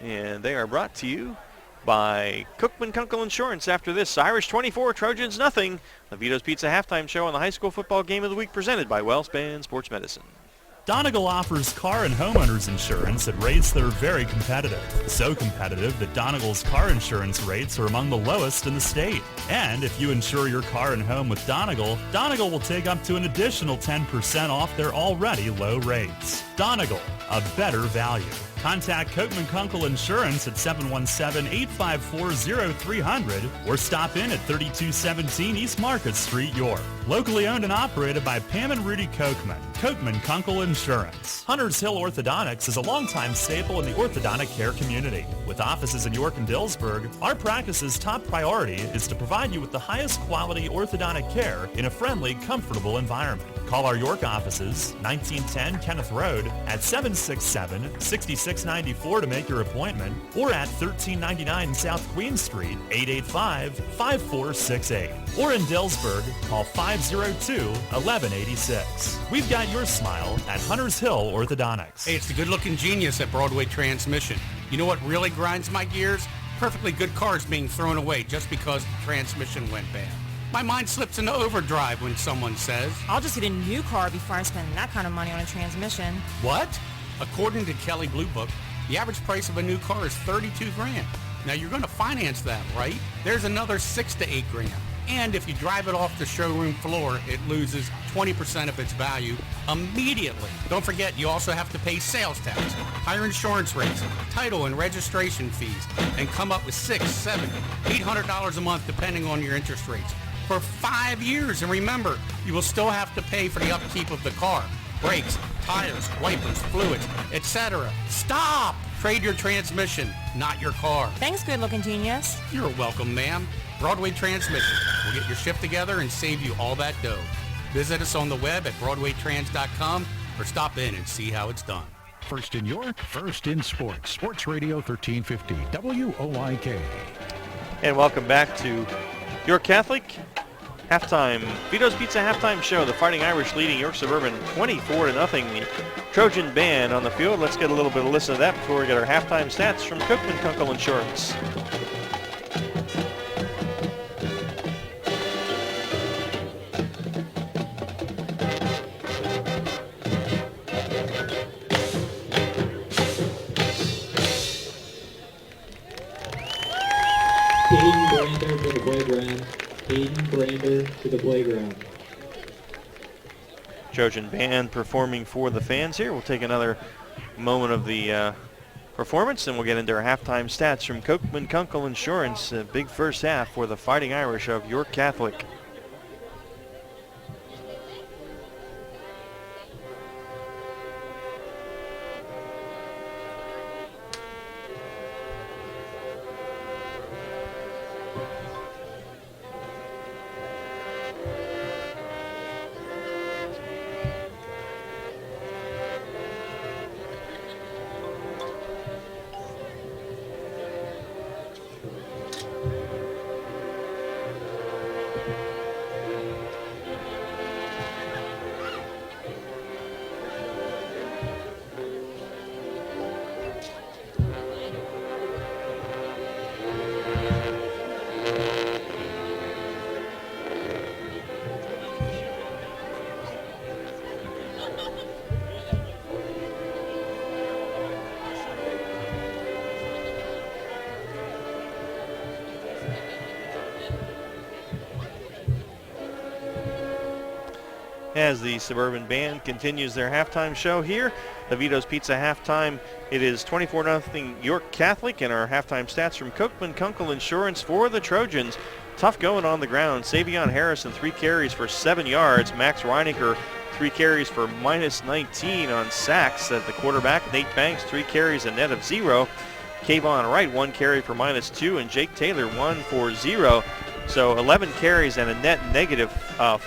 and they are brought to you by Cookman Kunkel Insurance. After this, Irish 24, Trojans nothing. The Vito's Pizza halftime show on the high school football game of the week, presented by WellSpan Sports Medicine. Donegal offers car and homeowners insurance at rates that are very competitive. So competitive that Donegal's car insurance rates are among the lowest in the state. And if you insure your car and home with Donegal, Donegal will take up to an additional 10% off their already low rates. Donegal, a better value. Contact Cookman Kunkel Insurance at 717-854-0300 or stop in at 3217 East Market Street, York. Locally owned and operated by Pam and Rudy Kochman. Cookman Kunkel Insurance. Hunters Hill Orthodontics is a longtime staple in the orthodontic care community. With offices in York and Dillsburg, our practice's top priority is to provide you with the highest quality orthodontic care in a friendly, comfortable environment. Call our York offices, 1910 Kenneth Road, at 767-6694 to make your appointment, or at 1399 South Queen Street, 885-5468. Or in Dillsburg, call 502-1186. We've got your smile at Hunters Hill Orthodontics. Hey, it's the good-looking genius at Broadway Transmission. You know what really grinds my gears? Perfectly good cars being thrown away just because the transmission went bad. My mind slips into overdrive when someone says, I'll just get a new car before I spend that kind of money on a transmission. What? According to Kelley Blue Book, the average price of a new car is $32,000. Now you're going to finance that, right? There's another $6,000 to $8,000. And if you drive it off the showroom floor, it loses 20% of its value immediately. Don't forget, you also have to pay sales tax, higher insurance rates, title and registration fees, and come up with $600, $700, $800 a month depending on your interest rates. for 5 years. And remember, you will still have to pay for the upkeep of the car. Brakes, tires, wipers, fluids, etc. Stop! Trade your transmission, not your car. Thanks, good-looking genius. You're welcome, ma'am. Broadway Transmission. We'll get your shift together and save you all that dough. Visit us on the web at BroadwayTrans.com or stop in and see how it's done. First in York, first in sports. Sports Radio 1350, WOIK. And welcome back to York Catholic halftime. Vito's Pizza halftime show. The Fighting Irish leading York Suburban 24-0. The Trojan band on the field. Let's get a little bit of listen to that before we get our halftime stats from Cookman Kunkel Insurance. To the playground. Trojan band performing for the fans here. We'll take another moment of the performance and we'll get into our halftime stats from Cookman Kunkel Insurance. A big first half for the Fighting Irish of York Catholic. As the Suburban band continues their halftime show here, the Vito's Pizza halftime, it is 24-0 York Catholic, and our halftime stats from Cookman Kunkel Insurance for the Trojans. Tough going on the ground. Savion Harrison, 3 carries for 7 yards. Max Reinecker, 3 carries for -19 on sacks at the quarterback. Nate Banks, 3 carries, a net of 0. Kayvon Wright, 1 carry for -2, and Jake Taylor, 1 for 0. So 11 carries and a net negative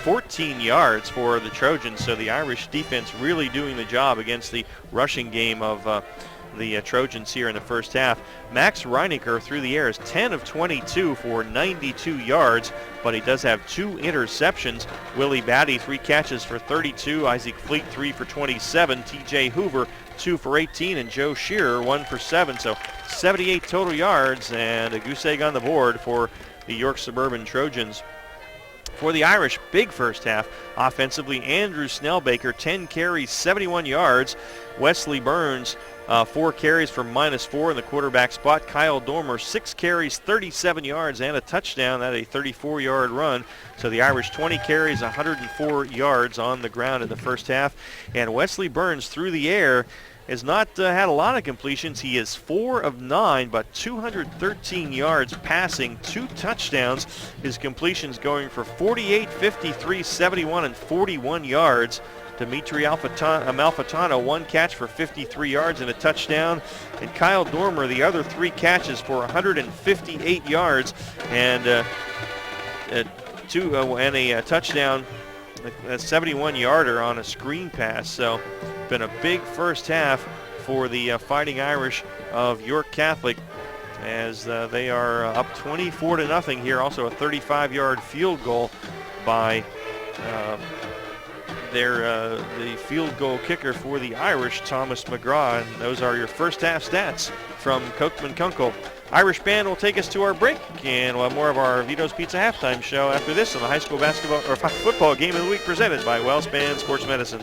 14 yards for the Trojans. So the Irish defense really doing the job against the rushing game of the Trojans here in the first half. Max Reinecker through the air is 10 of 22 for 92 yards, but he does have 2 interceptions. Willie Batty, 3 catches for 32. Isaac Fleet, 3 for 27. TJ Hoover, 2 for 18. And Joe Shearer, 1 for 7. So 78 total yards and a goose egg on the board for the York Suburban Trojans. For the Irish, big first half. Offensively, Andrew Snellbaker, 10 carries, 71 yards. Wesley Burns, 4 carries for -4 in the quarterback spot. Kyle Dormer, 6 carries, 37 yards, and a touchdown at a 34-yard run. So the Irish 20 carries, 104 yards on the ground in the first half. And Wesley Burns through the air has not had a lot of completions. He is 4 of 9, but 213 yards passing, 2 touchdowns. His completions going for 48, 53, 71, and 41 yards. Dimitri Malfitano, 1 catch for 53 yards and a touchdown. And Kyle Dormer, the other 3 catches for 158 yards and a touchdown, a 71-yarder on a screen pass. So been a big first half for the Fighting Irish of York Catholic as they are up 24-0 here. Also a 35-yard field goal by the field goal kicker for the Irish, Thomas McGraw. And those are your first half stats from Cookman Kunkel. Irish band will take us to our break, and we'll have more of our Vito's Pizza halftime show after this on the high school basketball or football game of the week presented by WellSpan Sports Medicine.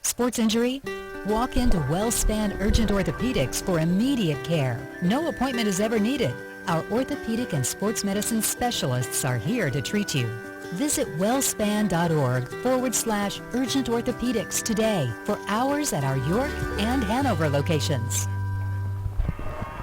Sports injury? Walk into WellSpan Urgent Orthopedics for immediate care. No appointment is ever needed. Our orthopedic and sports medicine specialists are here to treat you. Visit wellspan.org/urgent orthopedics today for hours at our York and Hanover locations.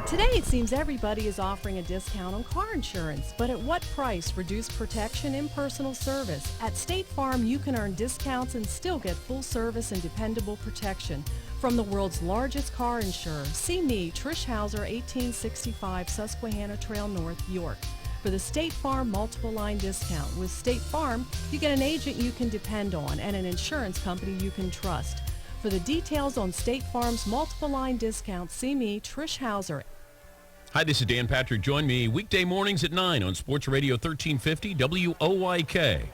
Today it seems everybody is offering a discount on car insurance, but at what price? Reduced protection, impersonal service. At State Farm, you can earn discounts and still get full service and dependable protection from the world's largest car insurer. See me, Trish Hauser, 1865 Susquehanna Trail North, York, for the State Farm multiple line discount. With State Farm, you get an agent you can depend on and an insurance company you can trust. For the details on State Farm's multiple line discount, see me, Trish Hauser. Hi, this is Dan Patrick. Join me weekday mornings at 9 on Sports Radio 1350 WOYK.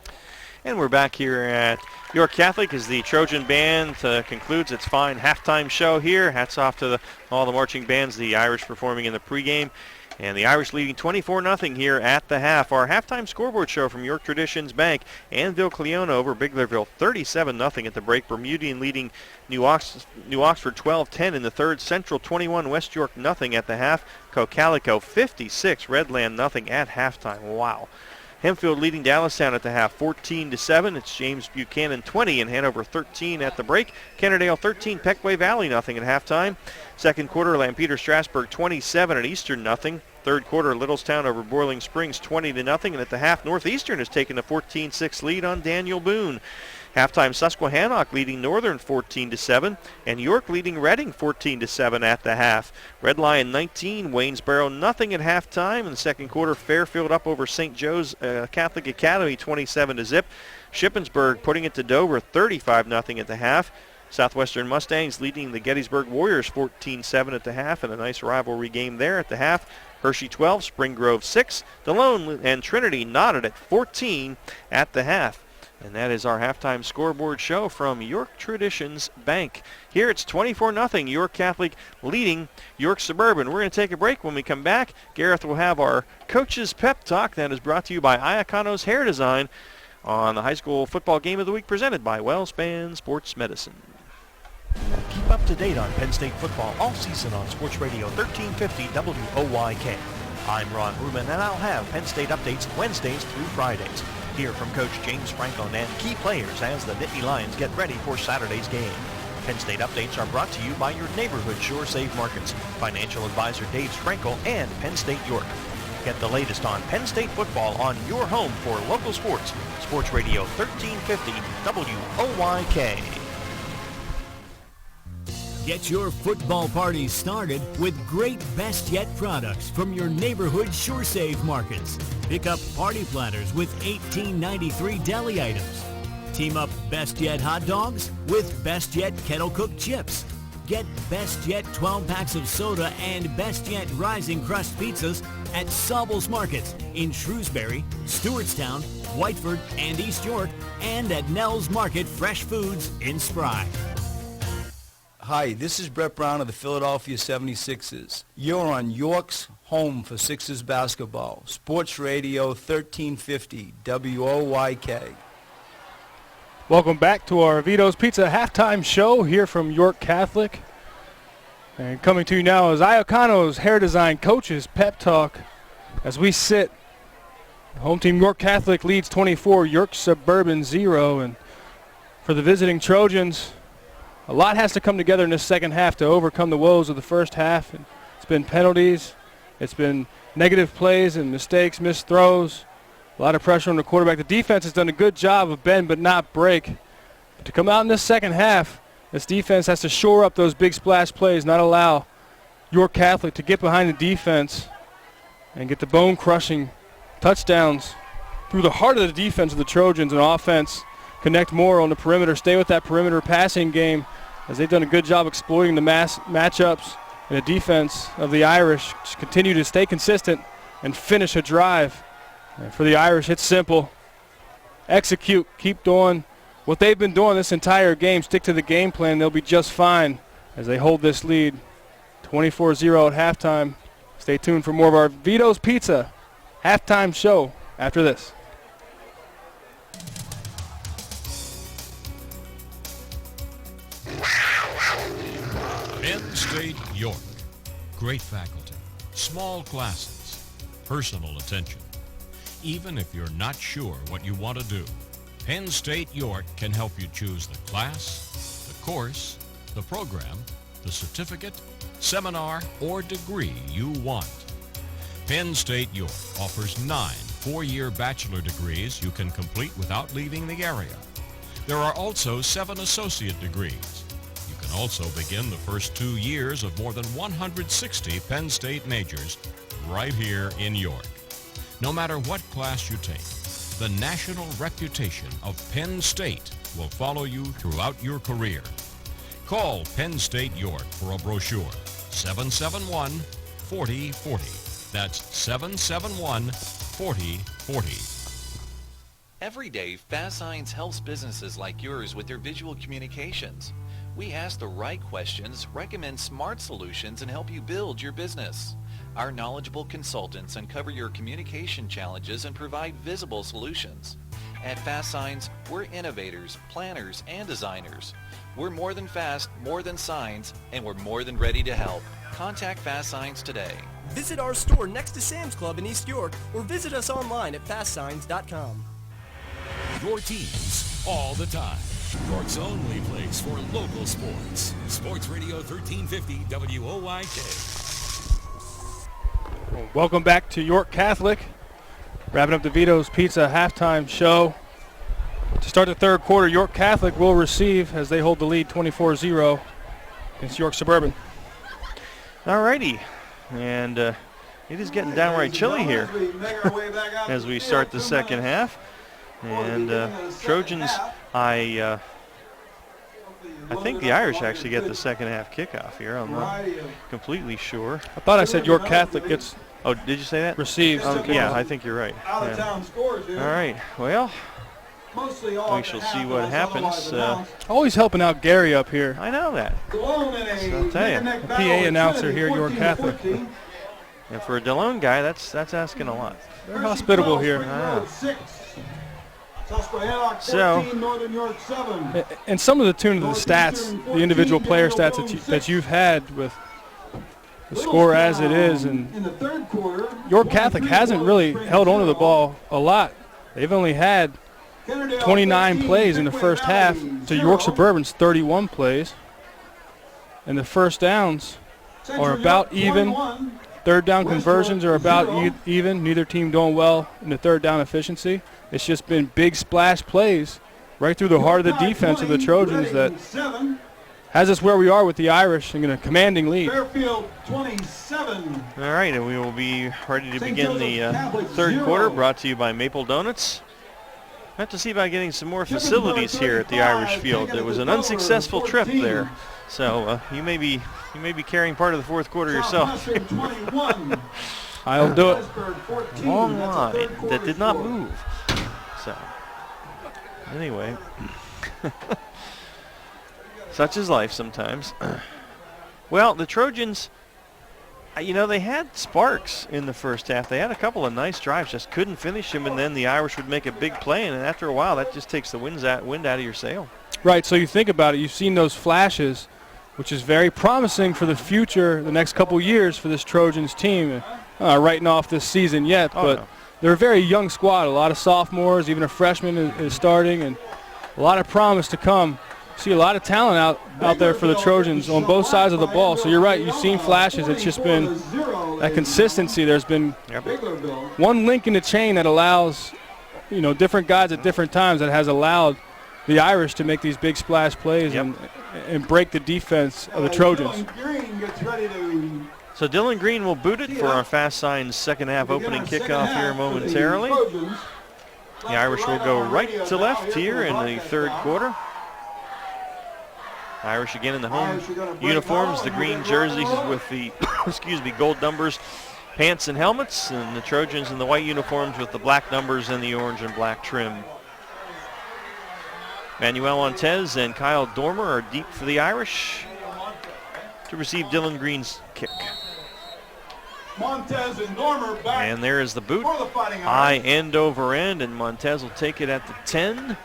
And we're back here at York Catholic as the Trojan Band concludes its fine halftime show here. Hats off to all the marching bands, the Irish performing in the pregame. And the Irish leading 24-0 here at the half. Our halftime scoreboard show from York Traditions Bank. Anvil Cleona over Biglerville 37-0 at the break. Bermudian leading New Oxford 12-10 in the third. Central 21, West York 0 at the half. Cocalico 56, Redland 0 at halftime. Wow. Hempfield leading Dallastown at the half 14-7. It's James Buchanan 20 and Hanover 13 at the break. Kennerdale 13, Peckaway Valley 0 at halftime. Second quarter, Lampeter Strasburg 27 and Eastern 0. Third quarter, Littlestown over Boiling Springs 20-0. And at the half, Northeastern has taken a 14-6 lead on Daniel Boone. Halftime, Susquehannock leading Northern 14-7, and York leading Reading 14-7 at the half. Red Lion 19, Waynesboro 0 at halftime. In the second quarter, Fairfield up over St. Joe's Catholic Academy 27-0. Shippensburg putting it to Dover 35-0 at the half. Southwestern Mustangs leading the Gettysburg Warriors 14-7 at the half, and a nice rivalry game there at the half. Hershey 12, Spring Grove 6, DeLone and Trinity knotted at 14 at the half. And that is our halftime scoreboard show from York Traditions Bank. Here it's 24-0, York Catholic leading York Suburban. We're going to take a break. When we come back, Gareth will have our Coach's Pep Talk. That is brought to you by Iacono's Hair Design on the high school football game of the week presented by WellSpan Sports Medicine. Keep up to date on Penn State football all season on Sports Radio 1350 WOYK. I'm Ron Ruman, and I'll have Penn State updates Wednesdays through Fridays. Hear from Coach James Franklin and key players as the Nittany Lions get ready for Saturday's game. Penn State updates are brought to you by your neighborhood Sure Save Markets, financial advisor Dave Schrenkel, and Penn State York. Get the latest on Penn State football on your home for local sports. Sports Radio 1350 WOYK. Get your football party started with great Best Yet products from your neighborhood Sure Save Markets. Pick up party platters with $18.93 deli items. Team up Best Yet hot dogs with Best Yet kettle cooked chips. Get Best Yet 12 packs of soda and Best Yet Rising Crust pizzas at Saubles Markets in Shrewsbury, Stewartstown, Whiteford, and East York, and at Nell's Market Fresh Foods in Spry. Hi, this is Brett Brown of the Philadelphia 76ers. You're on York's home for Sixers basketball. Sports Radio 1350 WOYK. Welcome back to our Vito's Pizza halftime show here from York Catholic. And coming to you now is Iacono's Hair Design Coaches Pep Talk. As we sit, home team York Catholic leads 24, York Suburban 0. And for the visiting Trojans, a lot has to come together in this second half to overcome the woes of the first half. It's been penalties. It's been negative plays and mistakes, missed throws. A lot of pressure on the quarterback. The defense has done a good job of bend but not break. But to come out in this second half, this defense has to shore up those big splash plays, not allow York Catholic to get behind the defense and get the bone-crushing touchdowns through the heart of the defense of the Trojans and offense. Connect more on the perimeter, stay with that perimeter passing game, as they've done a good job exploiting the matchups, and the defense of the Irish just continue to stay consistent and finish a drive. And for the Irish, it's simple. Execute, keep doing what they've been doing this entire game. Stick to the game plan, they'll be just fine as they hold this lead 24-0 at halftime. Stay tuned for more of our Vito's Pizza halftime show after this. Penn State York. Great faculty, small classes, personal attention. Even if you're not sure what you want to do, Penn State York can help you choose the class, the course, the program, the certificate, seminar, or degree you want. Penn State York offers 9 4-year bachelor degrees you can complete without leaving the area. There are also 7 associate degrees. You can also begin the first 2 years of more than 160 Penn State majors right here in York. No matter what class you take, the national reputation of Penn State will follow you throughout your career. Call Penn State York for a brochure. 771-4040. That's 771-4040. Every day, Fast Signs helps businesses like yours with their visual communications. We ask the right questions, recommend smart solutions, and help you build your business. Our knowledgeable consultants uncover your communication challenges and provide visible solutions. At Fast Signs, we're innovators, planners, and designers. We're more than fast, more than signs, and we're more than ready to help. Contact Fast Signs today. Visit our store next to Sam's Club in East York or visit us online at fastsigns.com. Your teams all the time. York's only place for local sports. Sports Radio 1350 WOYK. Welcome back to York Catholic. Wrapping up the Vito's Pizza halftime show. To start the third quarter, York Catholic will receive as they hold the lead 24-0 against York Suburban. All righty. And it is getting downright chilly here as we start the second half. And Trojans, I think the Irish actually get the second half kickoff here. I'm not completely sure. I thought I said York Catholic gets. Oh, did you say that? Receives. Yeah, I think you're right. Out-of-town scores here. All right. Well, Mostly all we shall see what happens. Always helping out Gary up here. I know that. Delone in a I'll tell you. The PA announcer here at York Catholic. And for a Delone guy, that's asking a lot. They're hospitable here. So, Northern York 7. And some of the tune of the stats, the individual player stats that you've had with the score as it is, and York Catholic hasn't really held on to the ball a lot. They've only had 29 plays in the first half to York Suburban's 31 plays. And the first downs are about even. Third down conversions are about even. Neither team doing well in the third down efficiency. It's just been big splash plays right through the heart of the defense of the Trojans that has us where we are with the Irish and in a commanding lead. Fairfield 27. All right, and we will be ready to begin the third quarter, brought to you by Maple Donuts. I have to see about getting some more facilities here at the Irish Field. It was an unsuccessful trip there, so you may be carrying part of the fourth quarter yourself. I'll do it. Long line that did not move. So, anyway, such is life sometimes. Well, the Trojans, they had sparks in the first half. They had a couple of nice drives, just couldn't finish them, and then the Irish would make a big play, and after a while, that just takes the wind out of your sail. Right, so you think about it. You've seen those flashes, which is very promising for the future, the next couple years for this Trojans team. Writing off this season yet, but they're a very young squad. A lot of sophomores, even a freshman is starting, and a lot of promise to come. See a lot of talent out there for the Trojans on both sides of the ball. So you're right, you've seen flashes. It's just been that consistency. There's been one link in the chain that allows, different guys at different times that has allowed the Irish to make these big splash plays and break the defense of the Trojans. So Dylan Green will boot it for our Fast Signs second half opening kickoff here momentarily. The Irish will go right to left here in the third quarter. Irish again in the home uniforms, the green jerseys with the gold numbers, pants and helmets, and the Trojans in the white uniforms with the black numbers and the orange and black trim. Manuel Montez and Kyle Dormer are deep for the Irish to receive Dylan Green's kick. Montez and Dormer back. And there is the boot. High end over end, and Montez will take it at the 10.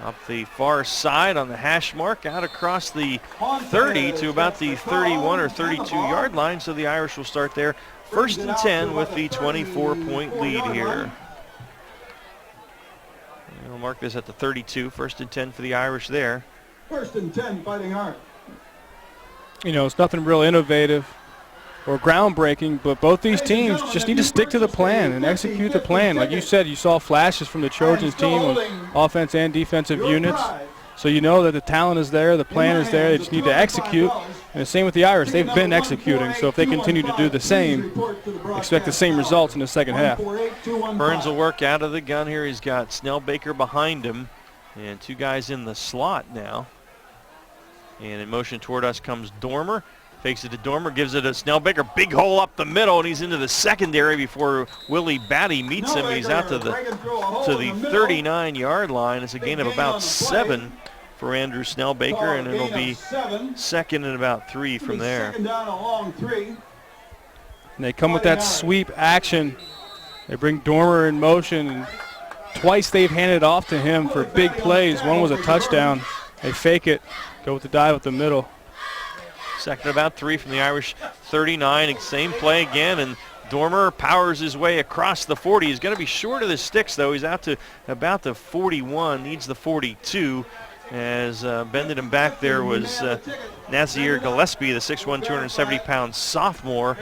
Up the far side on the hash mark, out across the 30 to about the 31 or 32 yard line. So the Irish will start there first and 10 with the 24-point lead here. We'll mark this at the 32. First and 10 for the Irish there. First and 10, Fighting Heart. You know, it's nothing real innovative or groundbreaking, but both these teams just need to stick to the plan and execute the plan. Like you said, you saw flashes from the Trojans team on offense and defensive units. So you know that the talent is there, the plan is there, they just need to execute. And the same with the Irish. They've been executing, so if they continue to do the same, expect the same results in the second half. Burns will work out of the gun here. He's got Snellbaker behind him and two guys in the slot now. And in motion toward us comes Dormer. Fakes it to Dormer, gives it to Snellbaker. Big hole up the middle, and he's into the secondary before Willie Batty meets him. He's out to the 39-yard line. It's a gain of about 7 for Andrew Snellbaker, and it'll be second and about 3 from there. Second down along 3. And they come with that sweep action. They bring Dormer in motion, and twice they've handed off to him for big plays. One was a touchdown. They fake it, go with the dive up the middle. Second about 3 from the Irish 39. Same play again, and Dormer powers his way across the 40. He's going to be short of the sticks, though. He's out to about the 41, needs the 42. As bending him back there was Nazir Gillespie, the 6'1", 270-pound sophomore.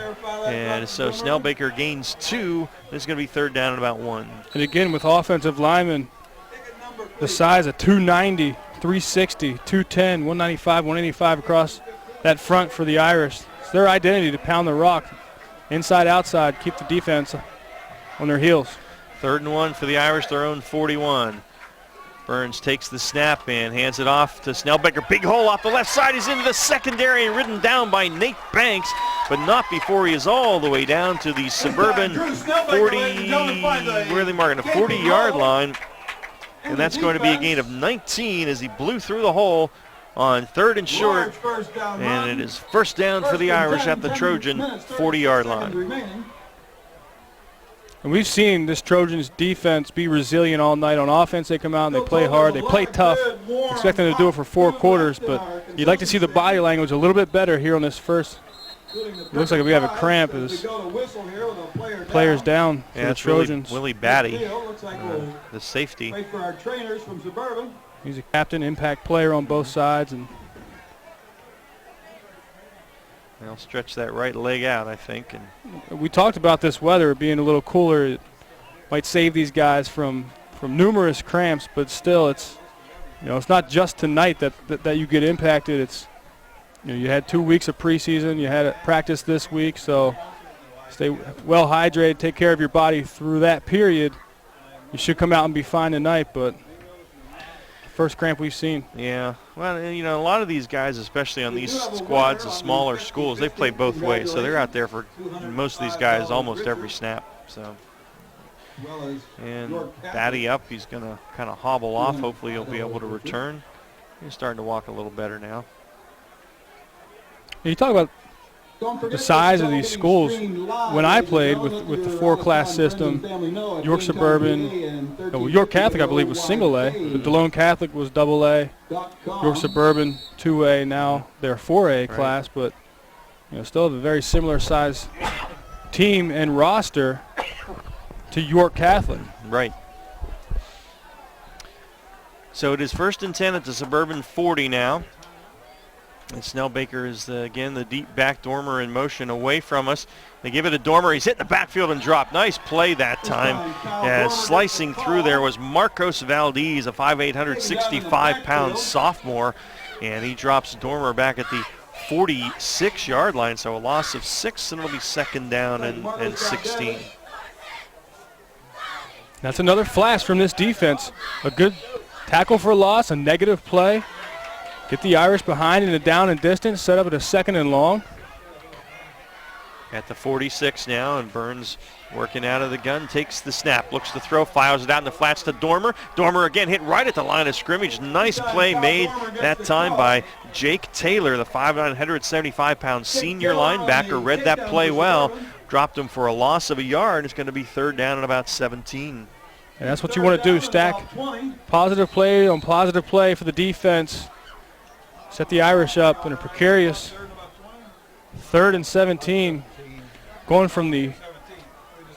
And so Snellbaker gains 2. This is going to be third down and about 1. And again, with offensive linemen, the size of 290, 360, 210, 195, 185 across that front for the Irish. It's their identity to pound the rock inside, outside, keep the defense on their heels. Third and 1 for the Irish, their own 41. Burns takes the snap and hands it off to Snellbaker. Big hole off the left side. He's into the secondary and ridden down by Nate Banks, but not before he is all the way down to the Suburban 40, where are they marking? The 40-yard line. And that's going to be a gain of 19 as he blew through the hole on third and short. And it is first down for the Irish at the Trojan 40-yard line. And we've seen this Trojans defense be resilient all night. On offense, they come out and they play hard, they play tough. Expect them to do it for 4 quarters, but you'd like to see the body language a little bit better here on this first. It looks like we have a cramp as players down for the Trojans. Willie Batty, the safety. Wait for our trainers from Suburban. He's a captain, impact player on both sides, and they'll stretch that right leg out, I think. And we talked about this weather being a little cooler. It might save these guys from numerous cramps, but still, it's it's not just tonight that you get impacted. It's you had 2 weeks of preseason, you had practice this week, so stay well hydrated, take care of your body through that period. You should come out and be fine tonight, but first cramp we've seen. Yeah, well, a lot of these guys, especially on these squads of smaller schools, they play both ways, so they're out there for most of these guys almost every snap. So, and Batty up, he's going to kind of hobble off. Hopefully he'll be able to return. He's starting to walk a little better now. You talk about the size of these schools. When I played with the 4-class system, York Suburban, York Catholic I believe was single A, but DeLone Catholic was double A, York Suburban 2A, now they're 4A class, but still have a very similar size team and roster to York Catholic. Right. So it is first and 10 at the Suburban 40 now. And Snellbaker is, again, the deep back. Dormer in motion away from us. They give it to Dormer. He's hit in the backfield and dropped. Nice play that time. As slicing through there was Marcos Valdez, a 5'8", 165-pound sophomore. And he drops Dormer back at the 46-yard line. So a loss of 6, and it'll be second down and 16. That's another flash from this defense. A good tackle for loss, a negative play. Get the Irish behind in the down and distance, set up at a second and long. At the 46 now, and Burns working out of the gun, takes the snap, looks to throw, fires it out in the flats to Dormer. Dormer again hit right at the line of scrimmage. Nice play made that time by Jake Taylor, the 5'9", 175-pound senior linebacker. Read that play well, dropped him for a loss of a yard. It's going to be third down and about 17. And that's what you want to do, stack positive play on positive play for the defense. Set the Irish up in a precarious 3rd and 17. going from the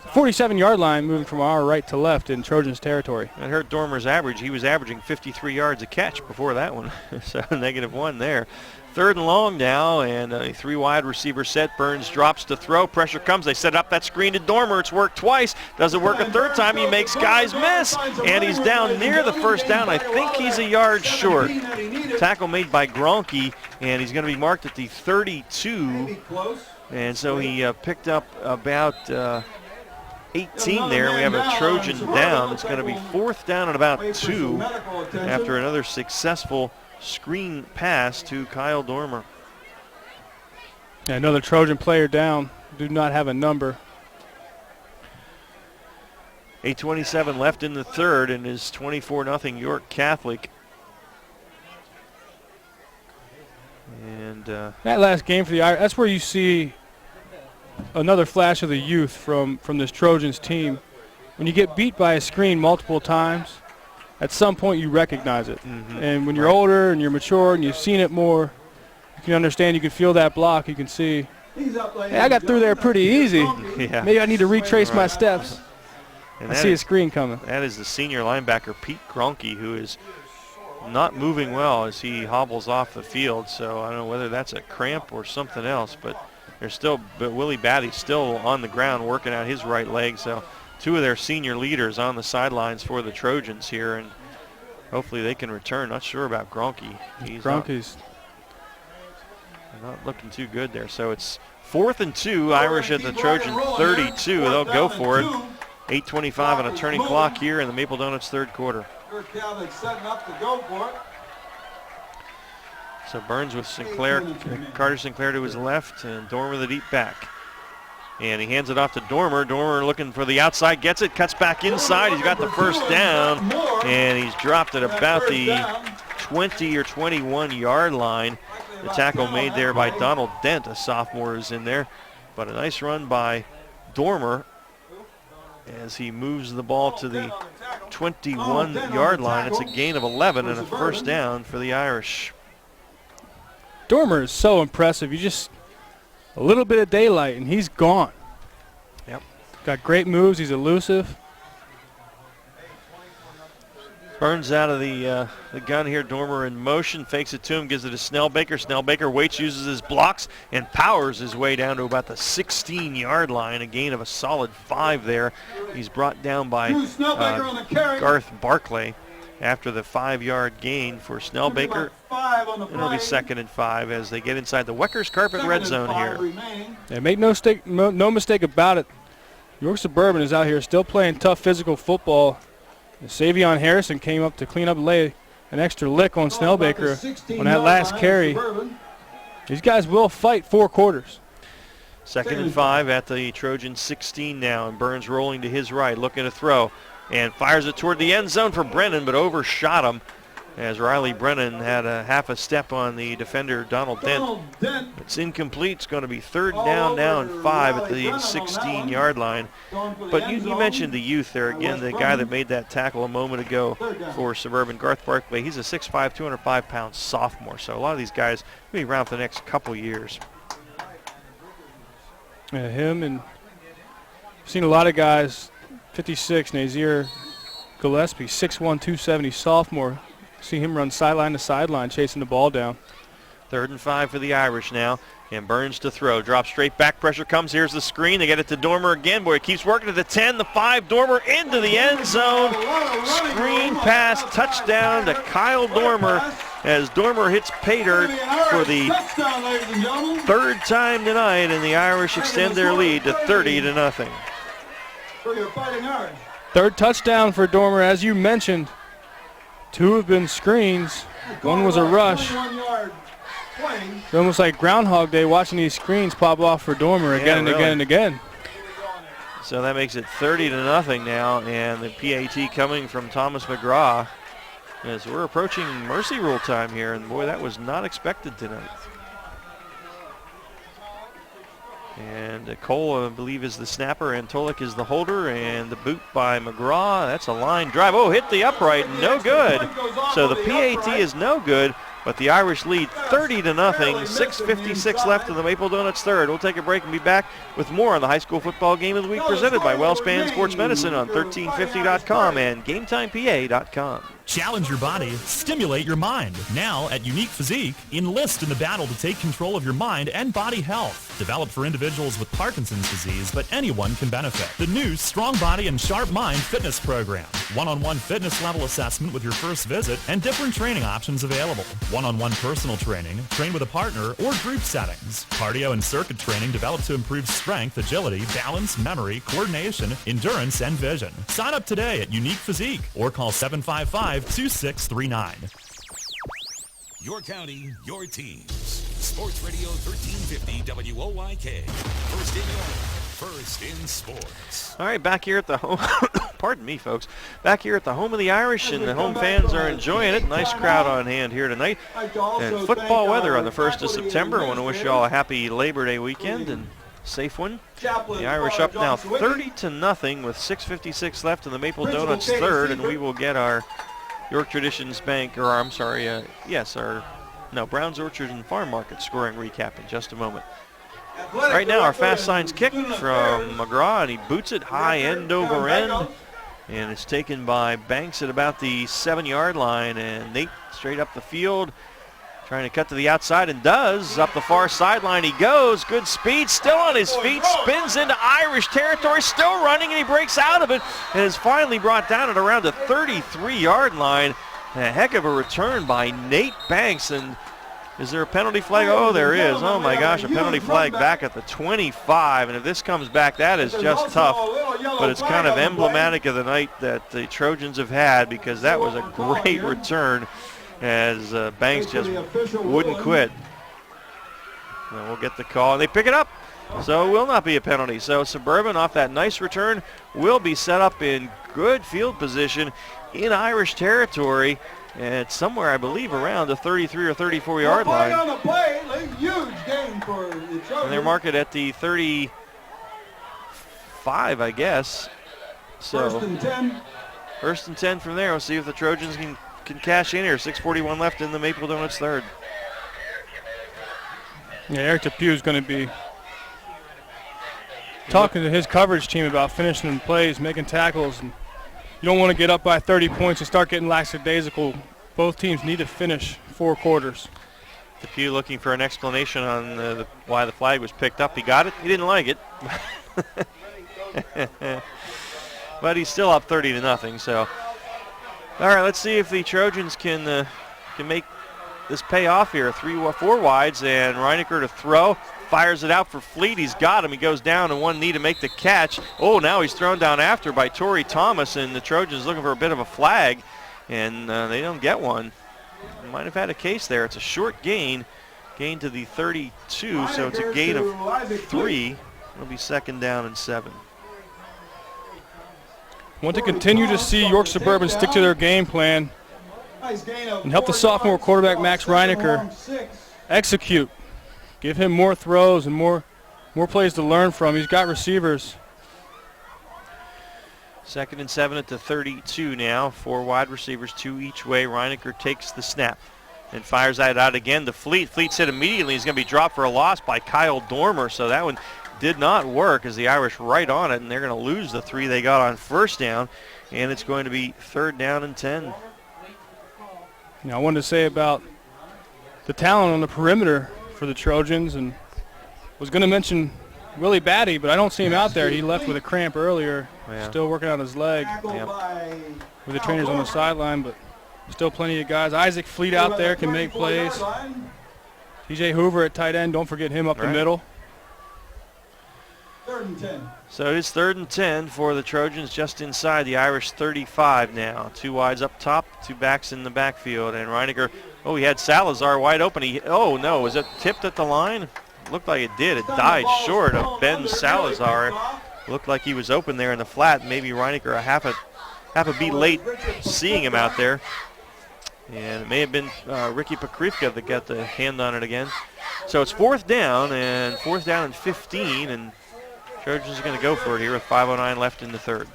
47-yard line, moving from our right to left in Trojans territory. I heard Dormer's average. He was averaging 53 yards a catch before that one, so -1 there. 3rd and long now, and a 3 wide receiver set. Burns drops to throw. Pressure comes. They set up that screen to Dormer. It's worked twice. Doesn't work a 3rd time. He makes guys miss, and he's down near the first down. I think he's a yard short. Tackle made by Gronke, and he's going to be marked at the 32. And so he picked up about 18 there. We have a Trojan down. It's going to be 4th down and about 2 after another successful screen pass to Kyle Dormer. Yeah, another Trojan player down. Do not have a number. 8:27 left in the 3rd, and is 24-0 York Catholic. And that last game for the Irish, that's where you see another flash of the youth from this Trojans team. When you get beat by a screen multiple times, at some point you recognize it. And when you're older and you're mature and you've seen it more, you can understand, you can feel that block, you can see, hey, I got through there pretty easy. Yeah. Maybe I need to retrace my steps. And I see a screen coming. That is the senior linebacker, Pete Gronke, who is not moving well as he hobbles off the field. So I don't know whether that's a cramp or something else, but Willie Batty's still on the ground working out his right leg. So 2 of their senior leaders on the sidelines for the Trojans here, and hopefully they can return. Not sure about Gronke. Gronke's not looking too good there. So it's 4th and 2, Irish at the Trojan 32. They'll go for it. 8:25 on a turning clock here in the Maple Donuts 3rd quarter. Setting up to go for it. So Burns with Carter Sinclair to his left, and Dormer the deep back. And he hands it off to Dormer. Dormer looking for the outside, gets it, cuts back inside. He's got the 1st down, and he's dropped at about the 20 or 21-yard line. The tackle made there by Donald Dent, a sophomore, is in there. But a nice run by Dormer as he moves the ball to the 21-yard line. It's a gain of 11 and a 1st down for the Irish. Dormer is so impressive. You just a little bit of daylight and he's gone. Yep. Got great moves. He's elusive. Burns out of the gun here. Dormer in motion, fakes it to him, gives it to Snellbaker. Snellbaker waits, uses his blocks, and powers his way down to about the 16-yard line. A gain of a solid 5 there. He's brought down by Garth Barclay after the 5-yard gain for Snellbaker. It'll be 2nd and 5 as they get inside the Weckers Carpet red zone here. Yeah, make no mistake about it. York Suburban is out here still playing tough physical football. Savion Harrison came up to clean up and lay an extra lick on Snellbaker on that last carry. These guys will fight 4 quarters. 2nd and 5 at the Trojan 16 now, and Burns rolling to his right, looking to throw, and fires it toward the end zone for Brennan, but overshot him as Riley Brennan had a half a step on the defender, Donald Dent. It's incomplete. It's going to be 3rd down now and 5 at the 16-yard line. But you mentioned the youth there again, the guy that made that tackle a moment ago for Suburban, Garth Barclay. He's a 6'5", 205-pound sophomore. So a lot of these guys will be around for the next couple years. Yeah, him, and I've seen a lot of guys, 56, Nazir Gillespie, 6'1", 270 sophomore. See him run sideline to sideline, chasing the ball down. 3rd and 5 for the Irish now. And Burns to throw. Drop straight back. Pressure comes. Here's the screen. They get it to Dormer again. Boy, it keeps working to the 10, the 5. Dormer into the end zone. Screen pass. Touchdown to Kyle Dormer as Dormer hits pay dirt for the 3rd time tonight. And the Irish extend their lead to 30-0. 3rd touchdown for Dormer, as you mentioned. 2 have been screens. 1 was a rush. It's almost like Groundhog Day watching these screens pop off for Dormer again and again and again. So that makes it 30-0 now, and the PAT coming from Thomas McGraw as we're approaching mercy rule time here, and boy, that was not expected tonight. And Cole, I believe, is the snapper. Antolik is the holder. And the boot by McGraw. That's a line drive. Oh, hit the upright. No good. So the PAT is no good. But the Irish lead 30-0, 6:56 left in the Maple Donuts third. We'll take a break and be back with more on the high school football game of the week presented by WellSpan Sports Medicine on 1350.com and GameTimePA.com. Challenge your body, stimulate your mind. Now at Unique Physique, enlist in the battle to take control of your mind and body health. Developed for individuals with Parkinson's disease, but anyone can benefit. The new Strong Body and Sharp Mind fitness program. One-on-one fitness level assessment with your first visit and different training options available. One-on-one personal training, train with a partner, or group settings. Cardio and circuit training developed to improve strength, agility, balance, memory, coordination, endurance, and vision. Sign up today at Unique Physique or call 755-2639. Your county, your teams. Sports Radio 1350 WOYK. First in York, first in sports. All right, back here at the home. Pardon me, folks. Back here at the home of the Irish, and the home fans are enjoying it. Nice crowd on hand here tonight. And football weather on the 1st of September. I want to wish you all a happy Labor Day weekend and safe one. The Irish up now 30-0 with 6:56 left in the Maple Donuts third, and we will get our York Traditions Bank, or I'm sorry, Brown's Orchard and Farm Market scoring recap in just a moment. Right now, our fast signs kick from McGraw, and he boots it high end over end, and it's taken by Banks at about the 7-yard line, and Nate straight up the field, trying to cut to the outside, and does. Up the far sideline he goes. Good speed, still on his feet, spins into Irish territory, still running, and he breaks out of it, and is finally brought down at around the 33-yard line. A heck of a return by Nate Banks, and is there a penalty flag? Oh, there is. Oh my gosh, a penalty flag back at the 25, and if this comes back, that is just tough, but it's kind of emblematic of the night that the Trojans have had, because that was a great return as Banks just wouldn't quit. And we'll get the call, and they pick it up, so it will not be a penalty. So Suburban, off that nice return, will be set up in good field position in Irish territory, and somewhere, I believe, around the 33 or 34-yard line. On the play, a huge gain for the Trojans. And they're marked at the 35, I guess. So First and 10. First and 10 from there. We'll see if the Trojans can cash in here. 6:41 left in the Maple Donuts third. Yeah, Eric Depew is going to be talking to his coverage team about finishing plays, making tackles, and you don't want to get up by 30 points and start getting lackadaisical. Both teams need to finish 4 quarters. Depew looking for an explanation on why the flag was picked up. He got it. He didn't like it. But he's still up 30-0, so. All right, let's see if the Trojans can make this pay off here. 4 wides, and Reinecker to throw. Fires it out for Fleet. He's got him. He goes down on one knee to make the catch. Oh, now he's thrown down after by Torrey Thomas, and the Trojans looking for a bit of a flag, and they don't get one. Might have had a case there. It's a short gain to the 32, so it's a gain of 3. It'll be 2nd down and 7. Want to continue to see York Suburban stick to their game plan and help the sophomore quarterback Max Reinecker execute. Give him more throws and more plays to learn from. He's got receivers. 2nd and 7 at the 32 now. 4 wide receivers, 2 each way. Reinecker takes the snap and fires that out again to Fleet. Fleet's hit immediately. He's going to be dropped for a loss by Kyle Dormer, so that one did not work as the Irish right on it, and they're going to lose the 3 they got on first down, and it's going to be 3rd down and 10. Now I wanted to say about the talent on the perimeter for the Trojans, and was going to mention Willie Batty, but I don't see him out there. He left with a cramp earlier, still working on his leg with the trainers on the sideline, but still plenty of guys. Isaac Fleet out there can make plays. TJ Hoover at tight end, don't forget him up the middle. 3rd and 10. So it is 3rd and 10 for the Trojans just inside the Irish 35 now. 2 wides up top, 2 backs in the backfield, and Reinecker, oh, he had Salazar wide open. Oh no, was it tipped at the line? Looked like it did. It died short of Ben Salazar. Looked like he was open there in the flat. Maybe Reinecker a half a beat late seeing him out there. And it may have been Ricky Pakrivka that got the hand on it again. So it's 4th down and 15, and Trojans are going to go for it here with 5:09 left in the third.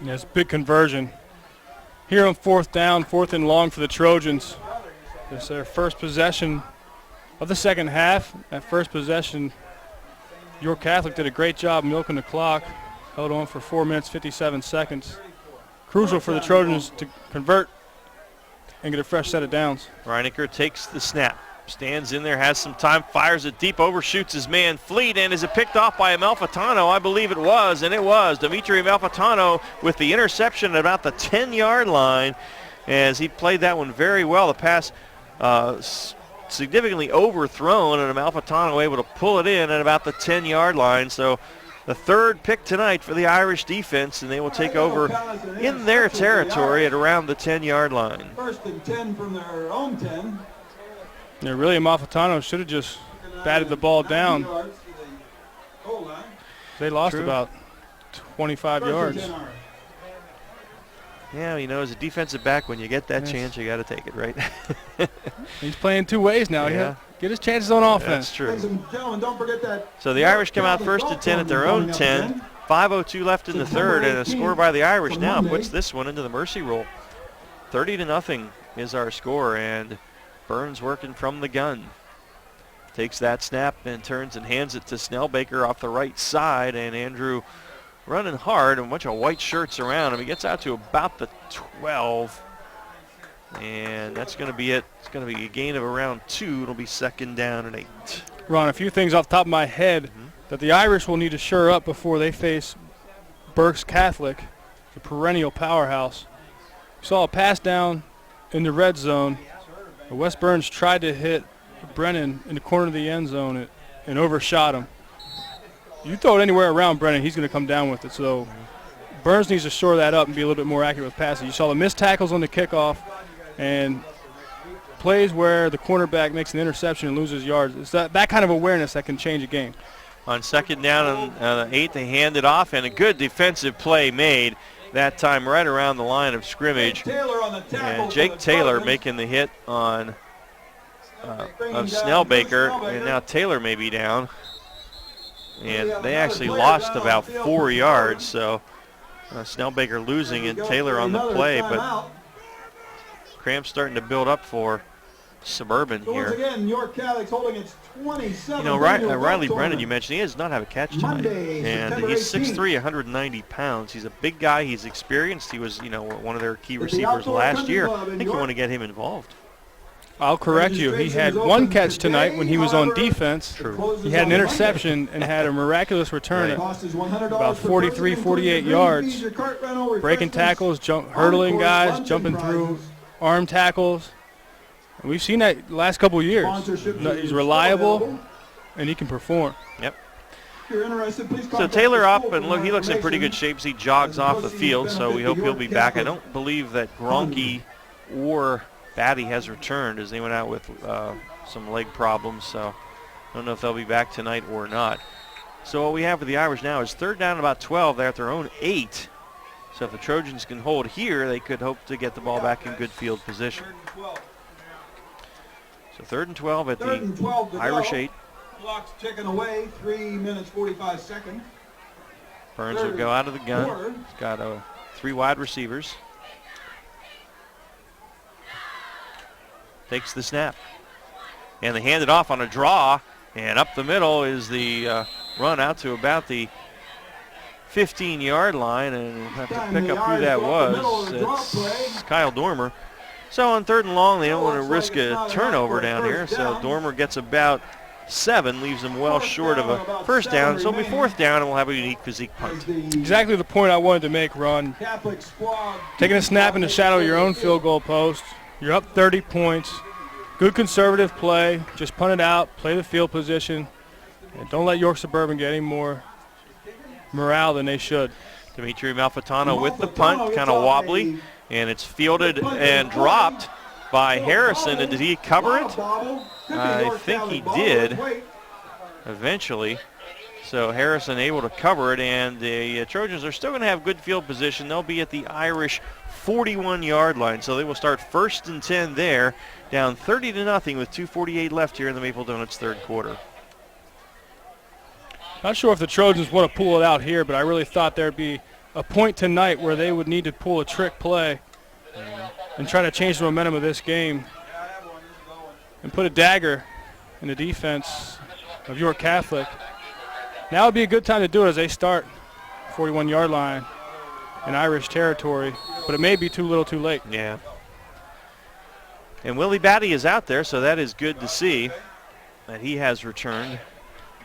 Yeah, it's a big conversion. Here on 4th down, 4th and long for the Trojans. It's their first possession of the second half. That first possession, York Catholic did a great job milking the clock. Held on for 4 minutes, 57 seconds. Crucial for the Trojans to convert and get a fresh set of downs. Reinecker takes the snap. Stands in there, has some time, fires it deep, overshoots his man Fleet, and is it picked off by Amalfitano? I believe it was, and it was. Dimitri Amalfitano with the interception at about the 10-yard line, as he played that one very well. The pass significantly overthrown, and Amalfitano able to pull it in at about the 10-yard line. So the third pick tonight for the Irish defense, and they will take over in their territory at around the 10-yard line. 1st and 10 from their own 10. Yeah, really, Amalfitano should have just batted the ball down. They lost about 25 yards. Yeah, you know, as a defensive back, when you get that chance, you got to take it, right? He's playing two ways now. Yeah. Get his chances on offense. That's true. Ladies and gentlemen, don't forget that. So the Irish come out 1st and 10 at their own 10. 5:02 left in the third, and a score by the Irish now puts this one into the mercy roll. 30-0 is our score, and Burns working from the gun. Takes that snap and turns and hands it to Snellbaker off the right side, and Andrew running hard, and a bunch of white shirts around him. He gets out to about the 12, and that's going to be it. It's going to be a gain of around 2. It'll be 2nd down and 8. Ron, a few things off the top of my head that the Irish will need to shore up before they face Berks Catholic, the perennial powerhouse. We saw a pass down in the red zone. Wes Burns tried to hit Brennan in the corner of the end zone and overshot him. You throw it anywhere around Brennan, he's going to come down with it. So Burns needs to shore that up and be a little bit more accurate with passing. You saw the missed tackles on the kickoff and plays where the cornerback makes an interception and loses yards. It's that kind of awareness that can change a game. On 2nd down and 8, they hand it off, and a good defensive play made. That time right around the line of scrimmage. And Jake Taylor making the hit on of Snellbaker, and now Taylor may be down. And they actually lost about 4 yards, so Snellbaker losing and Taylor on the play, but cramps starting to build up for Suburban here. Once again, York Catholic's holding its 27th. You know, Riley Brennan, you mentioned, he does not have a catch tonight. And he's 6'3", 190 pounds. He's a big guy. He's experienced. He was, you know, one of their key receivers last year. I think you want to get him involved. I'll correct you. He had one catch tonight when he was on defense. True. He had an interception and had a miraculous return at about 43, 48 yards. Breaking tackles, hurdling guys, jumping through arm tackles. And we've seen that the last couple of years. He's reliable, and he can perform. Yep. So Taylor up, and look, he looks in pretty good shape. He jogs off the field, so we hope he'll be back. I don't believe that Gronke or Batty has returned, as they went out with some leg problems, so I don't know if they'll be back tonight or not. So what we have for the Irish now is 3rd down and about 12. They're at their own 8. So if the Trojans can hold here, they could hope to get the ball back in good field position. So 3rd and 12 at the Irish 8. Clock's ticking away, 3 minutes, 45 seconds. Burns will go out of the gun. He's got 3 wide receivers. Takes the snap. And they hand it off on a draw. And up the middle is the run out to about the 15-yard line. And we'll have to pick up who that was. It's Kyle Dormer. So on 3rd and long, they don't want to risk a turnover down here. So Dormer gets about 7, leaves them well short of a 1st down. So it'll be 4th down, and we'll have a unique physique punt. Exactly the point I wanted to make, Ron. Taking a snap in the shadow of your own field goal post. You're up 30 points. Good conservative play. Just punt it out, play the field position, and don't let York Suburban get any more morale than they should. Dimitri Amalfitano with the punt, kind of wobbly, and it's fielded and dropped by Harrison. And did he cover it? I think he did eventually. So Harrison able to cover it, and the Trojans are still going to have good field position. They'll be at the Irish 41-yard line, so they will start 1st and 10 there, down 30-0 with 2:48 left here in the Maple Donuts 3rd quarter. Not sure if the Trojans want to pull it out here, but I really thought there'd be a point tonight where they would need to pull a trick play and try to change the momentum of this game and put a dagger in the defense of York Catholic. Now would be a good time to do it as they start 41-yard line in Irish territory, but it may be too little too late. Yeah. And Willie Batty is out there, so that is good to see that he has returned.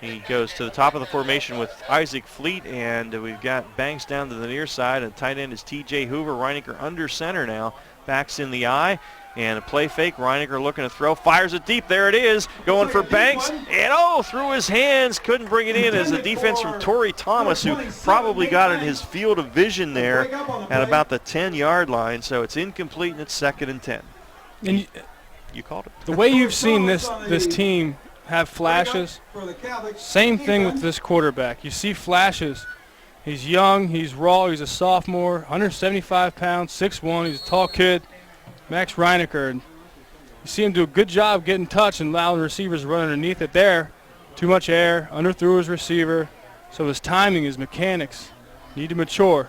He goes to the top of the formation with Isaac Fleet, and we've got Banks down to the near side, and tight end is T.J. Hoover. Reinecker under center now, backs in the eye, and a play fake. Reinecker looking to throw, fires it deep. There it is, going for Banks, and through his hands, couldn't bring it in as the defense from Torrey Thomas, who probably got in his field of vision there at about the 10-yard line, so it's incomplete, and it's 2nd and 10. And you called it. The way you've seen this team have flashes, same thing with this quarterback. You see flashes. He's young, he's raw, he's a sophomore, 175 pounds, 6'1", he's a tall kid, Max Reinecker. And you see him do a good job getting touch and allowing receivers to run underneath it there. Too much air, underthrew his receiver. So his timing, his mechanics need to mature.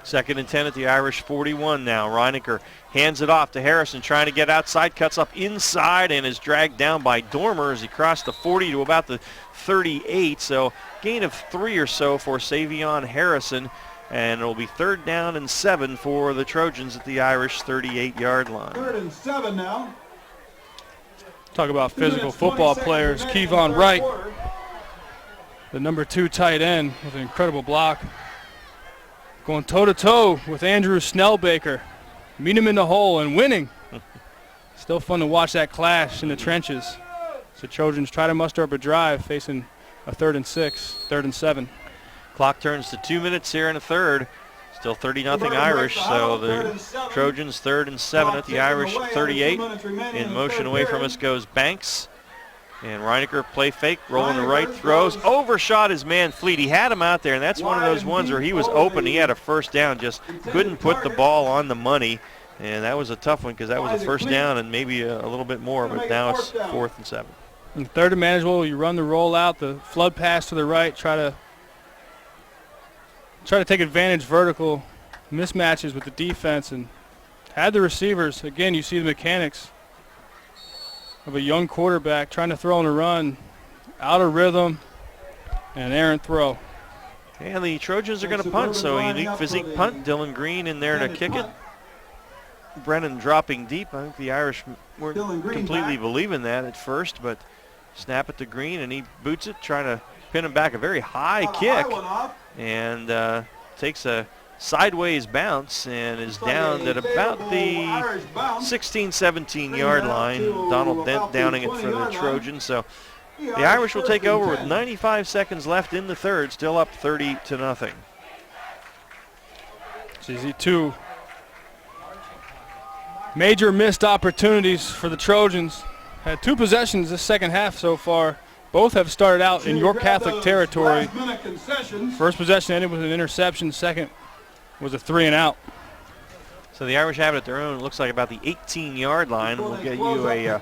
2nd and 10 at the Irish 41 now. Reinecker hands it off to Harrison, trying to get outside, cuts up inside, and is dragged down by Dormer as he crossed the 40 to about the 38. So gain of 3 or so for Savion Harrison, and it'll be 3rd down and 7 for the Trojans at the Irish 38-yard line. 3rd and 7 now. Talk about physical football players. Kevon Wright, the number 2 tight end, with an incredible block. Going toe-to-toe with Andrew Snellbaker. Meet him in the hole and winning. Still fun to watch that clash in the trenches. So Trojans try to muster up a drive facing a 3rd and 6, 3rd and 7. Clock turns to 2 minutes here in the 3rd. Still 30-0 Irish, so the Trojans 3rd and 7 at the Irish 38. In motion away from us goes Banks. And Reinecker play fake, rolling the right, throws, overshot his man Fleet. He had him out there, and that's one of those ones where he was open. He had a 1st down, just couldn't put the ball on the money. And that was a tough one because that was a 1st down and maybe a little bit more, but now it's 4th and 7. And 3rd and manageable, you run the roll out, the flood pass to the right, try to take advantage vertical mismatches with the defense and had the receivers. Again, you see the mechanics of a young quarterback trying to throw on a run, out of rhythm, and an errant throw. And the Trojans are going to punt, so a unique physique punt. Dylan Green in there to kick it. Brennan dropping deep. I think the Irish weren't completely believing that at first, but snap it to Green, and he boots it, trying to pin him back. A very high kick, and takes a sideways bounce and is down at about the 16, 17-yard line. Donald Dent downing it for the Trojans. So the Irish will take over with 95 seconds left in the 3rd, still up 30-0. See 2 major missed opportunities for the Trojans. Had 2 possessions this 2nd half so far. Both have started out in York Catholic territory. First possession ended with an interception. Second was a 3-and-out. So the Irish have it at their own, it looks like about the 18-yard line. We'll get you a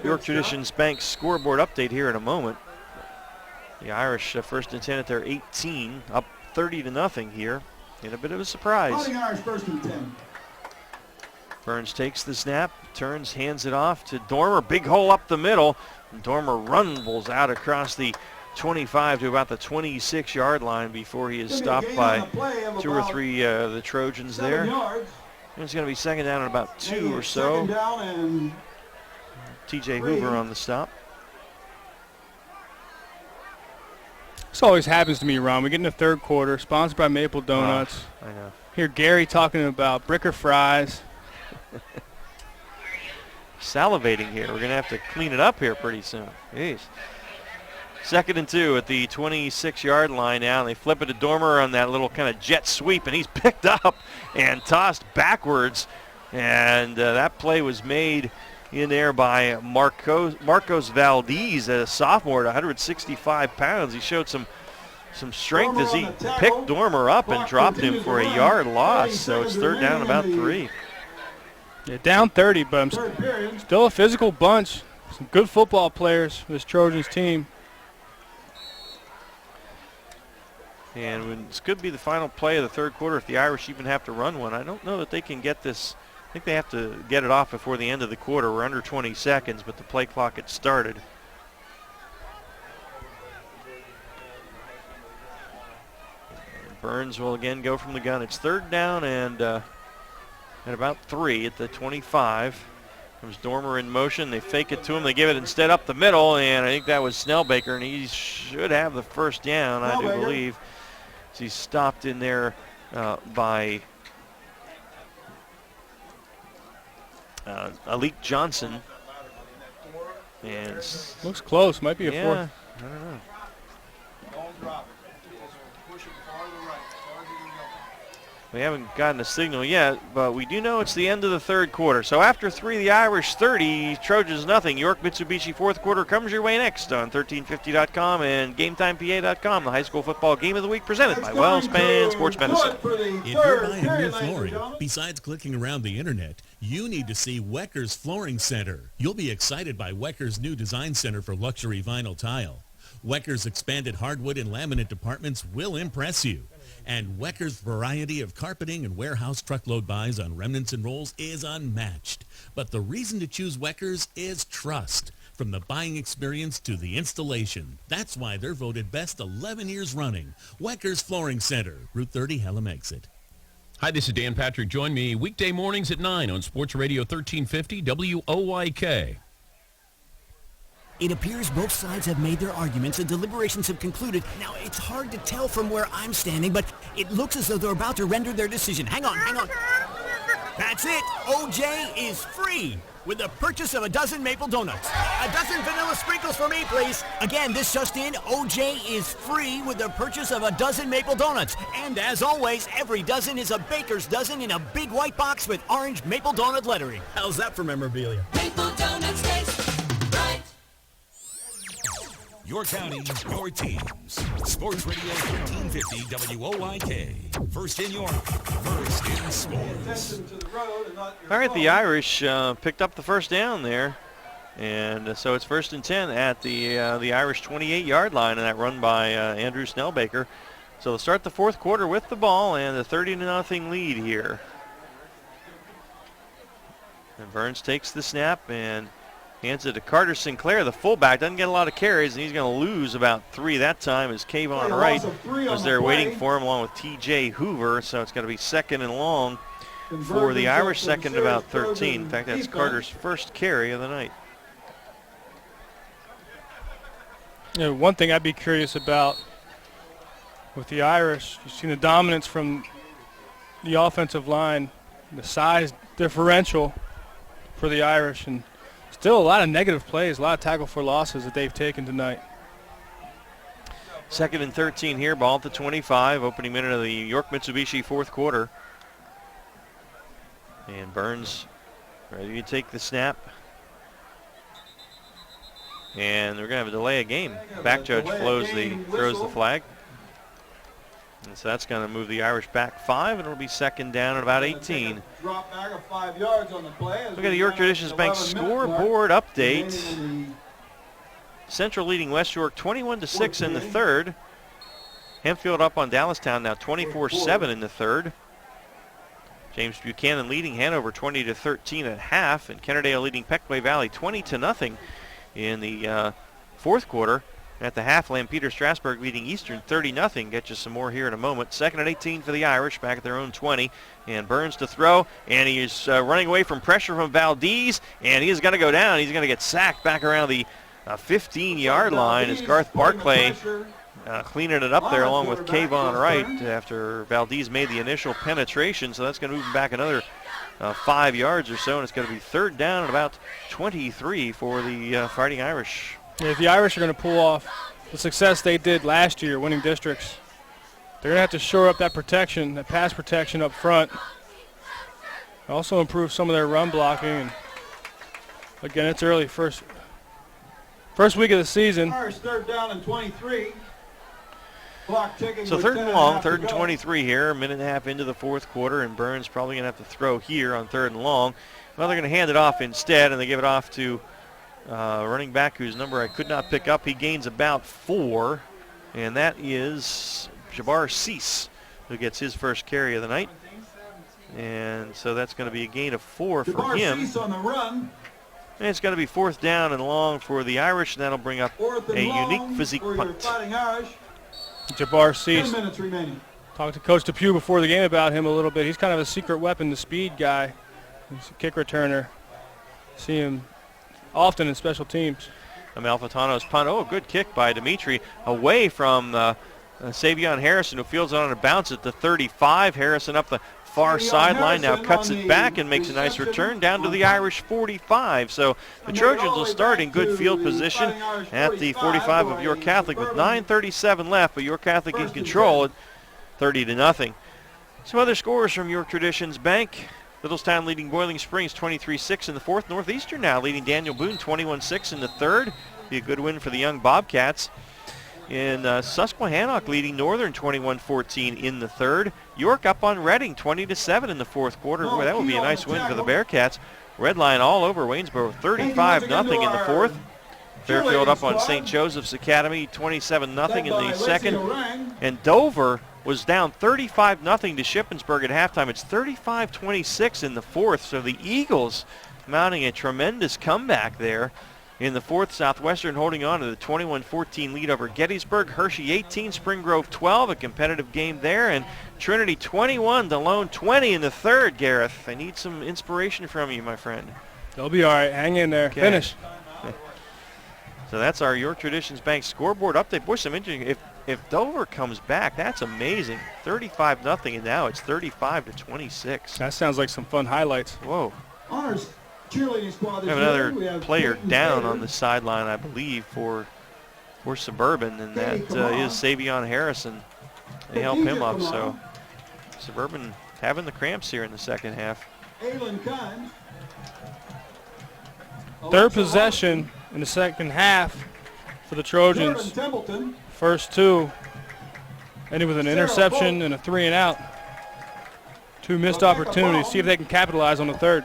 York Traditions Bank scoreboard update here in a moment. The Irish 1st and 10 at their 18, up 30-0 here, in a bit of a surprise. Irish 1st and 10. Burns takes the snap, turns, hands it off to Dormer. Big hole up the middle. And Dormer rumbles out across the 25 to about the 26-yard line before he is stopped by 2 or 3 of the Trojans there. And it's going to be 2nd down and about 2 or so. T.J. Hoover on the stop. This always happens to me, Ron. We get in the 3rd quarter, sponsored by Maple Donuts. I know. Hear Gary talking about bricker fries. Salivating here. We're going to have to clean it up here pretty soon. Jeez. 2nd and 2 at the 26-yard line now. They flip it to Dormer on that little kind of jet sweep, and he's picked up and tossed backwards. And that play was made in there by Marcos Valdez, a sophomore at 165 pounds. He showed some strength as he picked Dormer up and dropped him for a yard loss. So it's 3rd down about 3. Yeah, down 30, but I'm still a physical bunch. Some good football players for this Trojans team. And this could be the final play of the third quarter if the Irish even have to run one. I don't know that they can get this. I think they have to get it off before the end of the quarter. We're under 20 seconds, but the play clock had started. And Burns will again go from the gun. It's third down and at about 3 at the 25. Comes Dormer in motion. They fake it to him. They give it instead up the middle, and I think that was Snellbaker, and he should have the first down, I do believe. So he's stopped in there by Alik Johnson. And looks close. Might be a fourth. I don't know. We haven't gotten a signal yet, but we do know it's the end of the third quarter. So after 3, the Irish 30, Trojans nothing. York Mitsubishi fourth quarter comes your way next on 1350.com and GameTimePA.com. The high school football game of the week presented by WellSpan Sports Medicine. If you're buying new flooring, besides clicking around the internet, you need to see Wecker's Flooring Center. You'll be excited by Wecker's new design center for luxury vinyl tile. Wecker's expanded hardwood and laminate departments will impress you. And Wecker's variety of carpeting and warehouse truckload buys on remnants and rolls is unmatched. But the reason to choose Wecker's is trust. From the buying experience to the installation. That's why they're voted best 11 years running. Wecker's Flooring Center, Route 30, Hellam Exit. Hi, this is Dan Patrick. Join me weekday mornings at 9 on Sports Radio 1350 WOYK. It appears both sides have made their arguments and deliberations have concluded. Now, it's hard to tell from where I'm standing, but it looks as though they're about to render their decision. Hang on. That's it. OJ is free with the purchase of a dozen maple donuts. A dozen vanilla sprinkles for me, please. Again, this just in, OJ is free with the purchase of a dozen maple donuts. And as always, every dozen is a baker's dozen in a big white box with orange maple donut lettering. How's that for memorabilia? Maple donuts taste right. Your county, your teams. Sports Radio 1350 WOYK. First in York, first in sports. All right, the Irish picked up the first down there. And so it's 1st and 10 at the Irish 28-yard line, and that run by Andrew Snellbaker. So they'll start the fourth quarter with the ball and a 30-0 lead here. And Burns takes the snap and hands it to Carter Sinclair, the fullback. Doesn't get a lot of carries, and he's going to lose about 3 that time as Kayvon Wright was there waiting for him along with T.J. Hoover. So it's going to be 2nd and long for the Irish, 2nd and about 13. In fact, that's Carter's first carry of the night. You know, one thing I'd be curious about with the Irish, you've seen the dominance from the offensive line, the size differential for the Irish, and still a lot of negative plays, a lot of tackle for losses that they've taken tonight. 2nd and 13 here, ball at the 25, opening minute of the York Mitsubishi fourth quarter. And Burns ready to take the snap. And they're going to have a delay of game. Back judge throws the flag. And so that's going to move the Irish back 5, and it'll be 2nd down at about 18. Drop back of 5 yards on the play. Look at the York Traditions Bank scoreboard update. Central leading West York 21-6 in the third. Hempfield up on Dallastown now 24-7 in the third. James Buchanan leading Hanover 20-13 at half, and Kennerdale leading Peckaway Valley 20-0 in the fourth quarter. At the half, Lampeter Strasburg leading Eastern 30-0. Get you some more here in a moment. 2nd and 18 for the Irish, back at their own 20. And Burns to throw, and he is running away from pressure from Valdez, and he is going to go down. He's going to get sacked back around the 15-yard line as Garth Barclay cleaning it up there along with Kayvon Wright after Valdez made the initial penetration. So that's going to move him back another 5 yards or so, and it's going to be 3rd down at about 23 for the Fighting Irish. Yeah, if the Irish are going to pull off the success they did last year, winning districts, they're going to have to shore up that protection, that pass protection up front. Also improve some of their run blocking. And again, it's early, first week of the season. Irish 3rd down and 23. Clock ticking. So 3rd and long, 3rd and 23 here, a minute and a half into the fourth quarter, and Burns probably going to have to throw here on 3rd and long. Well, they're going to hand it off instead, and they give it off to running back whose number I could not pick up. He gains about 4, and that is Jabbar Cease, who gets his first carry of the night. And so that's going to be a gain of 4 for him. Cease on the run. And it's going to be 4th down and long for the Irish, and that'll bring up a unique physique punt. Jabbar Cease. 10 minutes remaining. Talked to Coach DePue before the game about him a little bit. He's kind of a secret weapon, the speed guy. He's a kick returner. See him often in special teams. Amalfitano's punt. Oh, good kick by Dimitri away from Savion Harrison, who fields it on a bounce at the 35. Harrison up the far sideline, now cuts it back and makes a nice return down to the Irish 45. So the Trojans will start in good field position at the 45 of York Catholic with 9:37 left, but York Catholic in control at 30-0. Some other scores from York Traditions Bank. Littlestown leading Boiling Springs 23-6 in the 4th. Northeastern now leading Daniel Boone 21-6 in the 3rd. Be a good win for the young Bobcats. In Susquehannock leading Northern 21-14 in the 3rd. York up on Reading 20-7 in the 4th quarter. Boy, that would be a nice win for the Bearcats. Redline all over Waynesboro 35-0 in the 4th. Fairfield up on St. Joseph's Academy 27-0 in the 2nd. And Dover was down 35-0 to Shippensburg at halftime. It's 35-26 in the 4th. So the Eagles mounting a tremendous comeback there. In the 4th, Southwestern holding on to the 21-14 lead over Gettysburg. Hershey 18, Spring Grove 12, a competitive game there. And Trinity 21, DeLone 20 in the 3rd, Gareth. I need some inspiration from you, my friend. They'll be all right. Hang in there. Okay. Finish. So that's our York Traditions Bank scoreboard update. Boy, some interesting. If Dover comes back, that's amazing. 35-0, and now it's 35-26. That sounds like some fun highlights. Whoa. Honors cheerleading squad. We have another player down on the sideline, I believe, for Suburban, and that is Savion Harrison. They help him up, so Suburban having the cramps here in the second half. Third possession in the second half for the Trojans. First 2 ended with an interception and a 3-and-out. 2 missed opportunities. See if they can capitalize on the third.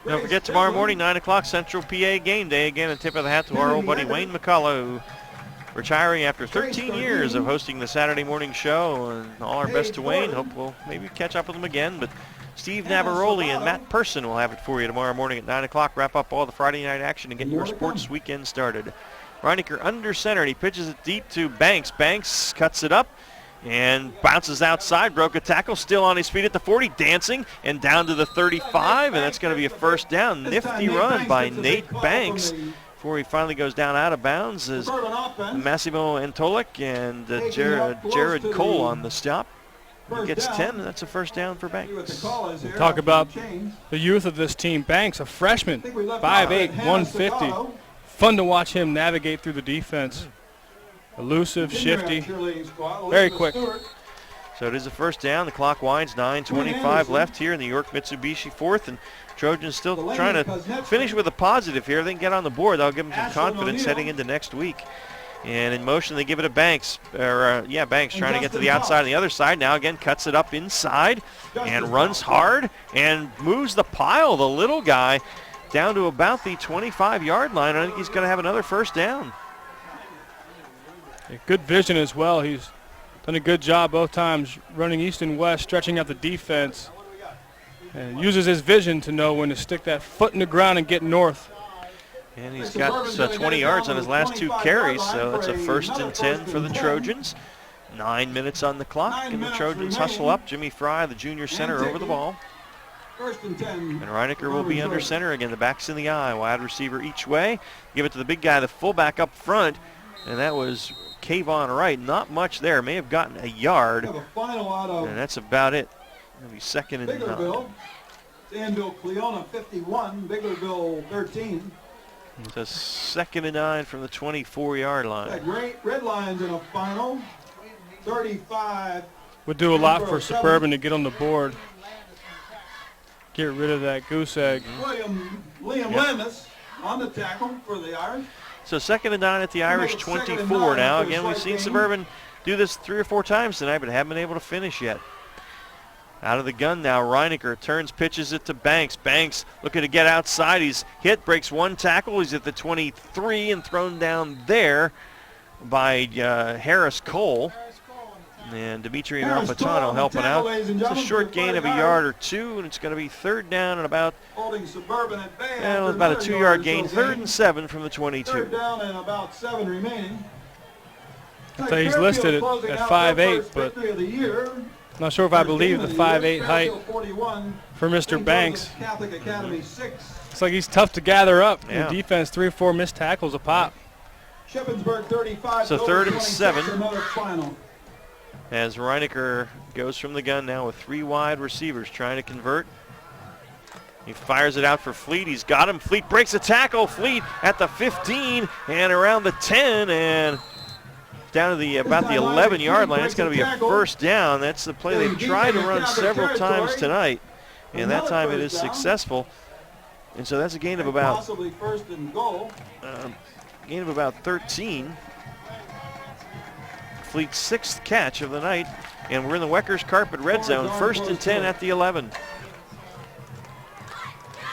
Don't forget, tomorrow morning, 9 o'clock, Central PA game day. Again, a tip of the hat to our old buddy Wayne McCullough, who retiring after 13 years of hosting the Saturday morning show. And all our best to Wayne. Hope we'll maybe catch up with him again. But Steve Navaroli and Matt Person will have it for you tomorrow morning at 9 o'clock. Wrap up all the Friday night action and get your sports weekend started. Reinecker under center, and he pitches it deep to Banks. Banks cuts it up and bounces outside, broke a tackle, still on his feet at the 40, dancing, and down to the 35, and that's going to be a first down. Nifty run by Nate Banks before he finally goes down out of bounds as Massimo Antolik and Jared Cole on the stop. He gets 10, and that's a first down for Banks. Talk about the youth of this team. Banks, a freshman, 5'8", 150. Fun to watch him navigate through the defense. Elusive, shifty, very quick. So it is a first down. The clock winds, 9:25 left here in the York Mitsubishi 4th, and Trojans still trying to finish with a positive here. If they can get on the board, that'll give them some confidence heading into next week. And in motion, they give it to Banks. Banks trying to get to the outside and the other side. Now again, cuts it up inside and runs hard and moves the pile, the little guy, down to about the 25-yard line. I think he's going to have another first down. Good vision as well. He's done a good job both times running east and west, stretching out the defense, and uses his vision to know when to stick that foot in the ground and get north. And he's got 20 yards on his last 2 carries, so that's a first and 10 for the Trojans. 9 minutes on the clock, and the Trojans hustle up. Jimmy Fry, the junior center, over the ball. First and 10. And Reinecker will be under center again. The back's in the eye. Wide receiver each way. Give it to the big guy, the fullback up front, and that was Kayvon Wright. Not much there. May have gotten a yard. And that's about it. It'll be second and 9. Danville Cleona 51, Biglerville 13. It's a second and 9 from the 24-yard line. Great Red Lions in a final. 35. Would do a lot for Suburban to get on the board. Get rid of that goose egg. Liam Landis on the tackle for the Irish. So second and 9 at the Irish 24 now. Again, we've seen Suburban do this 3 or 4 times tonight, but haven't been able to finish yet. Out of the gun now, Reinecker turns, pitches it to Banks. Banks looking to get outside. He's hit, breaks 1 tackle. He's at the 23 and thrown down there by Harris Cole. And Dimitri Malfitano helping out. It's a short gain of a yard or two, and it's going to be third down and about Suburban at bay about a 2-yard gain. 3rd and 7 from the 22. Third down and about 7 remaining. So he's listed at 5'8", but not sure if I believe the 5'8" height for Mr. Banks. Looks like he's tough to gather up. Yeah. In defense, 3 or 4 missed tackles a pop. Shippensburg 35. So 3rd and 7. Another final. As Reinecker goes from the gun now with 3 wide receivers trying to convert. He fires it out for Fleet. He's got him. Fleet breaks a tackle. Fleet at the 15 and around the 10 and down to the about the 11-yard line. It's going to be a first down. That's the play they've tried to run several times tonight, and that time it is successful. And so that's a gain of about possibly first and goal. Gain of about 13. Fleet's 6th catch of the night, and we're in the Weckers Carpet red zone. 1st and 10 at the 11.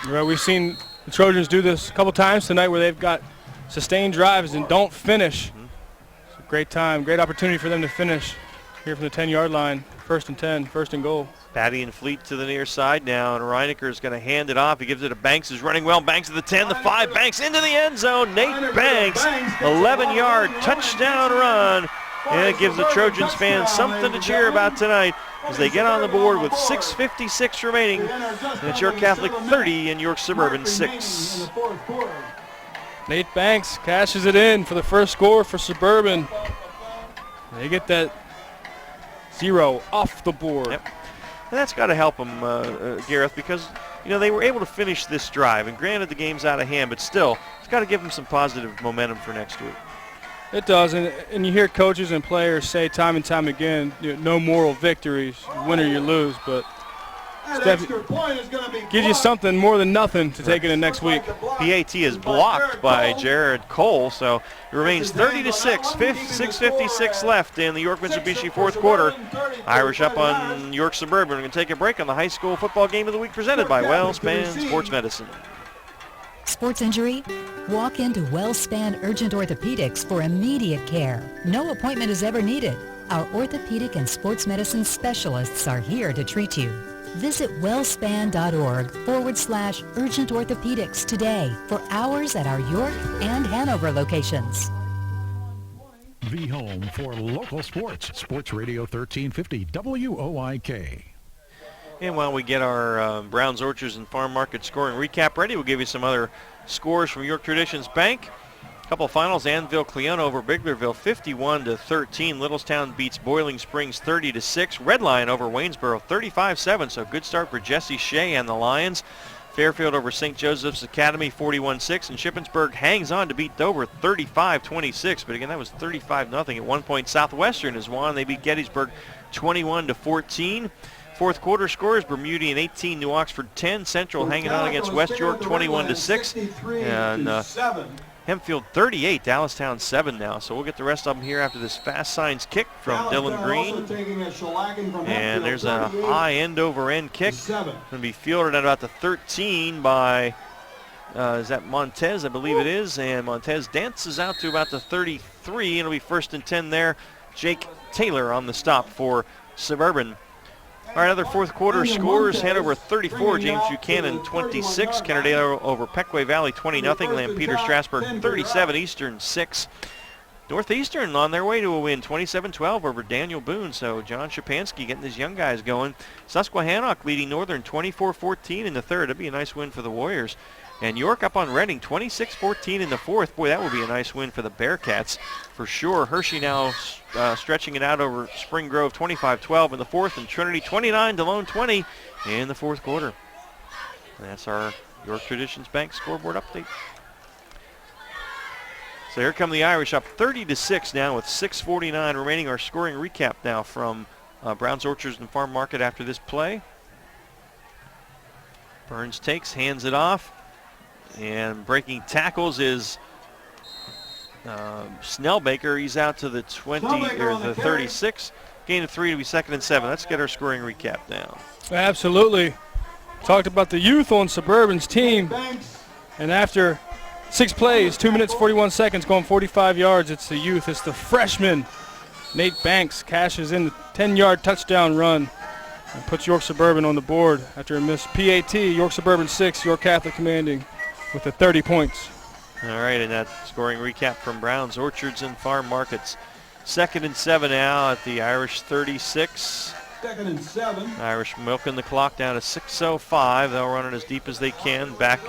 Well, we've seen the Trojans do this a couple times tonight where they've got sustained drives and don't finish. It's a great time, great opportunity for them to finish here from the 10-yard line. 1st and 10, 1st and goal. Patty and Fleet to the near side now, and Reinecker is going to hand it off. He gives it to Banks, who's running well. Banks at the 10, the 5, Banks into the end zone. Nate Banks, 11-yard touchdown run. And it gives the Trojans fans something to cheer about tonight as they get on the board with 6:56 remaining. And it's York Catholic 30 and York Suburban 6. Nate Banks cashes it in for the first score for Suburban. They get that 0 off the board. Yep. And that's got to help them, Gareth, because they were able to finish this drive. And granted, the game's out of hand, but still, it's got to give them some positive momentum for next week. It does, and you hear coaches and players say time and time again, no moral victories, win or you lose, but gives you something more than nothing to take into next week. PAT is blocked by Jared Cole, so it remains 30-6, 6:56 left in the York Mitsubishi 4th quarter. Irish up on York Suburban. We're going to take a break on the high school football game of the week presented by WellSpan Sports Medicine. Sports injury? Walk into WellSpan Urgent Orthopedics for immediate care. No appointment is ever needed. Our orthopedic and sports medicine specialists are here to treat you. Visit wellspan.org/urgent orthopedics today for hours at our York and Hanover locations. The home for local sports. Sports Radio 1350 WOIK. And while we get our Browns Orchards and Farm Market scoring recap ready, we'll give you some other scores from York Traditions Bank. A couple of finals: Annville-Cleona over Biglerville 51-13. Littlestown beats Boiling Springs 30-6. Red Lion over Waynesboro 35-7. So good start for Jesse Shea and the Lions. Fairfield over St. Joseph's Academy 41-6, and Shippensburg hangs on to beat Dover 35-26. But again, that was 35-0. At one point, Southwestern has won. They beat Gettysburg 21-14. 4th quarter scores: Bermudian 18, New Oxford 10. Central hanging on against West York 21-6. And Hempfield 38, Dallastown 7 now. So we'll get the rest of them here after this fast signs kick from Dylan Green. And there's a high end-over-end kick. Going to be fielded at about the 13 by, is that Montez? I believe it is. And Montez dances out to about the 33. It'll be 1st and 10 there. Jake Taylor on the stop for Suburban. All right, other 4th quarter scores: Hanover 34, James Buchanan 26, Kennerdale over Pequay Valley 20-0, Lampeter Strasburg 37, Eastern 6. Northeastern on their way to a win, 27-12 over Daniel Boone. So John Shapansky getting his young guys going. Susquehannock leading Northern 24-14 in the 3rd. That'd be a nice win for the Warriors. And York up on Reading 26-14 in the 4th. Boy, that would be a nice win for the Bearcats for sure. Hershey now stretching it out over Spring Grove 25-12 in the 4th, and Trinity 29-Lone 20 in the 4th quarter. And that's our York Traditions Bank scoreboard update. So here come the Irish up 30-6 now with 6:49 remaining. Our scoring recap now from Browns Orchards and Farm Market after this play. Burns takes, hands it off. And breaking tackles is Snellbaker. He's out to the 20 or the 36. Gain of 3 to be 2nd and 7. Let's get our scoring recap now. Absolutely. Talked about the youth on Suburban's team. And after 6 plays, 2 minutes, 41 seconds, going 45 yards, it's the youth. It's the freshman Nate Banks cashes in the 10-yard touchdown run and puts York Suburban on the board after a missed PAT. York Suburban 6, York Catholic commanding with the 30 points. All right, and that scoring recap from Browns, Orchards, and Farm Markets. 2nd and 7 now at the Irish 36. 2nd and 7. Irish milking the clock down to 6:05. They'll run it as deep as they can. Back,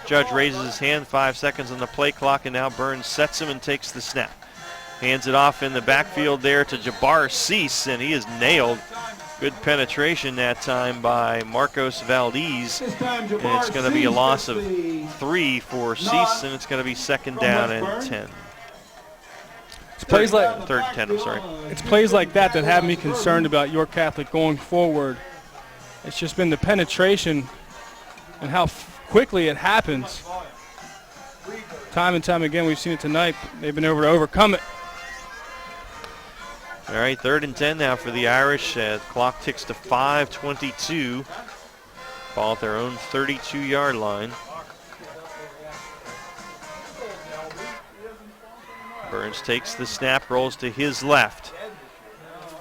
Judge raises his hand, 5 seconds on the play clock, and now Burns sets him and takes the snap. Hands it off in the backfield there to Jabbar Cease, and he is nailed. Good penetration that time by Marcos Valdez. And it's going to be a loss of 3 for Cease, and it's going to be 2nd down and 10. It's plays like 3rd and 10, I'm sorry. It's plays like that that have me concerned about York Catholic going forward. It's just been the penetration and how quickly it happens. Time and time again, we've seen it tonight. They've been able to overcome it. All right, 3rd and 10 now for the Irish. Clock ticks to 5:22. Ball at their own 32-yard line. Burns takes the snap, rolls to his left.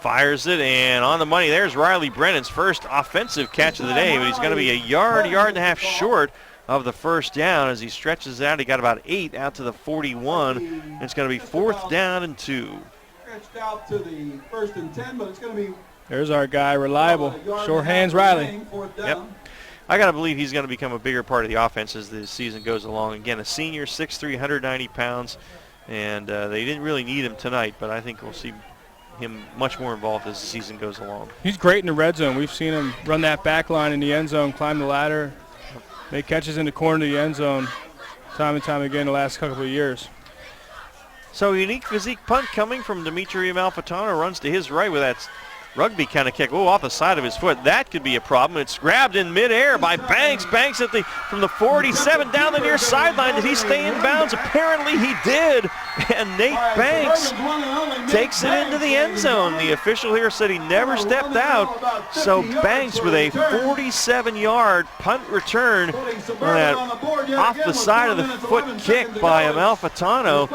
Fires it, and on the money, there's Riley Brennan's first offensive catch of the day, but he's going to be a yard and a half short of the first down as he stretches out. He got about 8 out to the 41, and it's going to be 4th down and 2. Stretched out to the 1st and 10, but it's going to be... There's our guy, reliable. Sure hands Riley. Yep. I got to believe he's going to become a bigger part of the offense as the season goes along. Again, a senior, 6'3", 190 pounds, and they didn't really need him tonight, but I think we'll see him much more involved as the season goes along. He's great in the red zone. We've seen him run that back line in the end zone, climb the ladder, make catches in the corner of the end zone time and time again the last couple of years. So unique physique punt coming from Dimitri Amalfitano, runs to his right with that rugby kind of kick. Oh, off the side of his foot. That could be a problem. It's grabbed in midair by Banks. Banks at from the 47 down the near sideline. Did he stay in bounds? Apparently he did. And Nate Banks takes it into the end zone. The official here said he never stepped out. So Banks with a 47-yard punt return on that off the side of the foot kick by Amalfitano.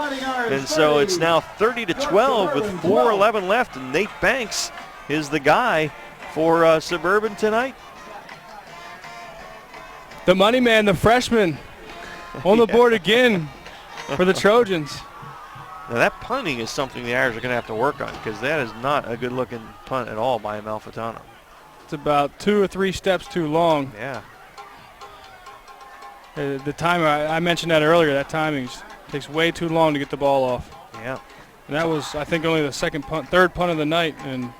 And so it's now 30-12 with 4:11 left, and Nate Banks is the guy for Suburban tonight. The money man, the freshman, on the board again for the Trojans. Now that punting is something the Irish are going to have to work on because that is not a good-looking punt at all by Amalfitano. It's about 2 or 3 steps too long. Yeah. The timer, I mentioned that earlier, that timing takes way too long to get the ball off. Yeah. And that was, I think, only the third punt of the night and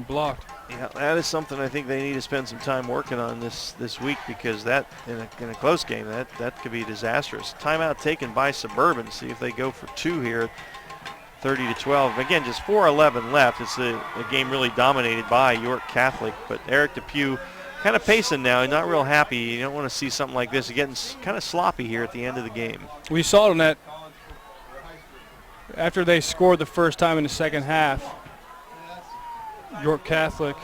blocked. Yeah, that is something I think they need to spend some time working on this week because that, in a close game, that could be disastrous. Timeout taken by Suburban. See if they go for 2 here, 30-12. Again, just 4:11 left. It's a game really dominated by York Catholic, but Eric Depew kind of pacing now. Not real happy. You don't want to see something like this. Getting kind of sloppy here at the end of the game. We saw it on that after they scored the first time in the second half. York Catholic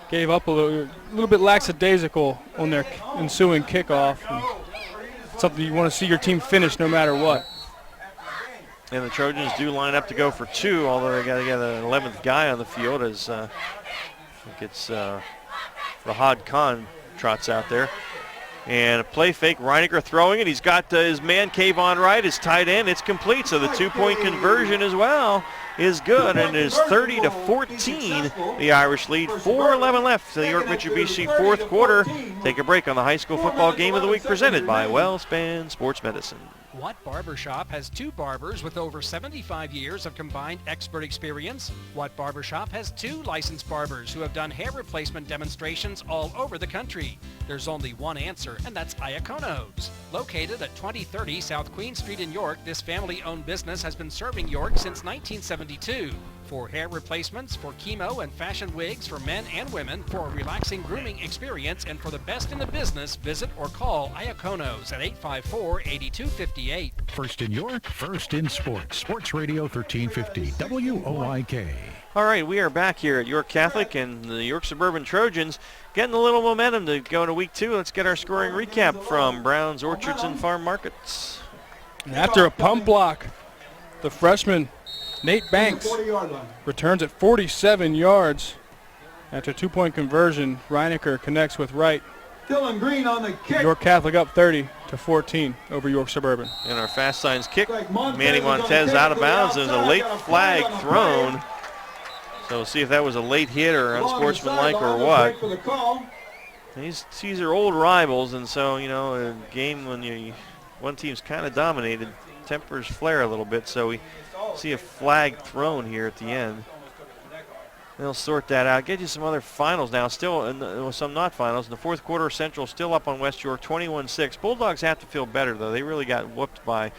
gave up a little bit lackadaisical on their ensuing kickoff. Something you want to see your team finish no matter what. And the Trojans do line up to go for 2, although they got to get an 11th guy on the field as I think it's Rahad Khan trots out there. And a play fake, Reinecker throwing it. He's got his man Kayvon Wright, his tight end. It's complete, so the 2-point conversion as well is good, and it is 30-14. The Irish lead. 4:11 left to the York Mitsubishi fourth quarter. Take a break on the high school football game of the week presented by WellSpan Sports Medicine. What Barbershop has 2 barbers with over 75 years of combined expert experience? What Barbershop has 2 licensed barbers who have done hair replacement demonstrations all over the country? There's only one answer, and that's Iacono's. Located at 2030 South Queen Street in York, this family-owned business has been serving York since 1972. For hair replacements, for chemo and fashion wigs for men and women, for a relaxing grooming experience, and for the best in the business, visit or call Iacono's at 854-8258. First in York, first in sports. Sports Radio 1350, WOIK. All right, we are back here at York Catholic and the York Suburban Trojans getting a little momentum to go into week 2. Let's get our scoring recap from Browns, Orchards, and Farm Markets. And after a pump block, the freshman Nate Banks 40-yard line. returns at 47 yards after a 2-point conversion. Reinecker connects with Wright. Dylan Green on the kick. York Catholic up 30-14 over York Suburban. And our fast signs kick, Manny Montez out of bounds. There's a late flag thrown. So we'll see if that was a late hit or unsportsmanlike or what. These are old rivals, and so, you know, a game when one team's kind of dominated, tempers flare a little bit, so we see a flag thrown here at the end. They'll sort that out. Get you some other finals now. Still, and some not finals. In the fourth quarter, Central still up on West York, 21-6. Bulldogs have to feel better, though. They really got whooped by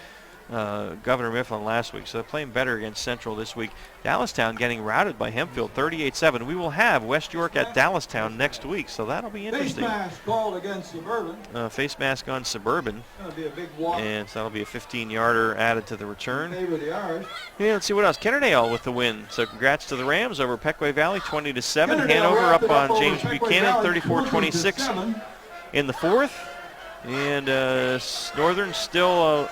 Governor Mifflin last week, so they're playing better against Central this week. Dallastown getting routed by Hempfield, 38-7. We will have West York at Dallastown next week, so that'll be interesting. Face mask called against Suburban. Face mask on Suburban. That'll be a big walk. And so that'll be a 15-yarder added to the return. Favor the Irish. Yeah, let's see what else. Kennerdale with the win. So congrats to the Rams over Pequea Valley, 20-7. Hanover up on James Buchanan, 34-26 in the fourth. And Northern still,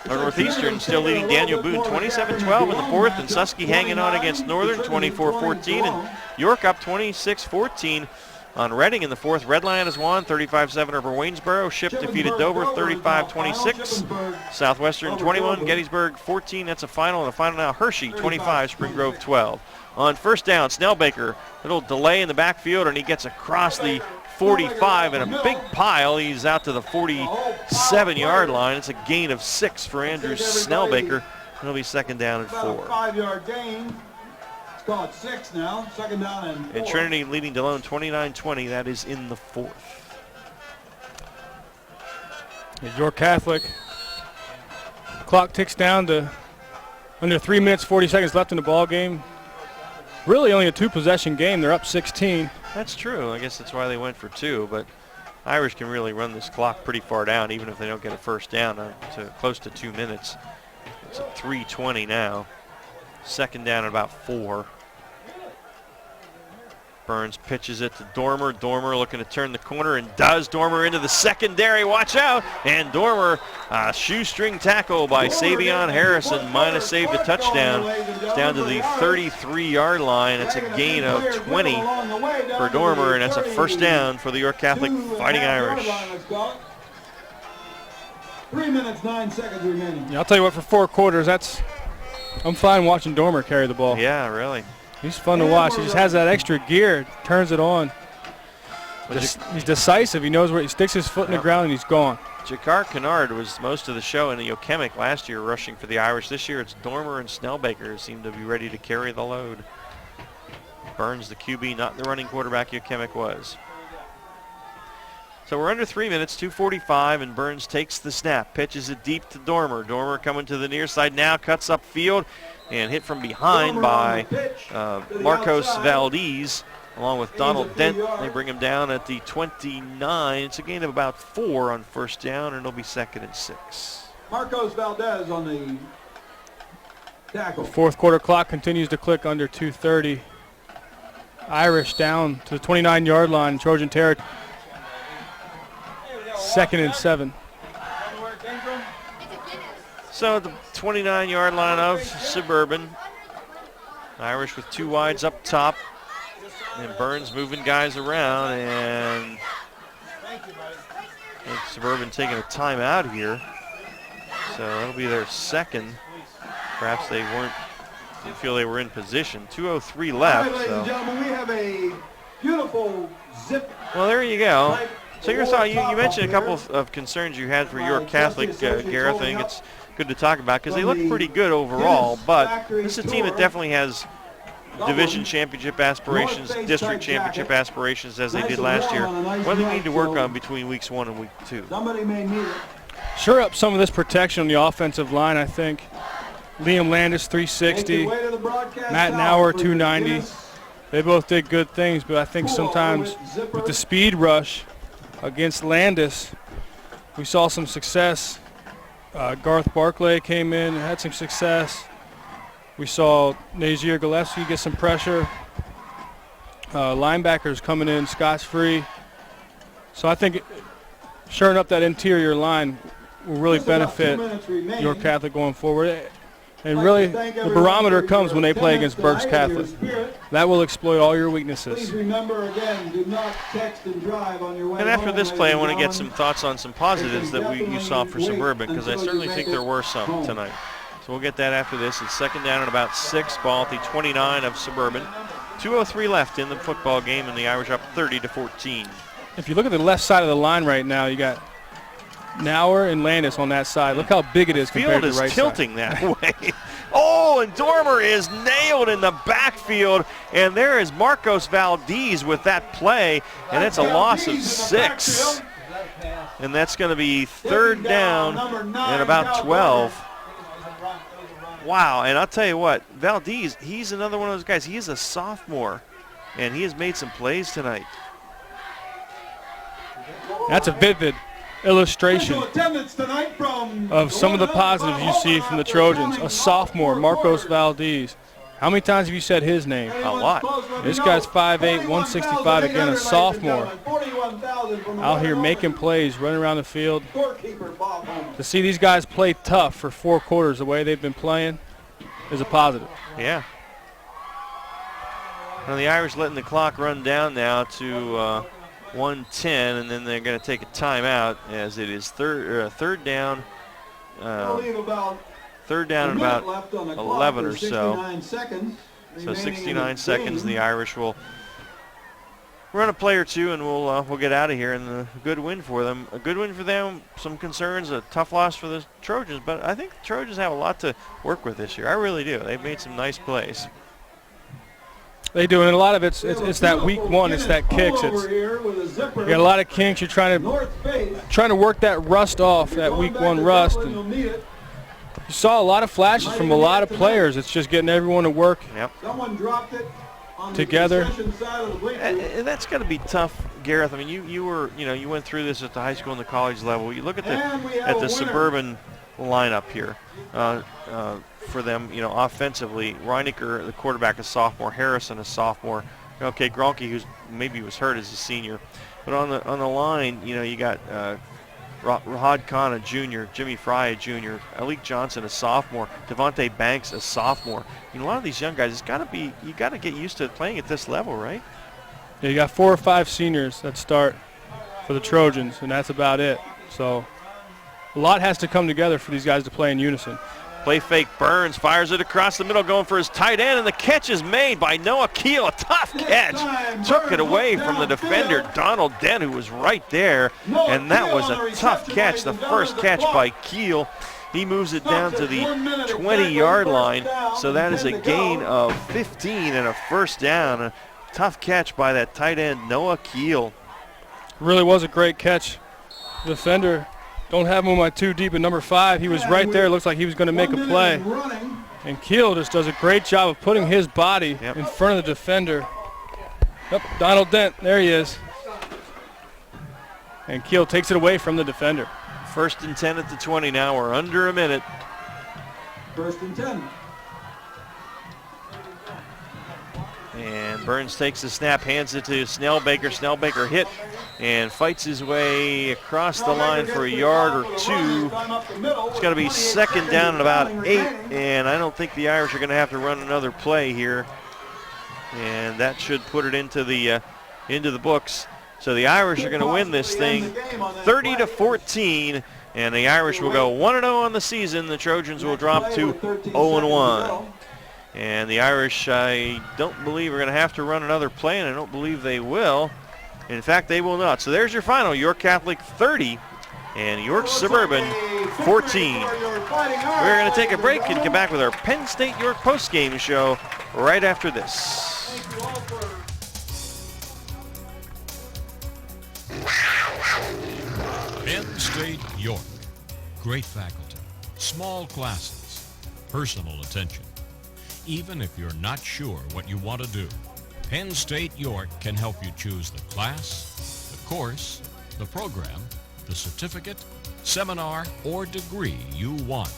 or Northeastern still leading Daniel Boone, 27-12 in the fourth. And Susky hanging on against Northern, 24-14. And York up 26-14 on Reading in the fourth. Red Lion has won, 35-7 over Waynesboro. Ship defeated Dover, 35-26. Southwestern 21, Gettysburg 14. That's a final. And a final now, Hershey 25, Spring Grove 12. On first down, Snellbaker, little delay in the backfield, and he gets across the 45 in a big pile. He's out to the 47-yard line. It's a gain of 6 for Andrew Snellbaker. It'll be second down and 4. 5-yard gain. It's called 6 now. Second down and 4. And Trinity leading Delone 29-20. That is in the fourth. York Catholic. Clock ticks down to under 3 minutes, 40 seconds left in the ball game. Really only a 2-possession game. They're up 16. That's true. I guess that's why they went for 2. But Irish can really run this clock pretty far down, even if they don't get a first down, to close to 2 minutes. It's at 3:20 now. Second down at about 4. Burns pitches it to Dormer. Dormer looking to turn the corner and does. Dormer into the secondary. Watch out. And Dormer, shoestring tackle by Savion Harrison. Minus saved a touchdown. It's down to the 33-yard line. It's a gain of 20 for Dormer, and that's a first down for the York Catholic Fighting Irish. 3 minutes, 9 seconds remaining. Yeah, I'll tell you what, for 4 quarters, I'm fine watching Dormer carry the ball. Yeah, really. He's fun to watch. He just has that extra gear, turns it on. He's decisive. He knows where he sticks his foot in the ground and he's gone. Jakar Kennard was most of the show in the Yochemic last year rushing for the Irish. This year it's Dormer and Snellbaker who seem to be ready to carry the load. Burns, the QB, not the running quarterback Yochemic was. So we're under 3 minutes, 2:45, and Burns takes the snap, pitches it deep to Dormer. Dormer coming to the near side now, cuts upfield, and hit from behind by Marcos Valdez, along with Donald Dent. They bring him down at the 29. It's a gain of about 4 on first down, and it'll be second and 6. Marcos Valdez on the tackle. The fourth quarter clock continues to click under 2:30. Irish down to the 29-yard line, Trojan territory. Second and 7. So the 29-yard line of Suburban. Irish with 2 wides up top. And Burns moving guys around. And I think Suburban taking a timeout here. So that'll be their second. Perhaps they didn't feel they were in position. 2:03 left. All right, ladies and gentlemen, we have a beautiful zip. Well, there you go. So your thought, you mentioned a couple of concerns you had for York Catholic, Gareth. I think it's good to talk about because they look pretty good overall, but this is a team that definitely has division championship aspirations, district championship aspirations as they did last year. What do they need to work on between weeks 1 and week 2? Somebody may need it. Sure up some of this protection on the offensive line, I think. Liam Landis, 360. Matt Nauer, 290. They both did good things, but I think sometimes with the speed rush against Landis, we saw some success. Garth Barclay came in, had some success. We saw Nazir Gillespie get some pressure. Linebackers coming in, Scott's free. So I think shoring up that interior line will really benefit York Catholic going forward. And really, the barometer comes when they play against Berks Catholic. That will exploit all your weaknesses. Please remember again, do not text and drive on your way And after home, this play, I want to get ladies some thoughts on some positives that you saw for Suburban, because I certainly think there were some tonight. So we'll get that after this. It's second down and about 6, ball at the 29 of Suburban. 2:03 left in the football game, and the Irish up 30-14. If you look at the left side of the line right now, you got Nauer and Landis on that side. Look how big it is compared to the right side. Field is tilting that way. Oh, and Dormer is nailed in the backfield, and there is Marcos Valdez with that play, and it's a loss of 6. And that's going to be third down and about 12. Wow, and I'll tell you what, Valdez, he's another one of those guys. He is a sophomore, and he has made some plays tonight. That's a vivid illustration of some of the positives you see from the Trojans. A sophomore, Marcos Valdez. How many times have you said his name? A lot. This guy's 5'8", 165, again, a sophomore. Out here making plays, running around the field. To see these guys play tough for 4 quarters the way they've been playing is a positive. Yeah. Well, the Irish letting the clock run down now to 1:10, and then they're going to take a timeout as it is third down. Third down and about 11 or so. So 69 seconds. The Irish will run a play or two, and we'll get out of here. And a good win for them. A good win for them. Some concerns. A tough loss for the Trojans, but I think the Trojans have a lot to work with this year. I really do. They've made some nice plays. They do, and a lot of it's that week one. It's that kicks. You got a lot of kinks. You're trying to work that rust off, that week one rust. And you saw a lot of flashes from a lot of players. It's just getting everyone to work together. And that's got to be tough, Gareth. I mean, you went through this at the high school and the college level. You look at the Suburban lineup here. For them, offensively, Reinecker, the quarterback, a sophomore. Harrison, a sophomore. Okay, Gronke, who's maybe was hurt as a senior, but on the line, you got Rahad Khan, a junior, Jimmy Fry, a junior, Alik Johnson, a sophomore, Devontae Banks, a sophomore. A lot of these young guys, you got to get used to playing at this level, right? Yeah, you got 4 or 5 seniors that start for the Trojans, and that's about it. So a lot has to come together for these guys to play in unison. Play fake, Burns fires it across the middle, going for his tight end, and the catch is made by Noah Keel. A tough catch. Took it away from the defender, Donald Dent, who was right there, and that was a tough catch, the first catch by Keel. He moves it down to the 20-yard line, so that is a gain of 15 and a first down. A tough catch by that tight end, Noah Keel. Really was a great catch. The defender, don't have him on my 2 deep at number 5. He was right there. Looks like he was going to make a play. And Keel just does a great job of putting his body in front of the defender. Yep, Donald Dent, there he is. And Keel takes it away from the defender. 1st and 10 at the 20 now. We're under a minute. 1st and 10. And Burns takes the snap, hands it to Snellbaker. Snellbaker hit and fights his way across the line for a yard or 2. It's going to be second down and about 8, and I don't think the Irish are going to have to run another play here. And that should put it into the books. So the Irish are going to win this thing 30-14, and the Irish will go 1-0 on the season. The Trojans will drop to 0-1. And the Irish, I don't believe, are going to have to run another play, and I don't believe they will. In fact, they will not. So there's your final. York Catholic 30 and York Suburban 14. We're going to take a break and come back with our Penn State York postgame show right after this. Penn State York. Great faculty, small classes, personal attention. Even if you're not sure what you want to do, Penn State York can help you choose the class, the course, the program, the certificate, seminar, or degree you want.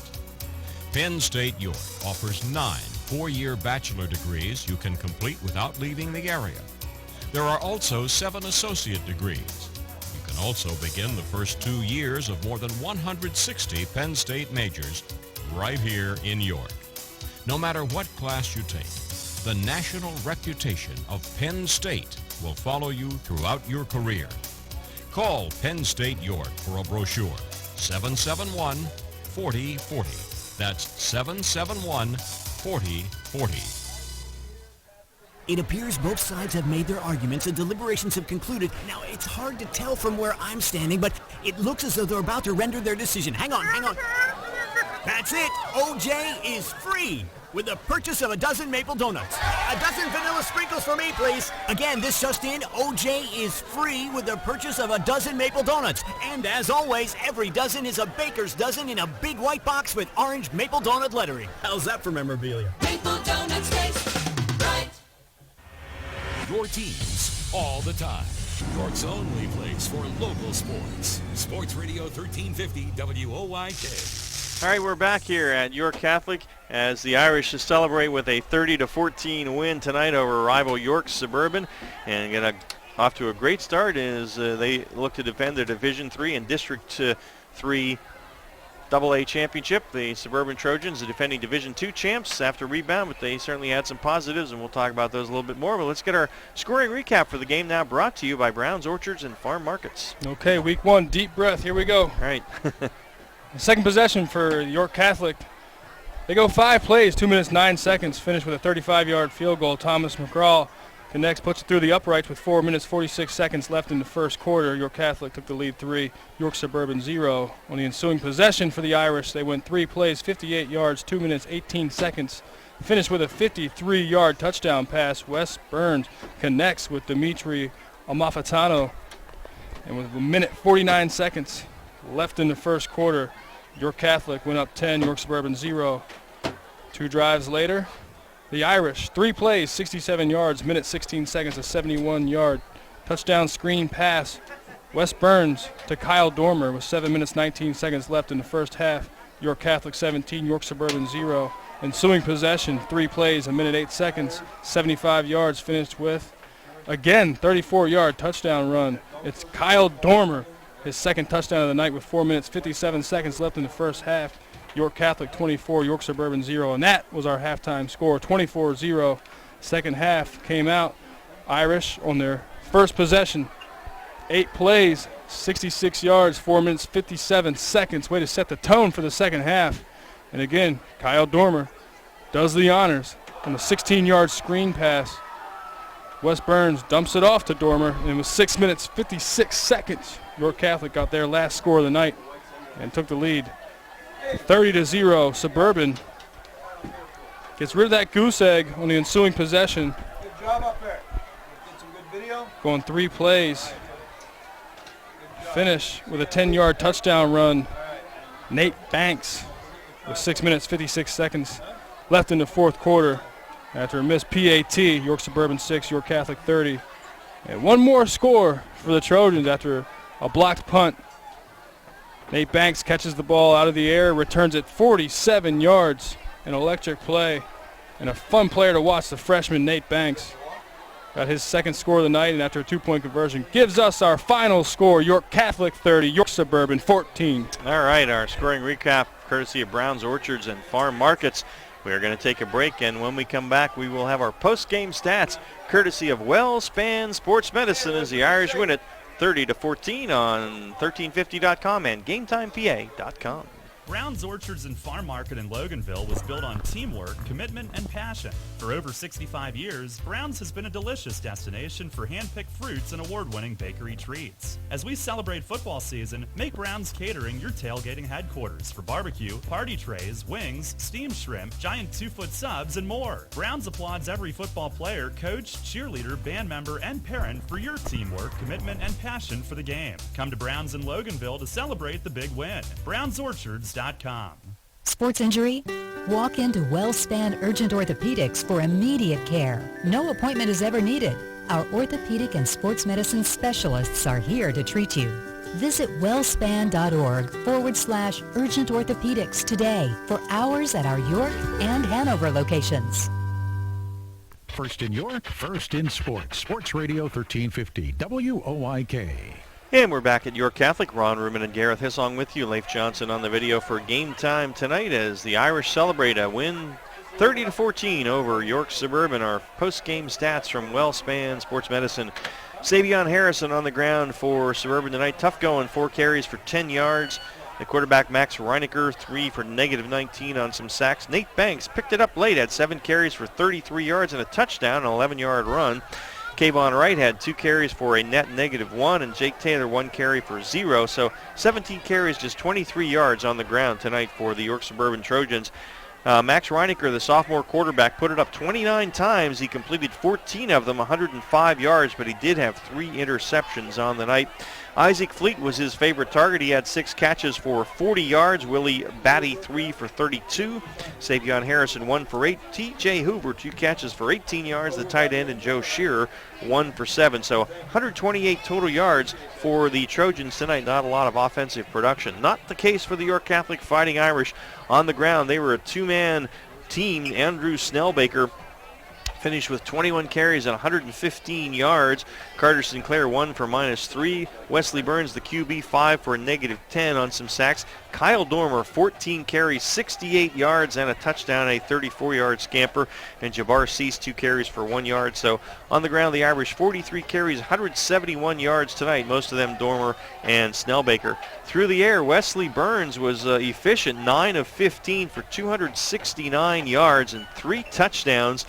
Penn State York offers 9 4-year bachelor degrees you can complete without leaving the area. There are also 7 associate degrees. You can also begin the first 2 years of more than 160 Penn State majors right here in York. No matter what class you take, the national reputation of Penn State will follow you throughout your career. Call Penn State York for a brochure. 771-4040. That's 771-4040. It appears both sides have made their arguments and deliberations have concluded. Now, it's hard to tell from where I'm standing, but it looks as though they're about to render their decision. Hang on. That's it. OJ is free with the purchase of a dozen maple donuts. A dozen vanilla sprinkles for me, please. Again, this just in, OJ is free with the purchase of a dozen maple donuts. And as always, every dozen is a baker's dozen in a big white box with orange maple donut lettering. How's that for memorabilia? Maple donuts taste right. Your teams all the time. York's only place for local sports. Sports Radio 1350 WOYK. All right, we're back here at York Catholic as the Irish celebrate with a 30-14 win tonight over rival York Suburban, and get off to a great start as they look to defend their Division III and District 3 AA championship. The Suburban Trojans, the defending Division II champs, after rebound, but they certainly had some positives, and we'll talk about those a little bit more. But let's get our scoring recap for the game now, brought to you by Brown's Orchards and Farm Markets. Okay, week one, deep breath. Here we go. All right. Second possession for York Catholic. They go 5 plays, 2 minutes, 9 seconds, finish with a 35-yard field goal. Thomas McGraw connects, puts it through the uprights with 4 minutes, 46 seconds left in the first quarter. York Catholic took the lead 3, York Suburban 0. On the ensuing possession for the Irish, they went 3 plays, 58 yards, 2 minutes, 18 seconds, finished with a 53-yard touchdown pass. Wes Burns connects with Dimitri Amafatano, and with a minute, 49 seconds left in the first quarter, York Catholic went up 10, York Suburban 0. 2 drives later, the Irish, 3 plays, 67 yards, minute 16 seconds, a 71-yard touchdown screen pass. Wes Burns to Kyle Dormer with 7 minutes, 19 seconds left in the first half. York Catholic 17, York Suburban 0. Ensuing possession, 3 plays, a minute 8 seconds, 75 yards, finished with, again, 34-yard touchdown run. It's Kyle Dormer, his second touchdown of the night with 4 minutes, 57 seconds left in the first half. York Catholic 24, York Suburban 0. And that was our halftime score, 24-0. Second half came out. Irish on their first possession, 8 plays, 66 yards, 4 minutes, 57 seconds. Way to set the tone for the second half. And again, Kyle Dormer does the honors on the 16-yard screen pass. Wes Burns dumps it off to Dormer, and it was 6 minutes, 56 seconds. York Catholic got their last score of the night and took the lead. 30-0, Suburban gets rid of that goose egg on the ensuing possession. Good job up there. Get some good video. Going 3 plays. Finish with a 10-yard touchdown run. Nate Banks with 6 minutes, 56 seconds left in the fourth quarter. After a missed PAT, York Suburban 6, York Catholic 30. And one more score for the Trojans after a blocked punt. Nate Banks catches the ball out of the air, returns it 47 yards. An electric play and a fun player to watch, the freshman Nate Banks. Got his second score of the night, and after a 2-point conversion, gives us our final score, York Catholic 30, York Suburban 14. All right, our scoring recap courtesy of Brown's Orchards and Farm Markets. We are going to take a break, and when we come back, we will have our post-game stats courtesy of WellSpan Sports Medicine as the Irish win it 30-14 on 1350.com and GameTimePA.com. Brown's Orchards and Farm Market in Loganville was built on teamwork, commitment, and passion. For over 65 years, Brown's has been a delicious destination for hand-picked fruits and award-winning bakery treats. As we celebrate football season, make Brown's Catering your tailgating headquarters for barbecue, party trays, wings, steamed shrimp, giant 2-foot subs, and more. Brown's applauds every football player, coach, cheerleader, band member, and parent for your teamwork, commitment, and passion for the game. Come to Brown's in Loganville to celebrate the big win. BrownsOrchards.com. Sports injury? Walk into WellSpan Urgent Orthopedics for immediate care. No appointment is ever needed. Our orthopedic and sports medicine specialists are here to treat you. Visit wellspan.org/urgent orthopedics today for hours at our York and Hanover locations. First in York, first in sports. Sports Radio 1350, WOYK. And we're back at York Catholic. Ron Ruman and Gareth Hissong with you. Leif Johnson on the video for game time tonight as the Irish celebrate a win 30-14 over York Suburban. Our post-game stats from WellSpan Sports Medicine. Savion Harrison on the ground for Suburban tonight. Tough going, 4 carries for 10 yards. The quarterback, Max Reinecker, 3 for -19 on some sacks. Nate Banks picked it up late, had 7 carries for 33 yards and a touchdown, an 11-yard run. Kayvon Wright had 2 carries for a net -1, and Jake Taylor 1 carry for 0. So 17 carries, just 23 yards on the ground tonight for the York Suburban Trojans. Max Reinecker, the sophomore quarterback, put it up 29 times. He completed 14 of them, 105 yards, but he did have 3 interceptions on the night. Isaac Fleet was his favorite target. He had 6 catches for 40 yards. Willie Batty, 3 for 32. Savion Harrison, 1 for 8. T.J. Hoover, 2 catches for 18 yards. The tight end, and Joe Shearer, 1 for 7. So 128 total yards for the Trojans tonight. Not a lot of offensive production. Not the case for the York Catholic Fighting Irish on the ground. They were a 2-man team. Andrew Snellbaker finished with 21 carries and 115 yards. Carter Sinclair, 1 for -3. Wesley Burns, the QB, 5 for a -10 on some sacks. Kyle Dormer, 14 carries, 68 yards and a touchdown, a 34-yard scamper. And Jabbar Cease, 2 carries for 1 yard. So on the ground, the Irish 43 carries, 171 yards tonight, most of them Dormer and Snellbaker. Through the air, Wesley Burns was efficient, 9 of 15 for 269 yards and 3 touchdowns.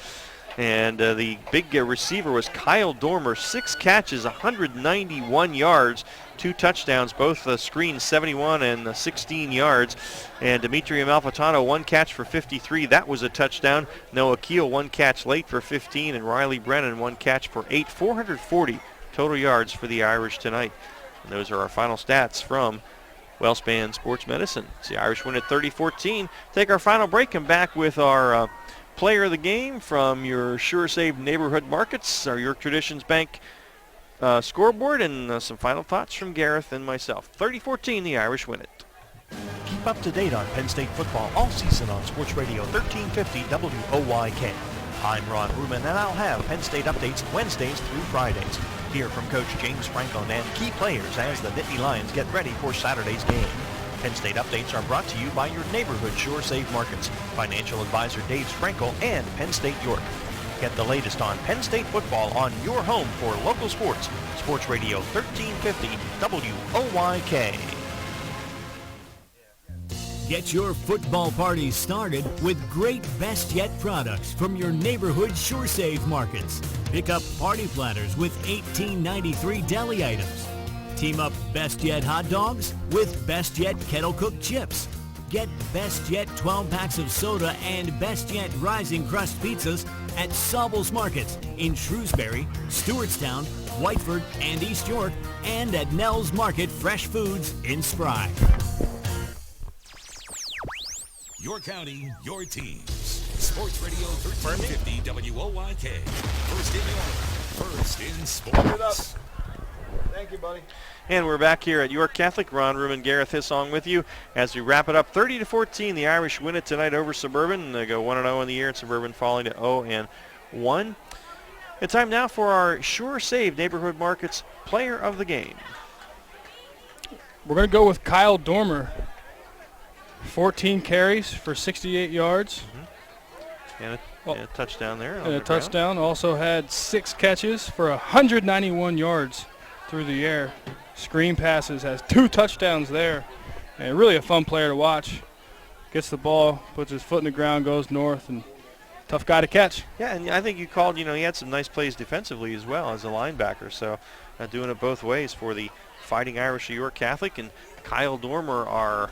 And the big receiver was Kyle Dormer, 6 catches, 191 yards, 2 touchdowns, both screens, 71 and 16 yards. And Dimitri Amalfitano, 1 catch for 53. That was a touchdown. Noah Keel, 1 catch late for 15. And Riley Brennan, 1 catch for 8. 440 total yards for the Irish tonight. And those are our final stats from WellSpan Sports Medicine. The Irish win at 30-14. Take our final break and back with our player of the game from your Sure Save neighborhood markets, our York Traditions Bank scoreboard, and some final thoughts from Gareth and myself. 30-14, the Irish win it. Keep up to date on Penn State football all season on Sports Radio 1350 WOYK. I'm Ron Ruman, and I'll have Penn State updates Wednesdays through Fridays. Hear from Coach James Franklin and key players as the Nittany Lions get ready for Saturday's game. Penn State updates are brought to you by your neighborhood Sure Save markets, financial advisor Dave Sprinkle, and Penn State York. Get the latest on Penn State football on your home for local sports. Sports Radio 1350 WOYK. Get your football parties started with great Best Yet products from your neighborhood Sure Save markets. Pick up party platters with $18.93 deli items. Team up Best Yet hot dogs with Best Yet kettle cooked chips. Get Best Yet 12 packs of soda and Best Yet Rising Crust pizzas at Sobel's Markets in Shrewsbury, Stewartstown, Whiteford, and East York, and at Nell's Market Fresh Foods in Spry. Your county, your teams. Sports Radio 1350 WOYK. First in York, first in sports. Thank you, buddy. And we're back here at York Catholic. Ron Ruman, Gareth Hissong with you as we wrap it up. 30-14, the Irish win it tonight over Suburban. They go 1-0 in the year, and Suburban falling to 0-1. It's time now for our Sure Save Neighborhood Markets Player of the Game. We're going to go with Kyle Dormer. 14 carries for 68 yards. And a touchdown there. And a touchdown. Also had 6 catches for 191 yards through the air. Screen passes, has 2 touchdowns there. And really a fun player to watch. Gets the ball, puts his foot in the ground, goes north, and tough guy to catch. Yeah, and I think you called, he had some nice plays defensively as well as a linebacker. So doing it both ways for the Fighting Irish of York Catholic. And Kyle Dormer, our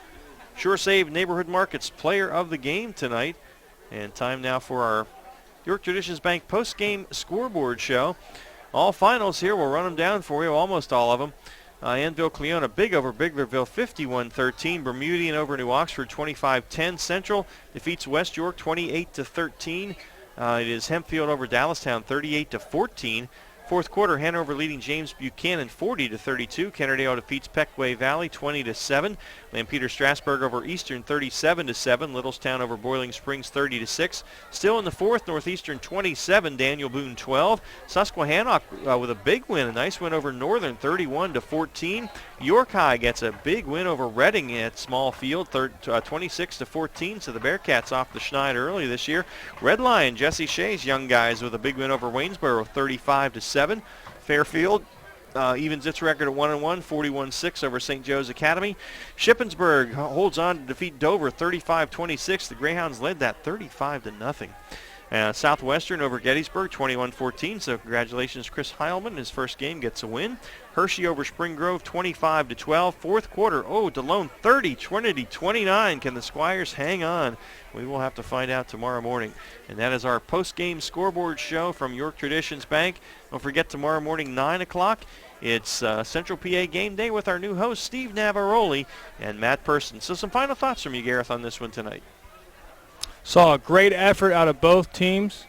Sure Save Neighborhood Markets Player of the Game tonight. And time now for our York Traditions Bank post-game scoreboard show. All finals here. We'll run them down for you, almost all of them. Annville-Cleona, big over Biglerville, 51-13. Bermudian over New Oxford, 25-10. Central defeats West York, 28-13. It is Hempfield over Dallastown, 38-14. Fourth quarter, Hanover leading James Buchanan 40-32. Kennerdale defeats Peckaway Valley 20-7. Lampeter Strasburg over Eastern 37-7. Littlestown over Boiling Springs 30-6. Still in the fourth, Northeastern 27, Daniel Boone 12. Susquehannock with a big win, a nice win over Northern 31-14. York High gets a big win over Reading at Small Field 26-14. So the Bearcats off the schneid early this year. Red Lion, Jesse Shea's young guys with a big win over Waynesboro 35-7. Fairfield evens its record at 1-1, 41-6 over St. Joe's Academy. Shippensburg holds on to defeat Dover 35-26. The Greyhounds led that 35-0. Southwestern over Gettysburg 21-14. So congratulations, Chris Heilman. His first game gets a win. Hershey over Spring Grove 25-12. Fourth quarter, DeLone 30, Trinity 29. Can the Squires hang on? We will have to find out tomorrow morning. And that is our post-game scoreboard show from York Traditions Bank. Don't forget, tomorrow morning, 9 o'clock, it's Central PA Game Day with our new host, Steve Navaroli and Matt Person. So some final thoughts from you, Gareth, on this one tonight. Saw a great effort out of both teams.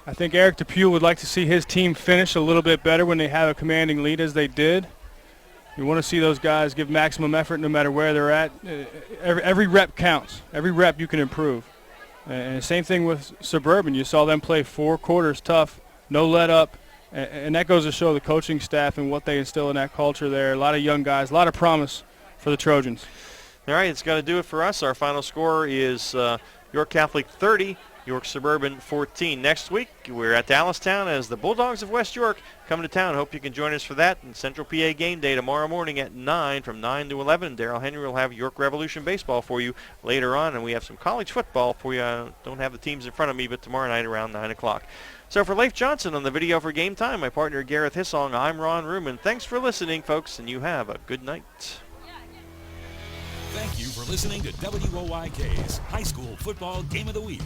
I think Eric Depew would like to see his team finish a little bit better when they have a commanding lead as they did. You want to see those guys give maximum effort no matter where they're at. Every rep counts. Every rep you can improve. And same thing with Suburban. You saw them play 4 quarters tough, no let up. And that goes to show the coaching staff and what they instill in that culture there. A lot of young guys, a lot of promise for the Trojans. All right, it's got to do it for us. Our final score is York Catholic 30, York Suburban 14. Next week, we're at Dallastown as the Bulldogs of West York come to town. Hope you can join us for that. And Central PA Game Day tomorrow morning at 9 from 9 to 11. Darrell Henry will have York Revolution baseball for you later on. And we have some college football for you. I don't have the teams in front of me, but tomorrow night around 9 o'clock. So for Leif Johnson on the video for Game Time, my partner Gareth Hissong, I'm Ron Ruman. Thanks for listening, folks, and you have a good night. Thank you for listening to WOYK's High School Football Game of the Week.